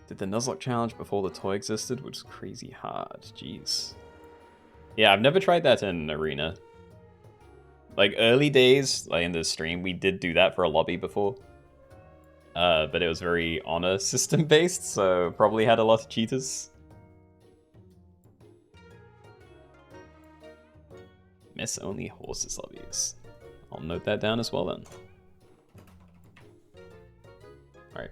A: Did the Nuzlocke challenge before the toy existed, which was crazy hard. Jeez. Yeah, I've never tried that in Arena. Like, early days, like in the stream, we did do that for a lobby before. But it was very honor system based, so probably had a lot of cheaters. Mess only horses lobbies. I'll note that down as well then. Alright.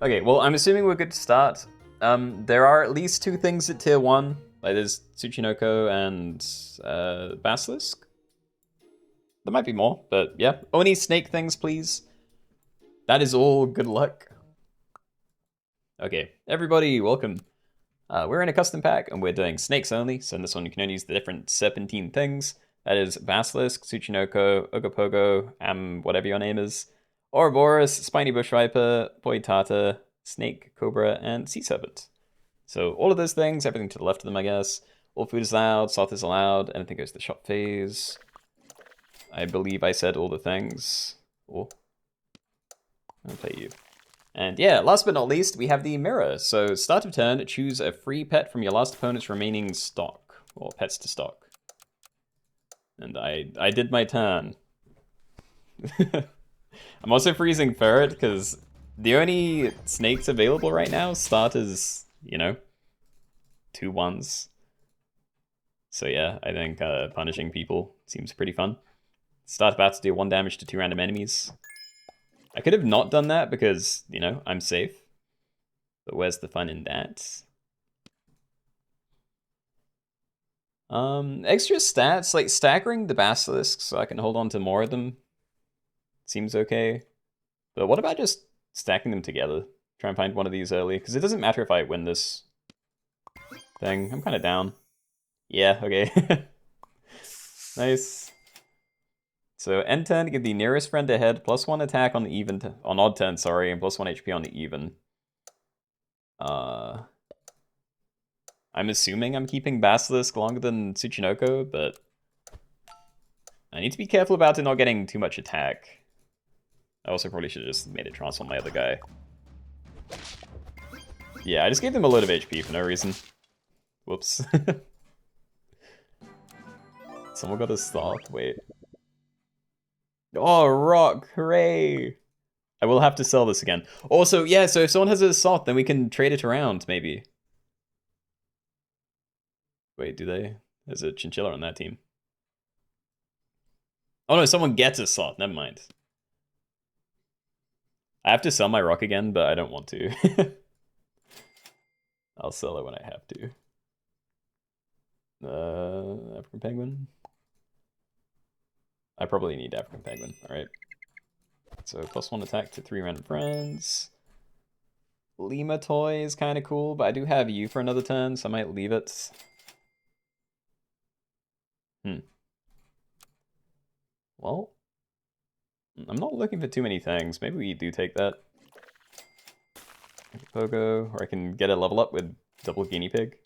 A: Okay, well, I'm assuming we're good to start. There are at least 2 things at tier 1. Like, there's Tsuchinoko and Basilisk. There might be more, but yeah. Only snake things, please. That is all. Good luck. Okay, everybody, welcome. We're in a custom pack, and we're doing snakes only, so in this one you can only use the different serpentine things. That is Basilisk, Tsuchinoko, Ogopogo, whatever your name is, Ouroboros, Spiny Bush Viper, Boitata, Snake, Cobra, and Sea Serpent. So all of those things, everything to the left of them, I guess. All food is allowed, sloth is allowed, anything goes to the shop phase. I believe I said all the things. Oh, I'll play you. And yeah, last but not least, we have the mirror. So start of turn, choose a free pet from your last opponent's remaining stock, or pets to stock. And I did my turn. I'm also freezing Ferret, because the only snakes available right now start as, you know, 2 1s. So yeah, I think punishing people seems pretty fun. Start about to do 1 damage to 2 random enemies. I could have not done that because, you know, I'm safe. But where's the fun in that? Extra stats, like staggering the basilisks so I can hold on to more of them, seems okay. But what about just stacking them together? Try and find one of these early, because it doesn't matter if I win this thing. I'm kind of down. Yeah, okay. Nice. So end turn, give the nearest friend ahead +1 attack on the on odd turn, sorry, and +1 HP on the even. I'm assuming I'm keeping Basilisk longer than Tsuchinoko, but I need to be careful about it not getting too much attack. I also probably should have just made it transform my other guy. Yeah, I just gave them a load of HP for no reason. Whoops. Someone got a sloth, wait. Oh, rock, hooray! I will have to sell this again. Also, yeah, so if someone has a sloth, then we can trade it around, maybe. Wait, do they? There's a chinchilla on that team. Oh no, someone gets a sloth, never mind. I have to sell my rock again, but I don't want to. I'll sell it when I have to. African penguin? I probably need African penguin, alright. So +1 attack to 3 random friends. Lima toy is kind of cool, but I do have you for another turn, so I might leave it. Well, I'm not looking for too many things. Maybe we do take that. Pogo, or I can get a level up with double guinea pig.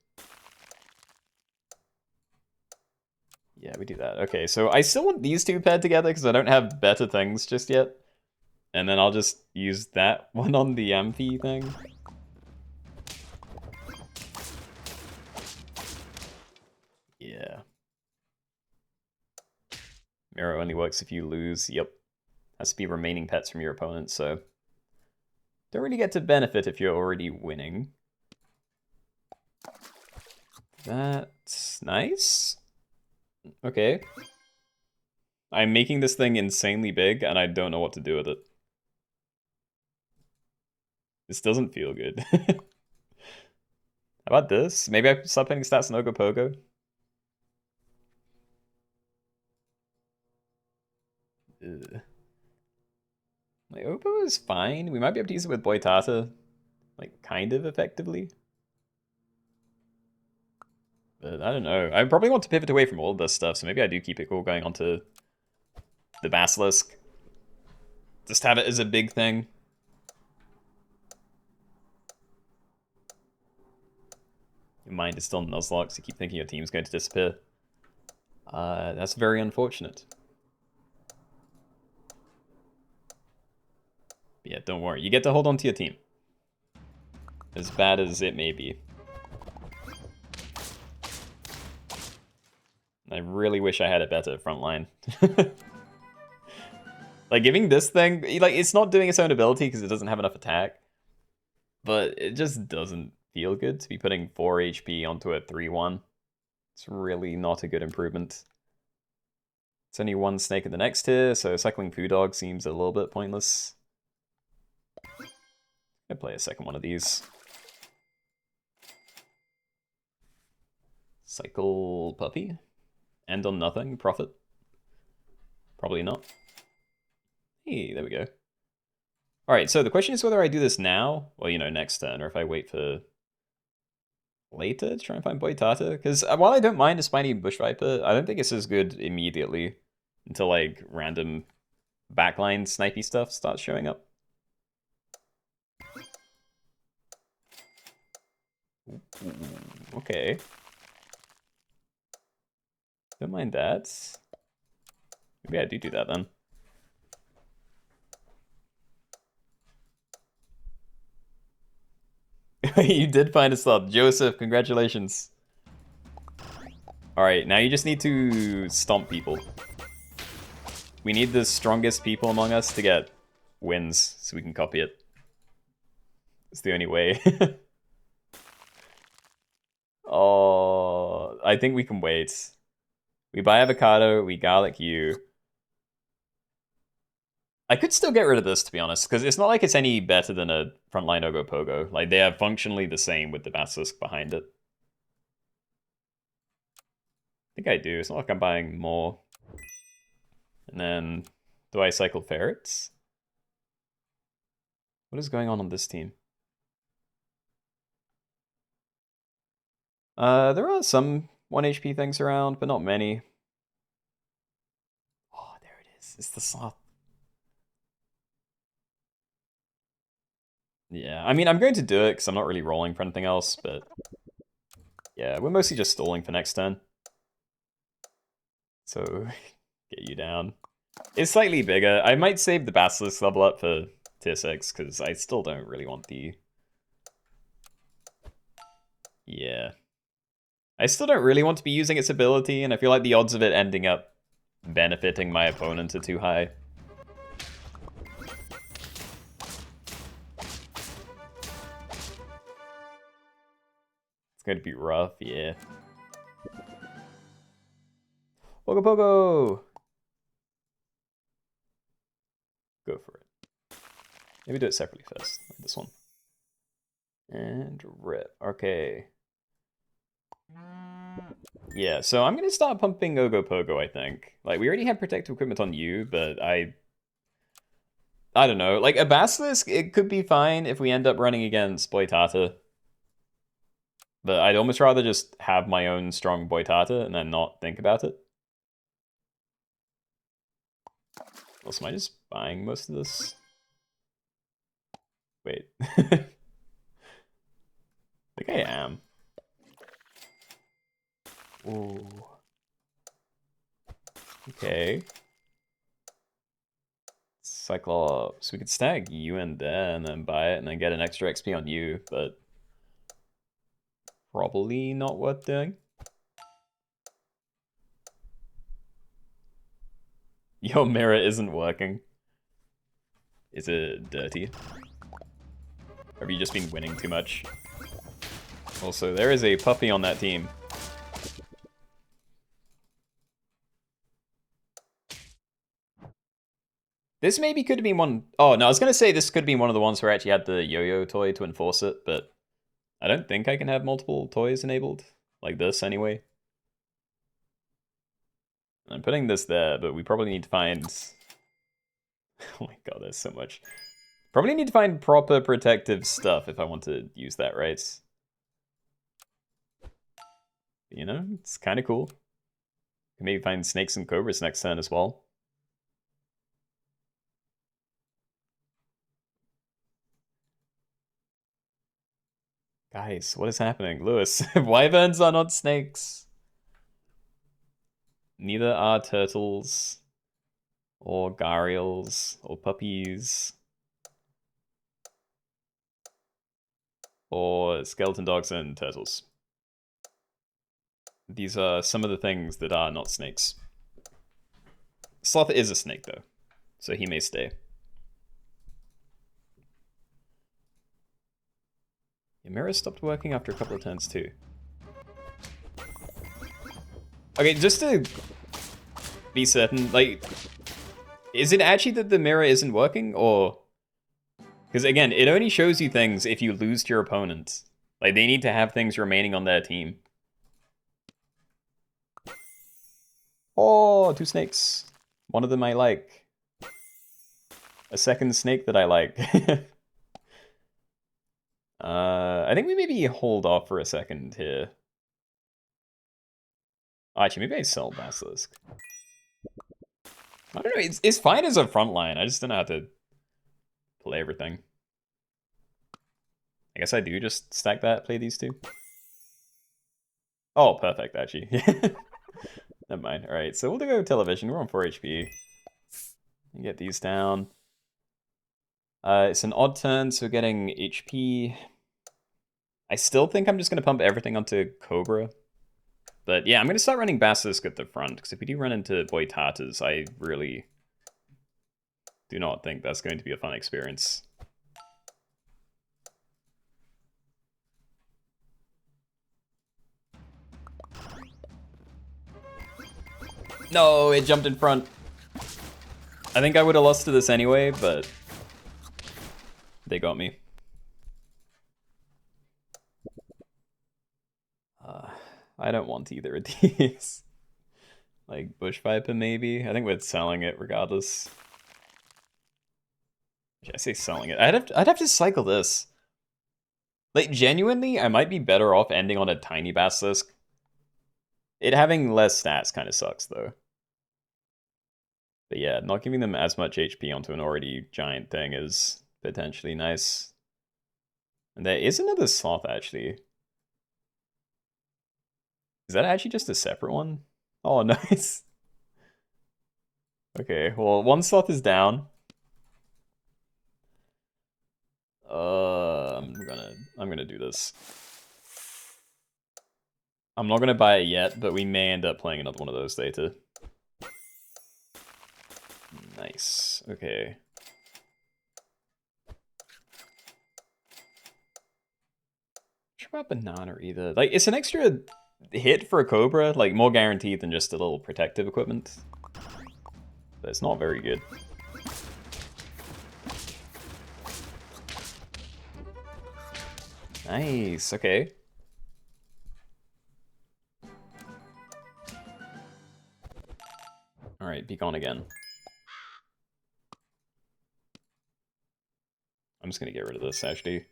A: Yeah, we do that. Okay, so I still want these 2 paired together because I don't have better things just yet. And then I'll just use that one on the Amphi thing. Yeah. Mirror only works if you lose. Yep. Has to be remaining pets from your opponent, so don't really get to benefit if you're already winning. That's nice. Okay. I'm making this thing insanely big, and I don't know what to do with it. This doesn't feel good. How about this? Maybe I stop putting stats on Ogopogo? Ugh. My Oppo is fine. We might be able to use it with Boitata, like, kind of effectively. But I don't know. I probably want to pivot away from all of this stuff, so maybe I do keep it cool going onto the Basilisk. Just have it as a big thing. Your mind is still Nuzlocke, so you keep thinking your team's going to disappear. That's very unfortunate. But yeah, don't worry. You get to hold on to your team. As bad as it may be. I really wish I had a better front line. Like, giving this thing, like, it's not doing its own ability because it doesn't have enough attack. But it just doesn't feel good to be putting 4 HP onto a 3-1. It's really not a good improvement. It's only one snake in the next tier, so cycling Foo Dog seems a little bit pointless. I'll play a second one of these. Cycle Puppy. End on nothing. Profit. Probably not. Hey, there we go. Alright, so the question is whether I do this now, or, you know, next turn, or if I wait for later to try and find Boitata. Because while I don't mind a Spiny Bush Viper, I don't think it's as good immediately until, like, random backline snipey stuff starts showing up. Ooh, okay. Don't mind that. Maybe I do that then. You did find a slot. Joseph, congratulations. Alright, now you just need to stomp people. We need the strongest people among us to get wins so we can copy it. It's the only way. Oh, I think we can wait. We buy avocado, we garlic you. I could still get rid of this, to be honest, because it's not like it's any better than a frontline Ogopogo. Like, they are functionally the same with the Basilisk behind it. I think I do. It's not like I'm buying more. And then, do I cycle ferrets? What is going on this team? There are some 1 HP things around, but not many. Oh, there it is. It's the sloth. Yeah, I mean, I'm going to do it because I'm not really rolling for anything else, but yeah, we're mostly just stalling for next turn. So, get you down. It's slightly bigger. I might save the Basilisk level up for tier 6, because I still don't really want the... Yeah. I still don't really want to be using its ability, and I feel like the odds of it ending up benefiting my opponent are too high. It's going to be rough, yeah. Pogo! Go for it. Maybe do it separately first, like this one. And rip. Okay. Yeah, so I'm gonna start pumping Ogopogo, I think. Like, we already had protective equipment on you, but I don't know. Like, a Basilisk, it could be fine if we end up running against Boitata. But I'd almost rather just have my own strong Boitata and then not think about it. Also, am I just buying most of this? Wait. I think I am. Ooh. Okay. Cyclops. We could stack you in there and then buy it and then get an extra XP on you, but probably not worth doing. Your mirror isn't working. Is it dirty? Or have you just been winning too much? Also, there is a puppy on that team. This maybe could have been one... Oh, no, I was going to say this could have been one of the ones where I actually had the yo-yo toy to enforce it, but I don't think I can have multiple toys enabled. Like this, anyway. I'm putting this there, but we probably need to find... Oh my god, there's so much. Probably need to find proper protective stuff if I want to use that, right? You know, it's kind of cool. Can maybe find snakes and cobras next turn as well. Guys, what is happening? Lewis, wyverns are not snakes. Neither are turtles, or gharials, or puppies, or skeleton dogs and turtles. These are some of the things that are not snakes. Sloth is a snake, though, so he may stay. Your mirror stopped working after a couple of turns, too. Okay, just to be certain, like, is it actually that the mirror isn't working, or... Because again, it only shows you things if you lose to your opponent. Like, they need to have things remaining on their team. Oh, 2 snakes. One of them I like. A second snake that I like. I think we maybe hold off for a second here. Actually, maybe I sell Basilisk. I don't know, it's fine as a front line. I just don't know how to play everything. I guess I do just stack that, play these two. Oh, perfect, actually. Never mind. Alright, so we'll go television. We're on 4 HP. Get these down. It's an odd turn, so we're getting HP. I still think I'm just going to pump everything onto Cobra. But yeah, I'm going to start running Basilisk at the front, because if we do run into Boitatas, I really do not think that's going to be a fun experience. No, it jumped in front. I think I would have lost to this anyway, but they got me. I don't want either of these. Like Bush Viper, maybe? I think we're selling it regardless. I say selling it. I'd have to cycle this. Like, genuinely, I might be better off ending on a tiny Basilisk. It having less stats kind of sucks, though. But yeah, not giving them as much HP onto an already giant thing is potentially nice. And there is another sloth, actually. Is that actually just a separate one? Oh, nice. Okay, well, one sloth is down. I'm gonna do this. I'm not gonna buy it yet, but we may end up playing another one of those later. Nice. Okay. Sure about banana either. Like, it's an extra hit for a Cobra, like more guaranteed than just a little protective equipment. But it's not very good. Nice, okay. Alright, be gone again. I'm just gonna get rid of this, actually.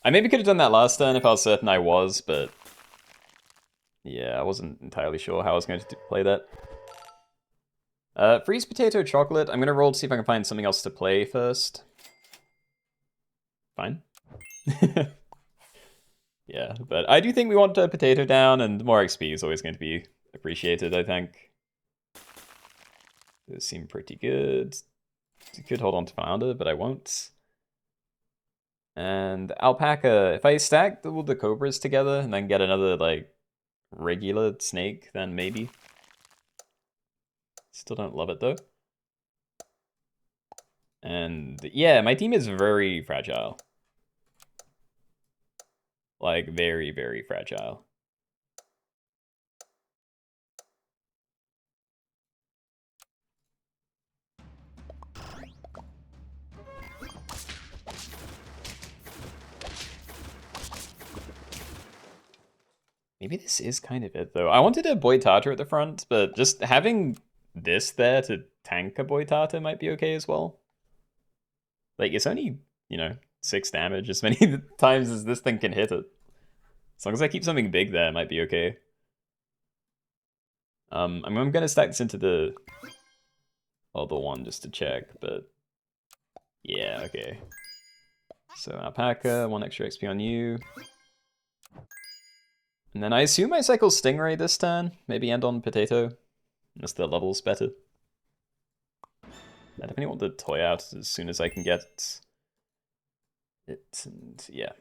A: I maybe could have done that last turn if I was certain I was, but... yeah, I wasn't entirely sure how I was going to play that. Freeze potato chocolate. I'm gonna roll to see if I can find something else to play first. Fine. Yeah, but I do think we want a potato down, and more XP is always going to be appreciated, I think. Those seem pretty good. I could hold on to Founder, but I won't. And Alpaca, if I stack all the Cobras together and then get another, like, regular snake, then maybe. Still don't love it, though. And yeah, my team is very fragile. Like, very, very fragile. Maybe this is kind of it, though. I wanted a Boitata at the front, but just having this there to tank a Boitata might be okay as well. Like, it's only, 6 damage as many times as this thing can hit it. As long as I keep something big there, it might be okay. I'm gonna stack this into the other one just to check, but yeah, okay. So Alpaca, 1 extra XP on you. And then I assume I cycle Stingray this turn, maybe end on Potato, unless the level's better. I definitely want the toy out as soon as I can get it, and yeah.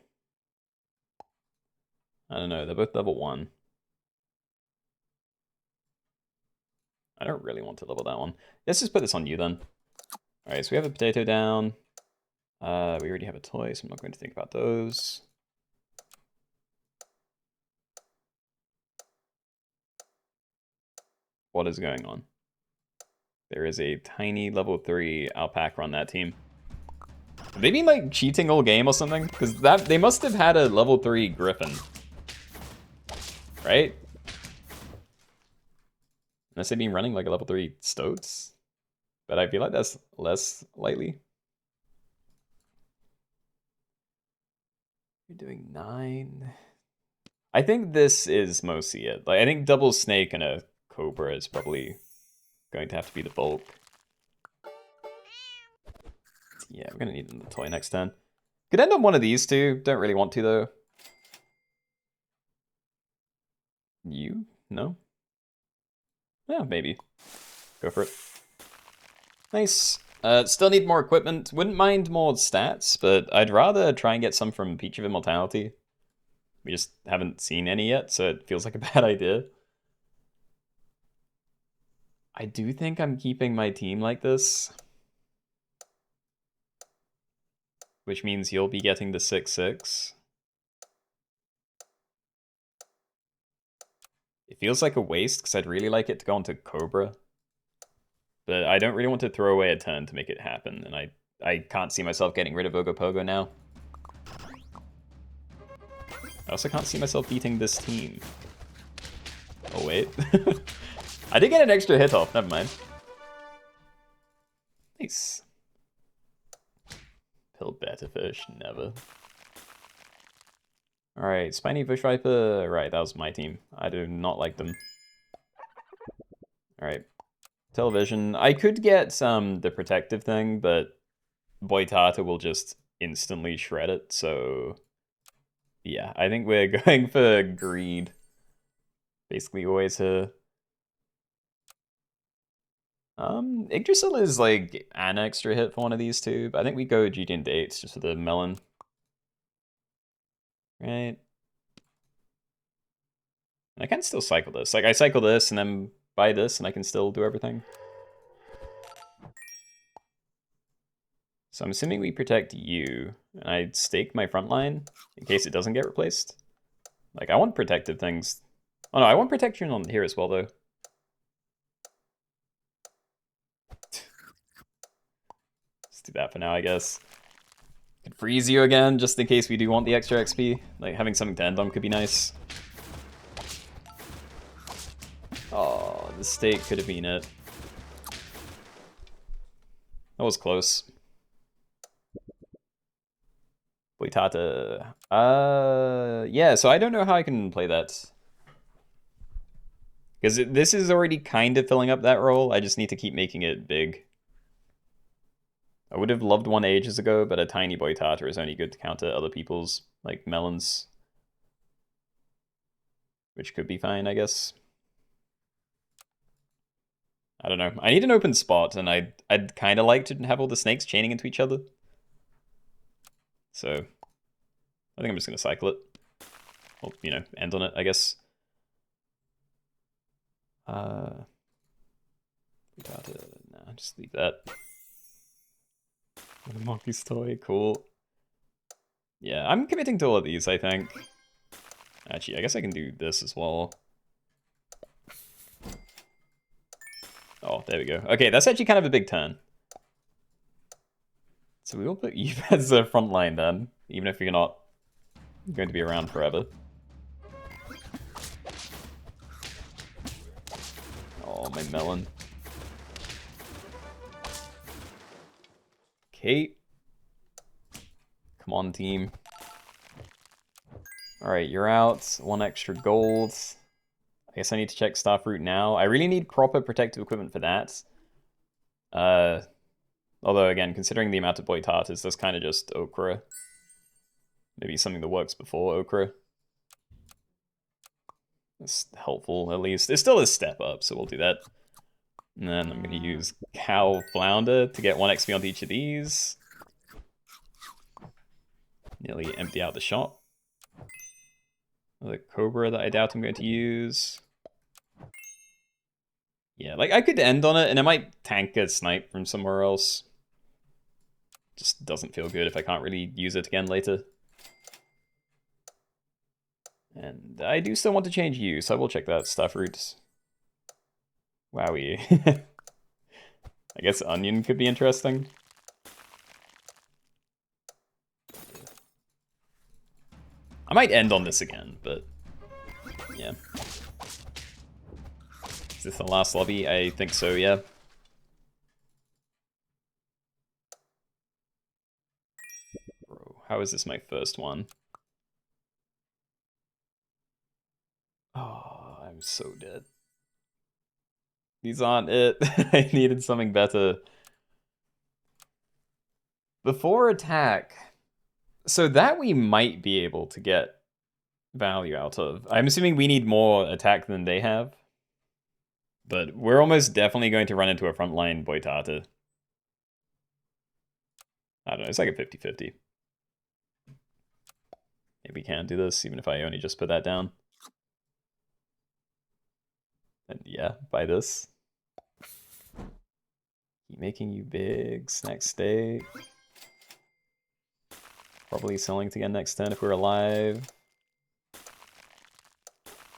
A: I don't know, they're both level 1. I don't really want to level that one. Let's just put this on you then. Alright, so we have a potato down. We already have a toy, so I'm not going to think about those. What is going on? There is a tiny level 3 alpaca on that team. Have they been like cheating all game or something? Because they must have had a level 3 griffin. Right? Unless they've been running like a level 3 stoats. But I feel like that's less likely. You're doing 9. I think this is mostly it. Like I think double snake and a cobra is probably going to have to be the bulk. Yeah, we're gonna need the toy next turn. Could end on one of these two. Don't really want to though. You? No? Yeah, maybe. Go for it. Nice. Still need more equipment. Wouldn't mind more stats, but I'd rather try and get some from Peach of Immortality. We just haven't seen any yet, so it feels like a bad idea. I do think I'm keeping my team like this. Which means you'll be getting the 6/6. It feels like a waste, because I'd really like it to go onto Cobra. But I don't really want to throw away a turn to make it happen, and I can't see myself getting rid of Ogopogo now. I also can't see myself beating this team. Oh, wait. I did get an extra hit off, never mind. Nice. Pill better fish, never. Alright, Spiny Bush Viper. Right, that was my team. I do not like them. Alright. Television. I could get the protective thing, but Boitata will just instantly shred it, so... Yeah, I think we're going for greed. Basically always her. Yggdrasil is like an extra hit for one of these two, but I think we go GD and Dates just for the melon. Right. And I can still cycle this. Like I cycle this and then buy this and I can still do everything. So I'm assuming we protect you, and I stake my front line in case it doesn't get replaced. Like I want protective things. Oh no, I want protection on here as well though. Let's do that for now, I guess. Could freeze you again, just in case we do want the extra XP. Like, having something to end on could be nice. Oh, the stake could have been it. That was close. Boitata. Yeah, so I don't know how I can play that. Because this is already kind of filling up that role. I just need to keep making it big. I would have loved one ages ago, but a tiny Boitata is only good to counter other people's, like, melons. Which could be fine, I guess. I don't know. I need an open spot, and I'd kind of like to have all the snakes chaining into each other. So, I think I'm just going to cycle it. Or, you know, end on it, I guess. Nah, just leave that. The monkey's toy, cool. Yeah, I'm committing to all of these, I think. Actually, I guess I can do this as well. Oh, there we go. Okay, that's actually kind of a big turn. So we will put you as the front line then, even if you're not going to be around forever. Oh, my melon. Okay. Come on, team. Alright, you're out. 1 extra gold. I guess I need to check Starfruit now. I really need proper protective equipment for that. Although, again, considering the amount of Boitatas, that's kind of just Okra. Maybe something that works before Okra. That's helpful, at least. It's still a step up, so we'll do that. And then I'm going to use Cow Flounder to get 1 XP onto each of these. Nearly empty out the shop. Another Cobra that I doubt I'm going to use. Yeah, like I could end on it, and I might tank a snipe from somewhere else. Just doesn't feel good if I can't really use it again later. And I do still want to change you, so I will check that Starfruit. Wowie. I guess onion could be interesting. I might end on this again, but yeah. Is this the last lobby? I think so, yeah. Bro, how is this my first one? Oh, I'm so dead. These aren't it. I needed something better. Before attack. So that we might be able to get value out of. I'm assuming we need more attack than they have. But we're almost definitely going to run into a frontline Boitata. I don't know, it's like a 50-50. Maybe we can do this, even if I only just put that down. And yeah, buy this. Keep making you big, snack steak. Probably selling to again next turn if we're alive.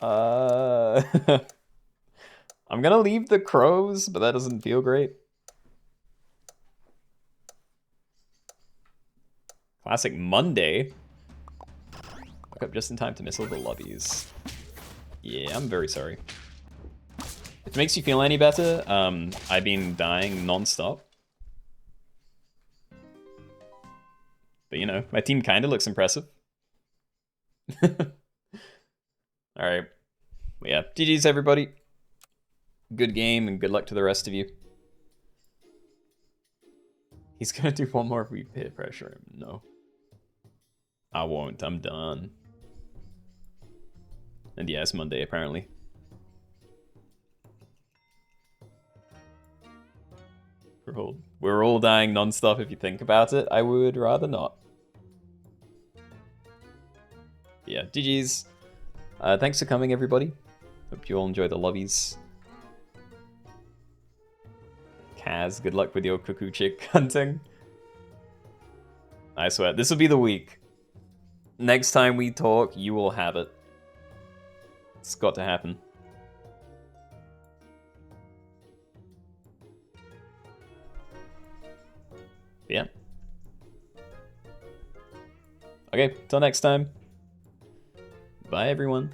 A: I'm gonna leave the crows, but that doesn't feel great. Classic Monday. Woke up just in time to miss all the lobbies. Yeah, I'm very sorry. If it makes you feel any better, I've been dying non-stop. But you know, my team kind of looks impressive. Alright. Yeah, GG's everybody. Good game and good luck to the rest of you. He's gonna do one more if we peer pressure him. No. I won't, I'm done. And yeah, it's Monday apparently. We're all dying non-stop if you think about it. I would rather not. Yeah, GG's. Thanks for coming, everybody. Hope you all enjoy the lobbies. Kaz, good luck with your cuckoo chick hunting. I swear, this will be the week. Next time we talk, you will have it. It's got to happen. Yeah. Okay, till next time. Bye, everyone.